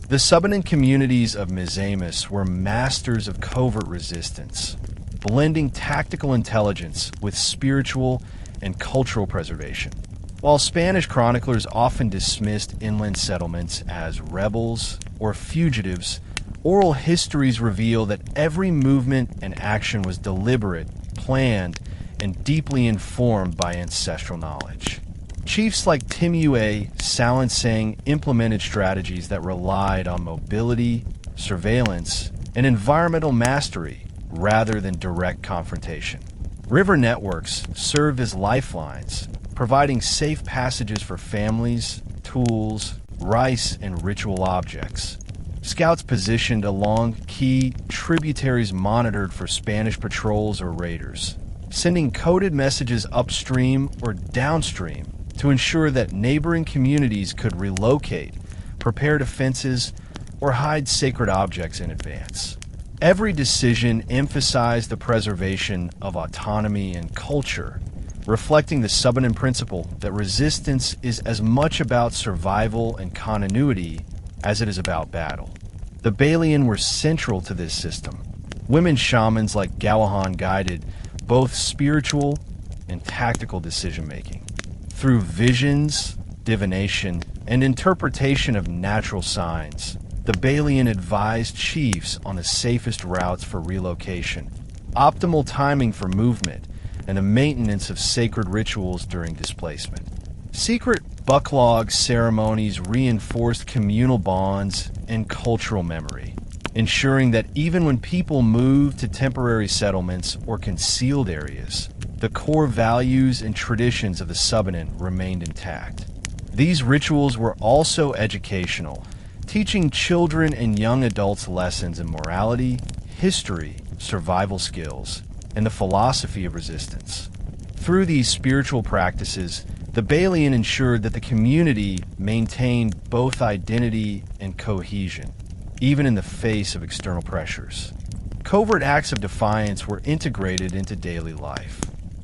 The Subanen communities of Misamis were masters of covert resistance, blending tactical intelligence with spiritual and cultural preservation. While Spanish chroniclers often dismissed inland settlements as rebels or fugitives, oral histories reveal that every movement and action was deliberate, planned, and deeply informed by ancestral knowledge. Chiefs like Timuay Salangsang implemented strategies that relied on mobility, surveillance, and environmental mastery rather than direct confrontation. River networks served as lifelines, providing safe passages for families, tools, rice, and ritual objects. Scouts positioned along key tributaries monitored for Spanish patrols or raiders, sending coded messages upstream or downstream to ensure that neighboring communities could relocate, prepare defenses, or hide sacred objects in advance. Every decision emphasized the preservation of autonomy and culture, reflecting the Subanen principle that resistance is as much about survival and continuity as it is about battle. The Balian were central to this system. Women shamans like Gawahan guided both spiritual and tactical decision-making. Through visions, divination, and interpretation of natural signs, the Balian advised chiefs on the safest routes for relocation, optimal timing for movement, and the maintenance of sacred rituals during displacement. Secret bucklog ceremonies reinforced communal bonds and cultural memory, ensuring that even when people moved to temporary settlements or concealed areas, the core values and traditions of the Subanen remained intact. These rituals were also educational, teaching children and young adults lessons in morality, history, survival skills, and the philosophy of resistance. Through these spiritual practices, the Balian ensured that the community maintained both identity and cohesion, even in the face of external pressures. Covert acts of defiance were integrated into daily life.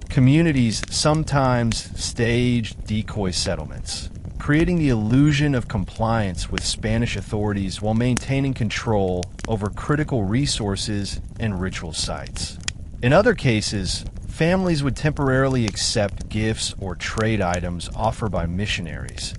Communities sometimes staged decoy settlements, creating the illusion of compliance with Spanish authorities while maintaining control over critical resources and ritual sites. In other cases, families would temporarily accept gifts or trade items offered by missionaries,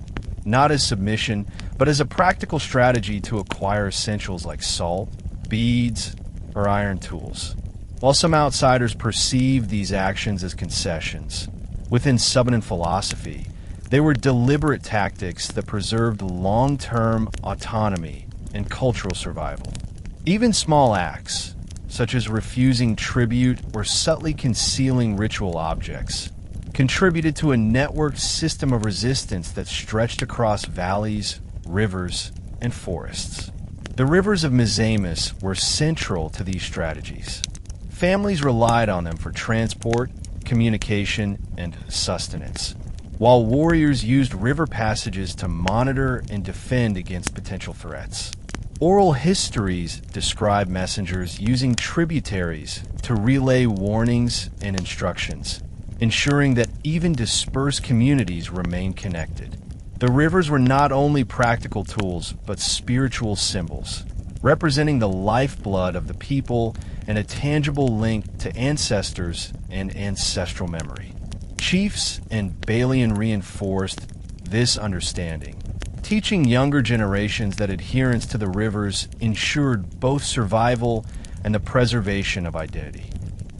not as submission, but as a practical strategy to acquire essentials like salt, beads, or iron tools. While some outsiders perceived these actions as concessions, within Subanen philosophy, they were deliberate tactics that preserved long-term autonomy and cultural survival. Even small acts, such as refusing tribute or subtly concealing ritual objects, contributed to a networked system of resistance that stretched across valleys, rivers, and forests. The rivers of Misamis were central to these strategies. Families relied on them for transport, communication, and sustenance, while warriors used river passages to monitor and defend against potential threats. Oral histories describe messengers using tributaries to relay warnings and instructions, ensuring that even dispersed communities remain connected. The rivers were not only practical tools, but spiritual symbols, representing the lifeblood of the people and a tangible link to ancestors and ancestral memory. Chiefs and Balian reinforced this understanding, teaching younger generations that adherence to the rivers ensured both survival and the preservation of identity.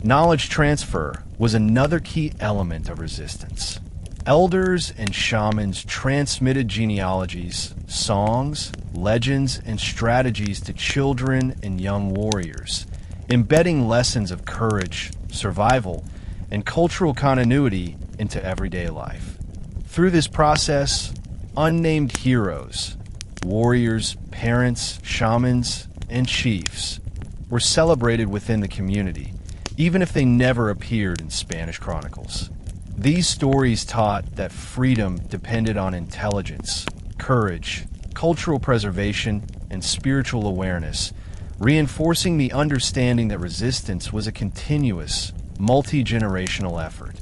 Knowledge transfer was another key element of resistance. Elders and shamans transmitted genealogies, songs, legends, and strategies to children and young warriors, embedding lessons of courage, survival, and cultural continuity into everyday life. Through this process, unnamed heroes, warriors, parents, shamans, and chiefs were celebrated within the community, even if they never appeared in Spanish chronicles. These stories taught that freedom depended on intelligence, courage, cultural preservation, and spiritual awareness, reinforcing the understanding that resistance was a continuous, multi-generational effort.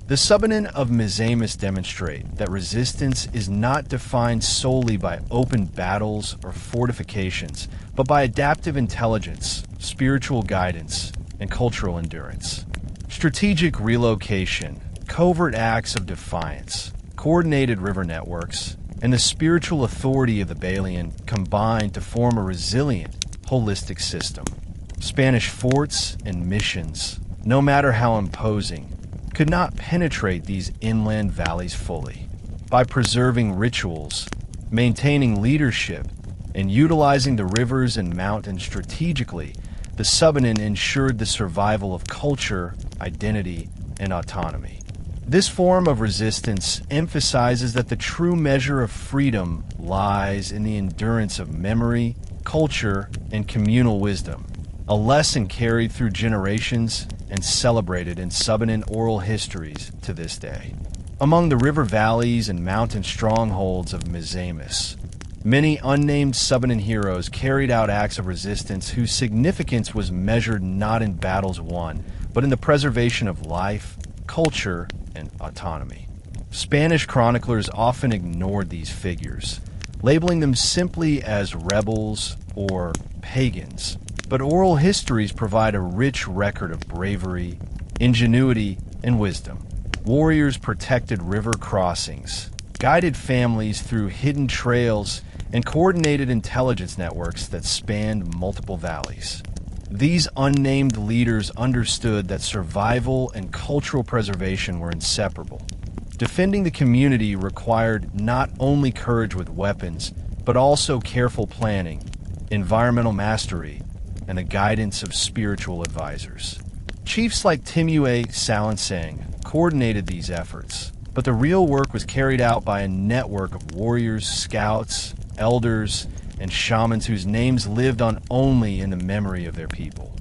The Subanen of Misamis demonstrate that resistance is not defined solely by open battles or fortifications, but by adaptive intelligence, spiritual guidance, and cultural endurance. Strategic relocation, covert acts of defiance, coordinated river networks, and the spiritual authority of the Balian combined to form a resilient, holistic system. Spanish forts and missions, no matter how imposing, could not penetrate these inland valleys fully. By preserving rituals, maintaining leadership, and utilizing the rivers and mountains strategically, the Subanen ensured the survival of culture, identity, and autonomy. This form of resistance emphasizes that the true measure of freedom lies in the endurance of memory, culture, and communal wisdom, a lesson carried through generations and celebrated in Subanen oral histories to this day. Among the river valleys and mountain strongholds of Misamis, many unnamed Subanen heroes carried out acts of resistance whose significance was measured not in battles won, but in the preservation of life, culture, and autonomy. Spanish chroniclers often ignored these figures, labeling them simply as rebels or pagans. But oral histories provide a rich record of bravery, ingenuity, and wisdom. Warriors protected river crossings, guided families through hidden trails, and coordinated intelligence networks that spanned multiple valleys. These unnamed leaders understood that survival and cultural preservation were inseparable. Defending the community required not only courage with weapons, but also careful planning, environmental mastery, and the guidance of spiritual advisors. Chiefs like Timuay Salangsang coordinated these efforts, but the real work was carried out by a network of warriors, scouts, elders, and shamans whose names lived on only in the memory of their people.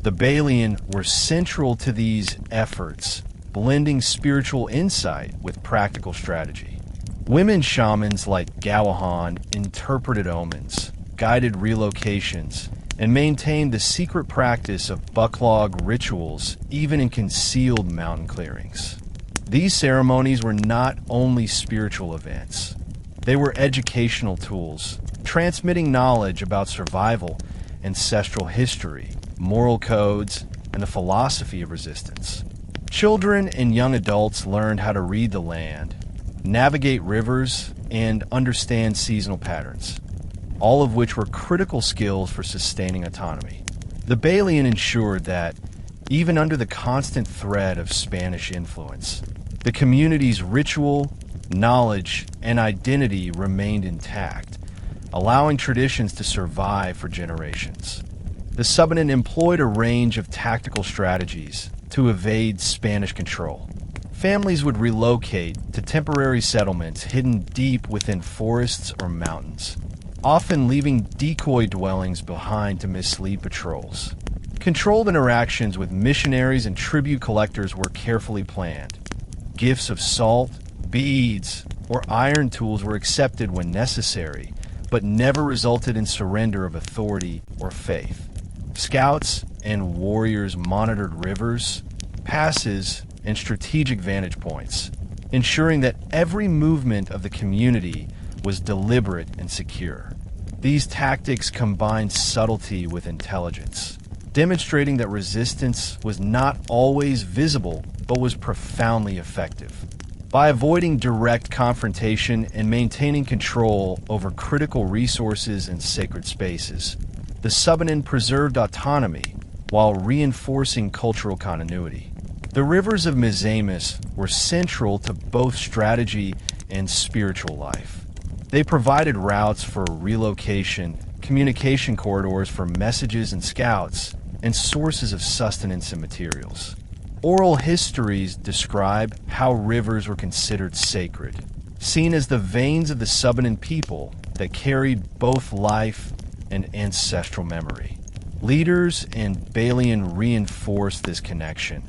The Balian were central to these efforts, blending spiritual insight with practical strategy. Women shamans like Gawahan interpreted omens, guided relocations, and maintained the secret practice of bucklog rituals even in concealed mountain clearings. These ceremonies were not only spiritual events, they were educational tools, transmitting knowledge about survival, ancestral history, moral codes, and the philosophy of resistance. Children and young adults learned how to read the land, navigate rivers, and understand seasonal patterns, all of which were critical skills for sustaining autonomy. The Balian ensured that, even under the constant threat of Spanish influence, the community's ritual, knowledge, and identity remained intact, allowing traditions to survive for generations. The Subanen employed a range of tactical strategies to evade Spanish control. Families would relocate to temporary settlements hidden deep within forests or mountains, often leaving decoy dwellings behind to mislead patrols. Controlled interactions with missionaries and tribute collectors were carefully planned. Gifts of salt, beads, or iron tools were accepted when necessary, but never resulted in surrender of authority or faith. Scouts and warriors monitored rivers, passes, and strategic vantage points, ensuring that every movement of the community was deliberate and secure. These tactics combined subtlety with intelligence, demonstrating that resistance was not always visible but was profoundly effective. By avoiding direct confrontation and maintaining control over critical resources and sacred spaces, the Subanen preserved autonomy while reinforcing cultural continuity. The rivers of Misamis were central to both strategy and spiritual life. They provided routes for relocation, communication corridors for messages and scouts, and sources of sustenance and materials. Oral histories describe how rivers were considered sacred, seen as the veins of the Subanen people that carried both life and ancestral memory. Leaders and Balian reinforced this connection,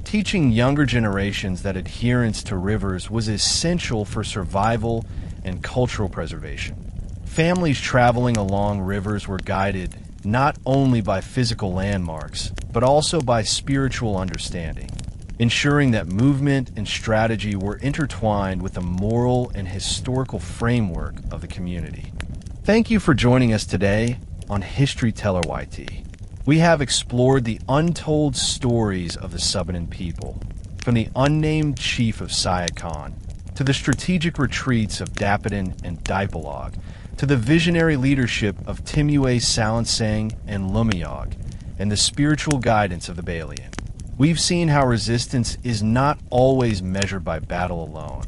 teaching younger generations that adherence to rivers was essential for survival and cultural preservation. Families traveling along rivers were guided not only by physical landmarks, but also by spiritual understanding, ensuring that movement and strategy were intertwined with the moral and historical framework of the community. Thank you for joining us today on History Teller YT. We have explored the untold stories of the Subanen people, from the unnamed chief of Siocon, to the strategic retreats of Dapitan and Dipolog, to the visionary leadership of Timuay Salangsang and Lumayog, and the spiritual guidance of the Balian. We've seen how resistance is not always measured by battle alone,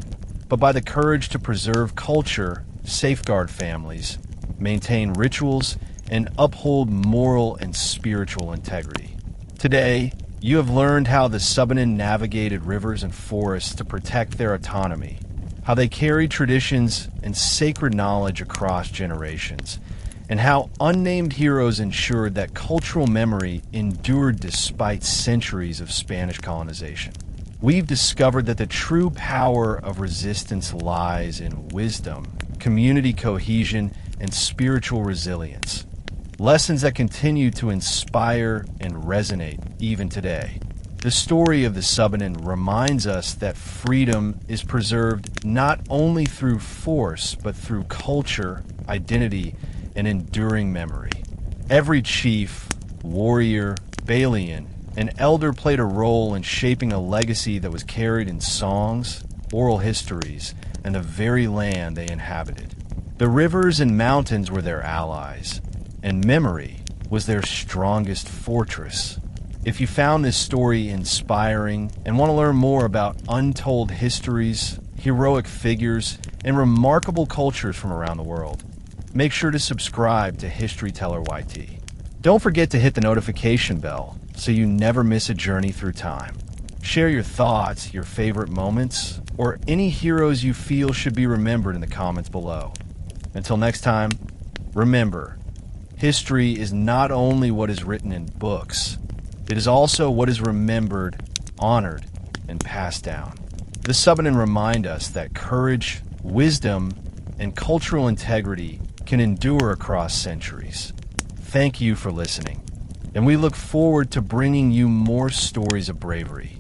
but by the courage to preserve culture, safeguard families, maintain rituals, and uphold moral and spiritual integrity. Today, you have learned how the Subanen navigated rivers and forests to protect their autonomy, how they carried traditions and sacred knowledge across generations, and how unnamed heroes ensured that cultural memory endured despite centuries of Spanish colonization. We've discovered that the true power of resistance lies in wisdom, community cohesion, and spiritual resilience. Lessons that continue to inspire and resonate even today. The story of the Subanen reminds us that freedom is preserved not only through force, but through culture, identity, and enduring memory. Every chief, warrior, Balian, and elder played a role in shaping a legacy that was carried in songs, oral histories, and the very land they inhabited. The rivers and mountains were their allies, and memory was their strongest fortress. If you found this story inspiring and want to learn more about untold histories, heroic figures, and remarkable cultures from around the world, make sure to subscribe to History Teller YT. Don't forget to hit the notification bell so you never miss a journey through time. Share your thoughts, your favorite moments, or any heroes you feel should be remembered in the comments below. Until next time, remember, history is not only what is written in books, It is also what is remembered, honored, and passed down. The Subanen remind us that courage, wisdom, and cultural integrity can endure across centuries. Thank you for listening, and we look forward to bringing you more stories of bravery,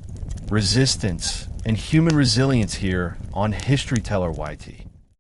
resistance, and human resilience here on History Teller YT.